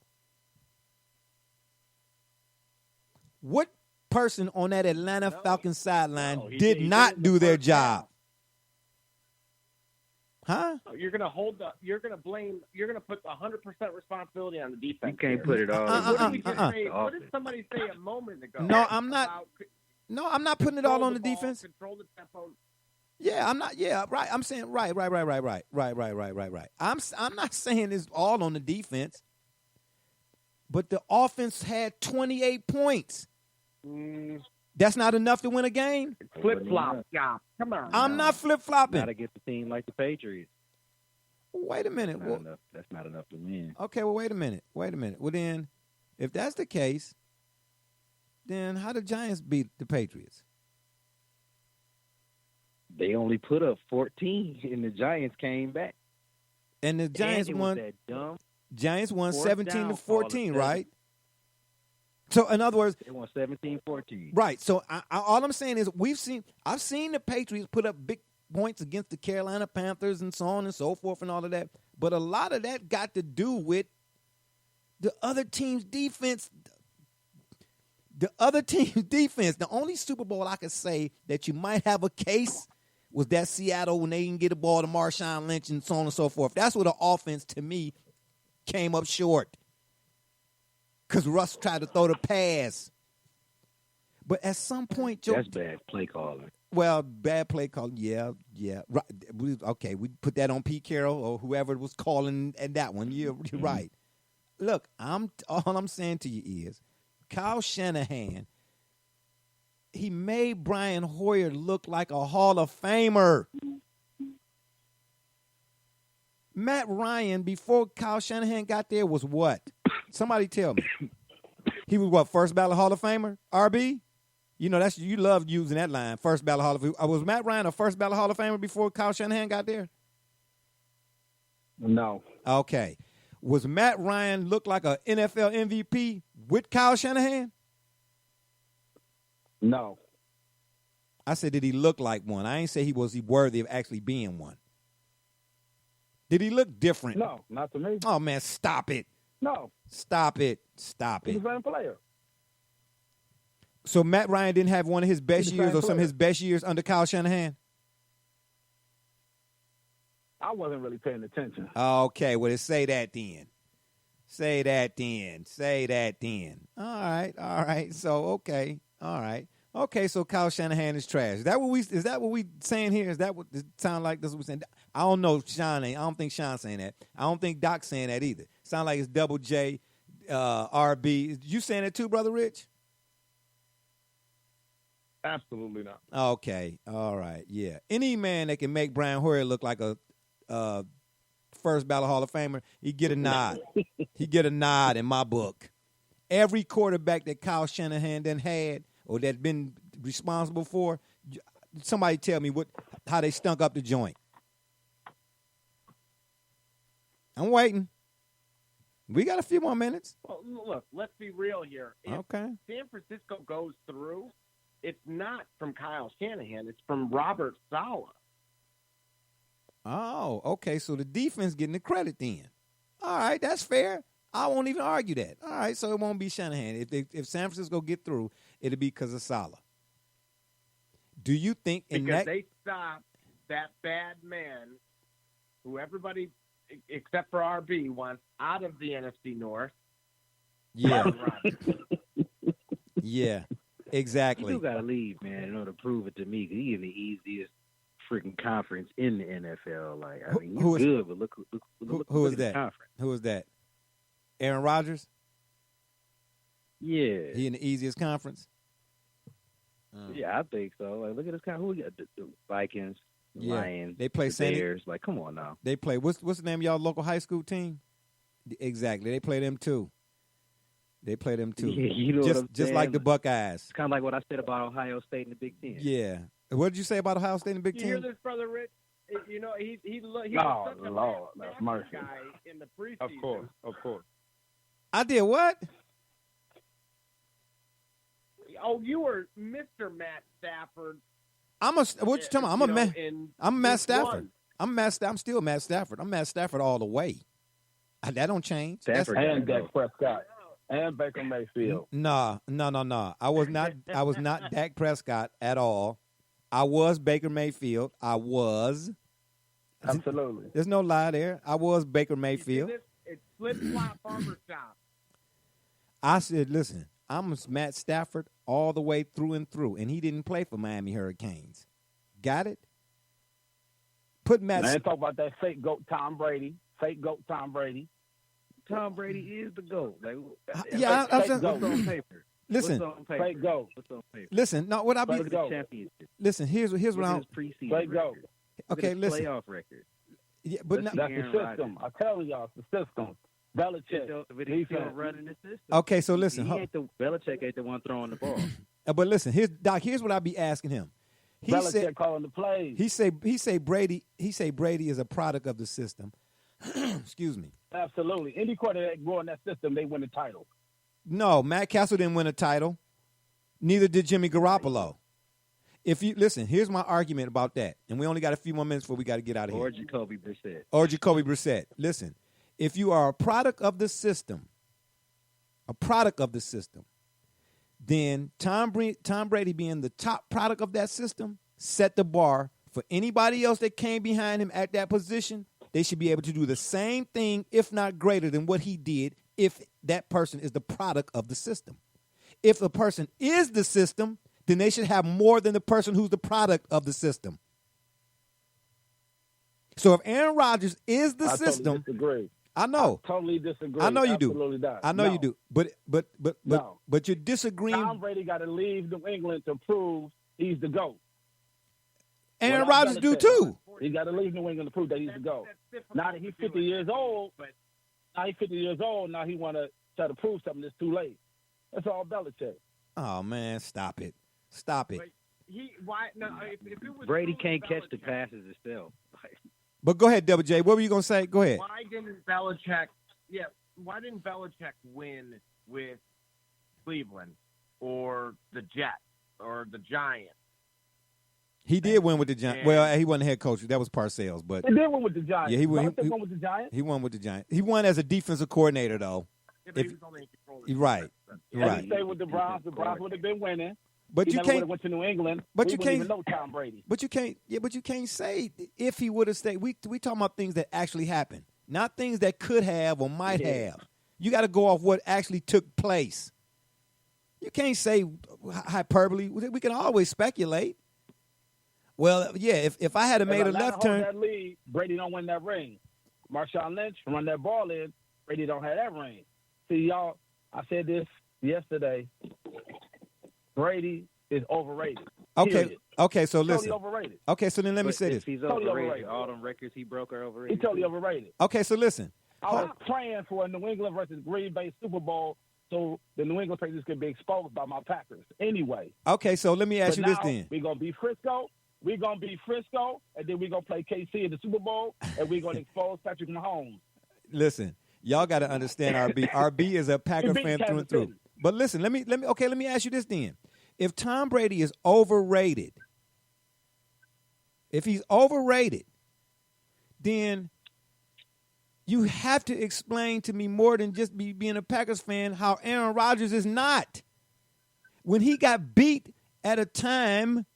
What person on that Atlanta Falcons sideline did not do their job? Huh? You're going to put 100% responsibility on the defense. You can't put it all. What did somebody say a moment ago? No, I'm not. No, I'm not putting it all on the defense. Control the tempo. Yeah, I'm not. Yeah, right. I'm saying right. I'm not saying it's all on the defense, but the offense had 28 points. That's not enough to win a game. Flip flop, yeah. Come on. I'm not flip flopping. Not against a team like the Patriots. Wait a minute. That's not enough to win. Okay, well, wait a minute. Well, then, if that's the case, then how did Giants beat the Patriots? They only put up 14, and the Giants came back. And the Giants won. That dumb Giants won 17-14, right? So, in other words, they won 17-14. Right. So, all I'm saying is I've seen the Patriots put up big points against the Carolina Panthers and so on and so forth and all of that. But a lot of that got to do with the other team's defense. The other team's defense. The only Super Bowl I could say that you might have a case was that Seattle when they didn't get the ball to Marshawn Lynch and so on and so forth. That's where the offense, to me, came up short. Because Russ tried to throw the pass. But at some point, Joe. That's bad play calling. Well, bad play calling, yeah. Right. Okay, we put that on Pete Carroll or whoever was calling at that one. You're right. Look, all I'm saying to you is Kyle Shanahan, he made Brian Hoyer look like a Hall of Famer. Matt Ryan, before Kyle Shanahan got there, was what? Somebody tell me. He was what, first ballot Hall of Famer? RB? You know, you love using that line, first ballot Hall of Famer. Was Matt Ryan a first ballot Hall of Famer before Kyle Shanahan got there? No. Okay. Was Matt Ryan look like an NFL MVP with Kyle Shanahan? No. I said, did he look like one? I ain't say he was worthy of actually being one. Did he look different? No, not to me. Oh, man, stop it. No. Stop it. He's the same player. So Matt Ryan didn't have one of his best years or some of his best years under Kyle Shanahan? I wasn't really paying attention. Okay, well, say that then. Say that then. All right. So, okay. All right. Okay, so Kyle Shanahan is trash. Is that what we saying here? Is that what it sound like? This is what we're saying? I don't know. I don't think Sean's saying that. I don't think Doc's saying that either. Sound like it's Double J, RB. You saying that too, Brother Rich? Absolutely not. Okay. All right. Yeah. Any man that can make Brian Hoyer look like a first ballot Hall of Famer, he get a nod. He get a nod in my book. Every quarterback that Kyle Shanahan then had or that's been responsible for, somebody tell me how they stunk up the joint. I'm waiting. We got a few more minutes. Well, look, let's be real here. If San Francisco goes through, it's not from Kyle Shanahan. It's from Robert Saleh. Oh, okay. So the defense getting the credit then. All right, that's fair. I won't even argue that. All right, so it won't be Shanahan. If San Francisco get through, it'll be because of Saleh. Do you think because they stopped that bad man who everybody except for RB wants out of the NFC North? Yeah. Yeah, exactly. You got to leave, man, in order to prove it to me. Because he's in the easiest freaking conference in the NFL. Like, I mean, he's good, but look who is that? Conference. Who is that? Aaron Rodgers? Yeah. He in the easiest conference? Yeah, I think so. Like, look at this kind. Who we got? The Vikings, the Lions, they play the Bears. Like, come on now. They play. What's the name of y'all local high school team? Exactly. They play them too. Yeah, you know just like the Buckeyes. It's kind of like what I said about Ohio State in the Big Ten. Yeah. What did you say about Ohio State in the Big Ten? You hear this, Brother Rich? You know, he was such a Lord, that's mercy. guy in the preseason. Of course. I did what? Oh, you were Mr. Matt Stafford. What you talking about? I'm Matt Stafford. One. I'm still Matt Stafford. I'm Matt Stafford all the way. That don't change. And Dak Prescott. And Baker Mayfield. No. I was not Dak Prescott at all. I was Baker Mayfield. I was. Absolutely. There's no lie there. I was Baker Mayfield. It's flip-flop barbershop. I said, listen, I'm Matt Stafford all the way through and through, and he didn't play for Miami Hurricanes. Got it? Put Matt. I ain't talk about that fake goat Tom Brady. Fake goat Tom Brady. Tom Brady is the GOAT. Like, yeah, fake what's on paper? Listen, what's on paper? Fake goat. What's on paper? Listen. No, what I be. Look at the championship. Listen, here's what Look I'm. at his preseason Fake goat. record. Okay, Look at his listen. playoff record. Yeah, but Let's now, That's Aaron the system. Rodgers. I tell y'all, it's the system. Belichick. But he's still running the system. okay. So listen. Belichick ain't the one throwing the ball. But listen, here's what I be asking him. He Belichick said calling the plays. he say Brady is a product of the system. Excuse me. Absolutely. Any quarterback growing that system, they win the title. No, Matt Castle didn't win a title. Neither did Jimmy Garoppolo. If you listen, here's my argument about that, and we only got a few more minutes before we got to get out of here. Or Jacoby Brissett. Listen, if you are a product of the system, then Tom Brady being the top product of that system set the bar for anybody else that came behind him at that position. They should be able to do the same thing, if not greater than what he did, if that person is the product of the system. If the person is the system, then they should have more than the person who's the product of the system. So if Aaron Rodgers is the system, totally disagree. I know. I totally disagree. I know you Absolutely do. Not. I know you do. But No. you're disagreeing. Tom Brady got to leave New England to prove he's the GOAT. Aaron Well, Rodgers do Belichick. too. He got to leave New England to prove that he's the GOAT. Now that he's 50 years old, now he want to try to prove something that's too late. That's all Belichick. Oh man, stop it. But if it was Brady truly can't catch the Belichick, passes himself. But go ahead, Double J. What were you gonna say? Go ahead. Why didn't Belichick win with Cleveland or the Jets or the Giants? He did win with the Giants. Well, he wasn't the head coach. That was Parcells. But He did win with the Giants. Yeah, he won Belichick won with the Giants. he won with the Giants. He won as a defensive coordinator, though. Yeah, but he was only in control of the Right. defense. Right. If he stayed with the Browns would have been winning. But He you never would can't. have went to New England. But we you wouldn't can't- even know Tom Brady. But you can't. Yeah, but you can't say if he would have stayed. We talking about things that actually happened, not things that could have or might have. You got to go off what actually took place. You can't say hyperbole. We can always speculate. Well, yeah. If I had made a left turn, that lead, Brady don't win that ring. Marshawn Lynch run that ball in. Brady don't have that ring. See, y'all. I said this yesterday. Brady is overrated. okay. Period. Okay. So Totally listen. overrated. Okay. So then let me But say if this. he's Totally overrated, overrated. all them records he broke are overrated. He's totally overrated. Okay. So listen. I was praying for a New England versus Green Bay Super Bowl so the New England Patriots could be exposed by my Packers. Anyway. Okay. So let me ask But you this now, then. we're going to be Frisco. We're going to be Frisco, and then we're going to play KC in the Super Bowl, and we're going to expose Patrick Mahomes. Listen, y'all got to understand RB. RB is a Packer He beat fan through and Kansas through. City. But listen, let me ask you this then. If Tom Brady is overrated, if he's overrated, then you have to explain to me more than just being a Packers fan how Aaron Rodgers is not. When he got beat at a time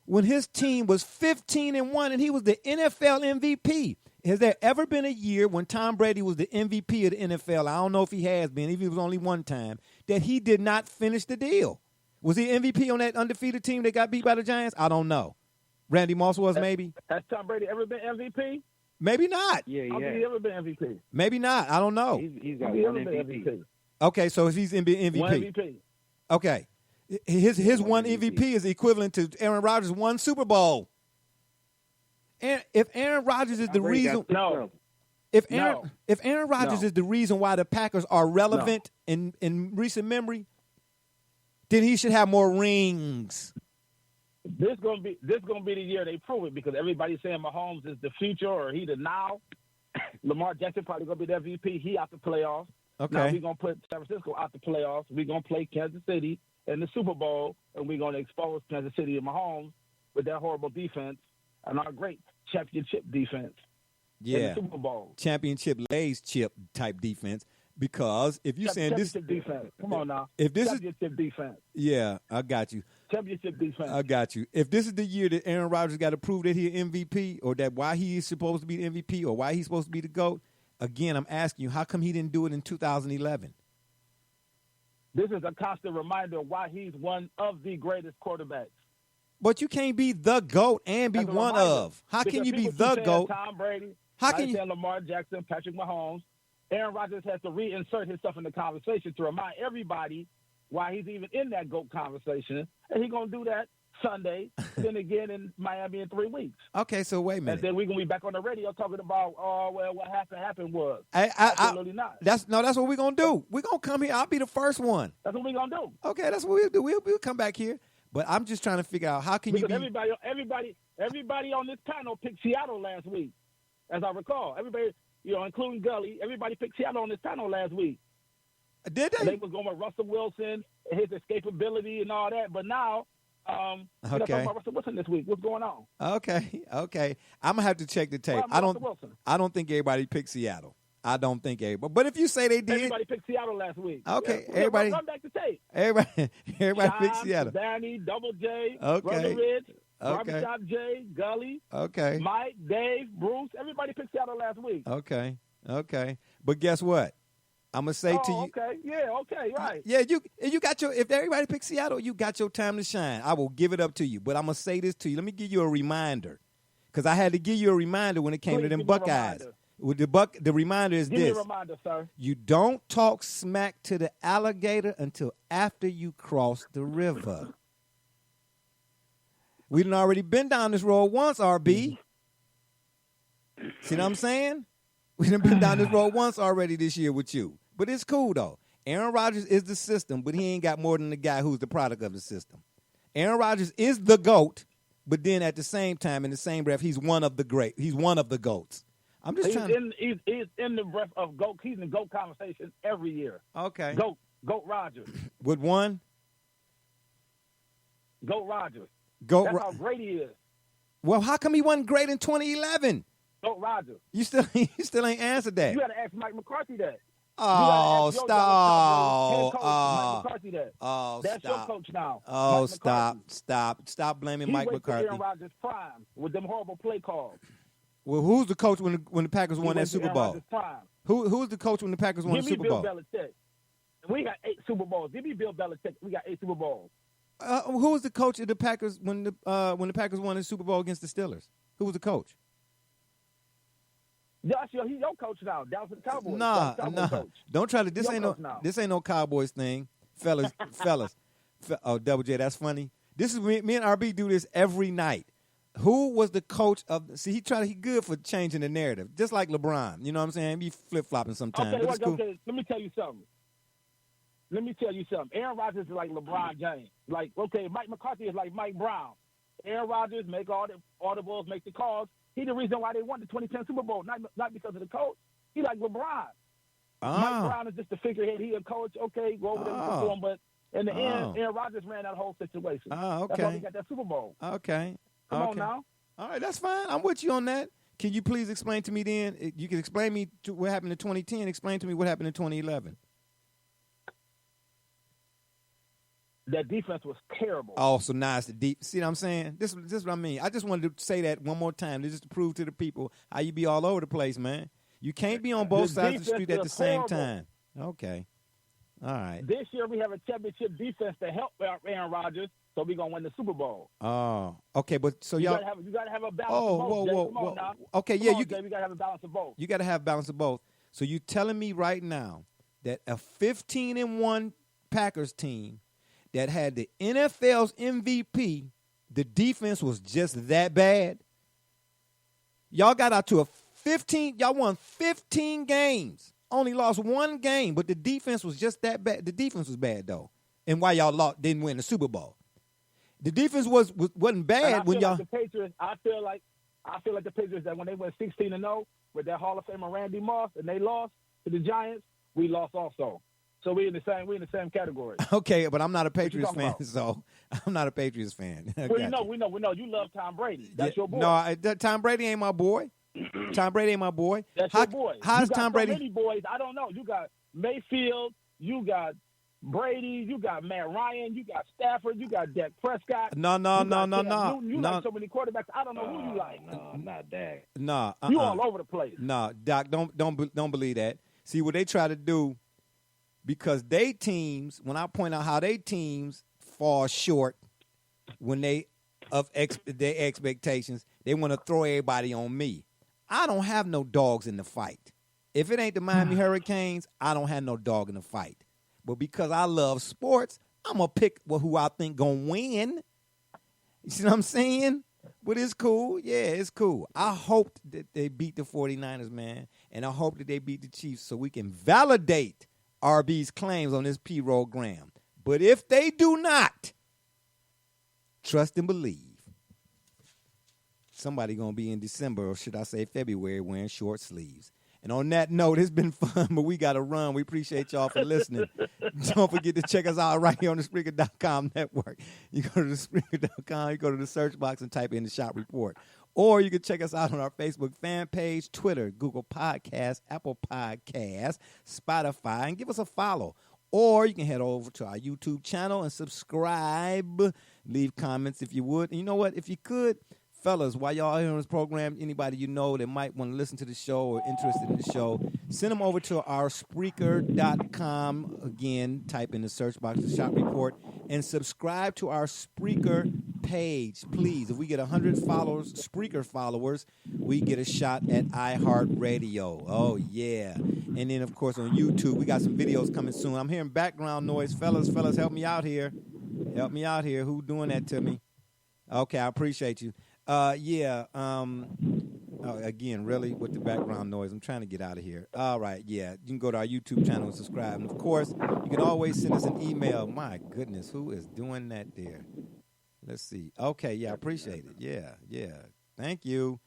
when his team was 15-1 and he was the NFL MVP. Has there ever been a year when Tom Brady was the MVP of the NFL? I don't know if he has been, if it was only one time, that he did not finish the deal. Was he MVP on that undefeated team that got beat by the Giants? I don't know. Randy Moss was maybe? Has Tom Brady ever been MVP? Maybe not. Yeah, Has he ever been MVP? Maybe not. I don't know. He's got Has he one ever been MVP. MVP? Okay, so if he's MVP. One MVP. Okay. His one MVP. MVP is equivalent to Aaron Rodgers' one Super Bowl. And if Aaron Rodgers is the reason, No. if No. Aaron Rodgers No. is the reason why the Packers are relevant in recent memory, then he should have more rings. This gonna be the year they prove it because everybody's saying Mahomes is the future or he the now. Lamar Jackson probably gonna be the MVP. He out the playoffs. Now Okay. we're gonna put San Francisco out the playoffs. We're gonna play Kansas City in the Super Bowl, and we're gonna expose Kansas City and Mahomes with that horrible defense and our great championship defense in Yeah. the Super Bowl. Championship Lay's chip type defense. Because if you're saying this, Championship defense. Come on now. if this is, Championship defense. yeah, I got you. Championship defense. I got you. If this is the year that Aaron Rodgers got to prove that he's MVP or that why he is supposed to be the MVP or why he's supposed to be the GOAT, again, I'm asking you, how come he didn't do it in 2011? This is a constant reminder of why he's one of the greatest quarterbacks. But you can't be the GOAT and be one of. How can you be the GOAT? Tom Brady, How can you? Lamar Jackson, Patrick Mahomes. Aaron Rodgers has to reinsert himself in the conversation to remind everybody why he's even in that GOAT conversation. And he's going to do that Sunday, then again in Miami in 3 weeks. Okay, so wait a minute. And then we're going to be back on the radio talking about, what happened was. Absolutely not. That's what we're going to do. We're going to come here. I'll be the first one. That's what we're going to do. Okay, that's what we'll do. We'll come back here. But I'm just trying to figure out how can because you be. Everybody on this panel picked Seattle last week, as I recall. Everybody, including Gully, everybody picked Seattle on this panel last week. Did they? And they was going with Russell Wilson and his escapability and all that. But now, talking about Russell Wilson this week. What's going on? Okay. I'm gonna have to check the tape. I don't think everybody picked Seattle. I don't think everybody. But if you say they did, everybody picked Seattle last week. Okay, yeah. Everybody. Run back to tape. Everybody picked Seattle. Danny, Double J, Okay. Brother Rich, Okay. Barbershop J, Gully, Okay. Mike, Dave, Bruce. Everybody picked Seattle last week. Okay. But guess what? I'm gonna say to you. Okay. Yeah. Okay. Right. Yeah. You got your. If everybody picks Seattle, you got your time to shine. I will give it up to you. But I'm gonna say this to you. Let me give you a reminder, because I had to give you a reminder when it came to them Buckeyes. With the reminder is Give this. me a reminder, sir. You don't talk smack to the alligator until after you cross the river. We done already been down this road once, RB. See what I'm saying? We done been down this road once already this year with you. But it's cool, though. Aaron Rodgers is the system, but he ain't got more than the guy who's the product of the system. Aaron Rodgers is the GOAT, but then at the same time, in the same breath, he's one of the great. He's one of the GOATs. I'm just trying. He's in the breath of GOAT. He's in the GOAT conversation every year. Okay. GOAT Rodgers. With one? GOAT Rodgers. That's how great he is. Well, how come he wasn't great in 2011? GOAT Rodgers. You still ain't answered that. You got to ask Mike McCarthy that. Oh, stop. Mike McCarthy that. Oh, That's stop. your coach now. Oh, Mike stop blaming he Mike went McCarthy. To Aaron Rodgers' prime with them horrible play calls. Well, who's the coach when the Packers won that Super Bowl? Who's the coach when the Packers won the Super Bowl? Give me Bill Belichick. We got 8 Super Bowls. Give me Bill Belichick. We got 8 Super Bowls. Who was the coach of the Packers when the Packers won the Super Bowl against the Steelers? Who was the coach? Joshua, he's your coach now. Down for the Cowboys. Nah. Coach. Don't try to. This ain't no Cowboys thing, fellas. Oh, Double J, that's funny. This is me and RB do this every night. Who was the coach of? See, he good for changing the narrative, just like LeBron. You know what I'm saying? He flip flopping sometimes. Okay, cool. Okay. Let me tell you something. Aaron Rodgers is like LeBron James. Like, okay, Mike McCarthy is like Mike Brown. Aaron Rodgers make all the audibles, make the calls. He's the reason why they won the 2010 Super Bowl, not because of the coach. He like LeBron. Mike Brown is just the figurehead. He a coach. Okay, go over there and perform. But in the end, Aaron Rodgers ran that whole situation. Okay. That's why he got that Super Bowl. Okay. Come on now. All right, that's fine. I'm with you on that. Can you please explain to me then? You can explain me to what happened in 2010. Explain to me what happened in 2011. That defense was terrible. Oh, so now it's the deep. See what I'm saying? This is what I mean. I just wanted to say that one more time, just to prove to the people how you be all over the place, man. You can't be on both sides of the street at the same time. Okay. All right. This year we have a championship defense to help Aaron Rodgers, so we're going to win the Super Bowl. Oh, okay. But so y'all. You got to have a balance of both. Whoa. Okay, yeah. We got to have a balance of both. You got to have balance of both. So you telling me right now that a 15-1 Packers team that had the NFL's MVP, the defense was just that bad? Y'all got out to y'all won 15 games. Only lost 1 game, but the defense was just that bad. The defense was bad, though. And why y'all didn't win the Super Bowl. The defense wasn't bad when y'all. Like the Patriots, I feel like the Patriots, that when they went 16-0 with that Hall of Famer Randy Moss and they lost to the Giants, we lost also. So we're in the same category. Okay, but I'm not a Patriots fan, so I'm not a Patriots fan. Well, we know. You love Tom Brady. That's your boy. No, Tom Brady ain't my boy. Tom Brady ain't my boy. That's your boy. How's Tom Brady? So many boys. I don't know. You got Mayfield. You got Brady. You got Matt Ryan. You got Stafford. You got Dak Prescott. No. You like so many quarterbacks. I don't know who you like. No, not Dak. No. You all over the place. No, Doc. Don't believe that. See what they try to do, because when I point out how they teams fall short when they of their expectations. They want to throw everybody on me. I don't have no dogs in the fight. If it ain't the Miami Hurricanes, I don't have no dog in the fight. But because I love sports, I'm going to pick who I think going to win. You see what I'm saying? But it's cool. Yeah, it's cool. I hope that they beat the 49ers, man, and I hope that they beat the Chiefs so we can validate RB's claims on this program. But if they do not, trust and believe. Somebody going to be in December, or should I say February, wearing short sleeves. And on that note, it's been fun, but we got to run. We appreciate y'all for listening. Don't forget to check us out right here on the Spreaker.com network. You go to the Spreaker.com, you go to the search box and type in the Shop Report. Or you can check us out on our Facebook fan page, Twitter, Google Podcasts, Apple Podcasts, Spotify, and give us a follow. Or you can head over to our YouTube channel and subscribe. Leave comments if you would. And you know what? If you could, fellas, while y'all here on this program, anybody you know that might want to listen to the show or interested in the show, send them over to our Spreaker.com. Again, type in the search box, the Shop Report, and subscribe to our Spreaker page, please. If we get 100 followers, Spreaker followers, we get a shot at iHeartRadio. Oh, yeah. And then, of course, on YouTube, we got some videos coming soon. I'm hearing background noise. Fellas, help me out here. Help me out here. Who doing that to me? Okay, I appreciate you. Again, really, with the background noise, I'm trying to get out of here. All right, yeah, you can go to our YouTube channel and subscribe. And, of course, you can always send us an email. My goodness, who is doing that there? Let's see. Okay, yeah, I appreciate it. Yeah. Thank you.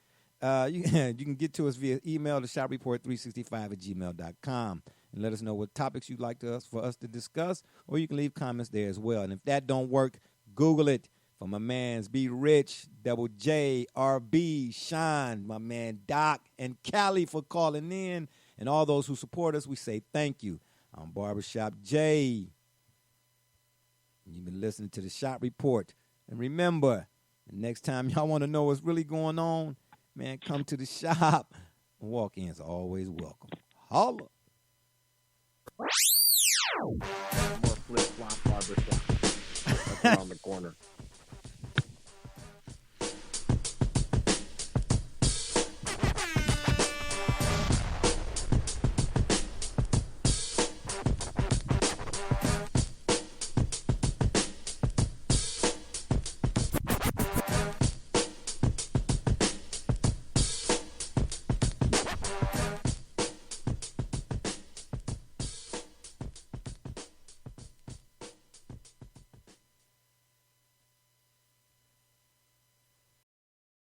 You can get to us via email to shopreport365@gmail.com and let us know what topics you'd like for us to discuss, or you can leave comments there as well. And if that don't work, Google it. For my mans, Be Rich, Double J, RB, Sean, my man Doc, and Callie for calling in, and all those who support us, we say thank you. I'm Barbershop J. You've been listening to the Shop Report. And remember, the next time y'all want to know what's really going on, man, come to the shop. Walk-ins are always welcome. Holla. More flip-flop barbershop. That's around the corner.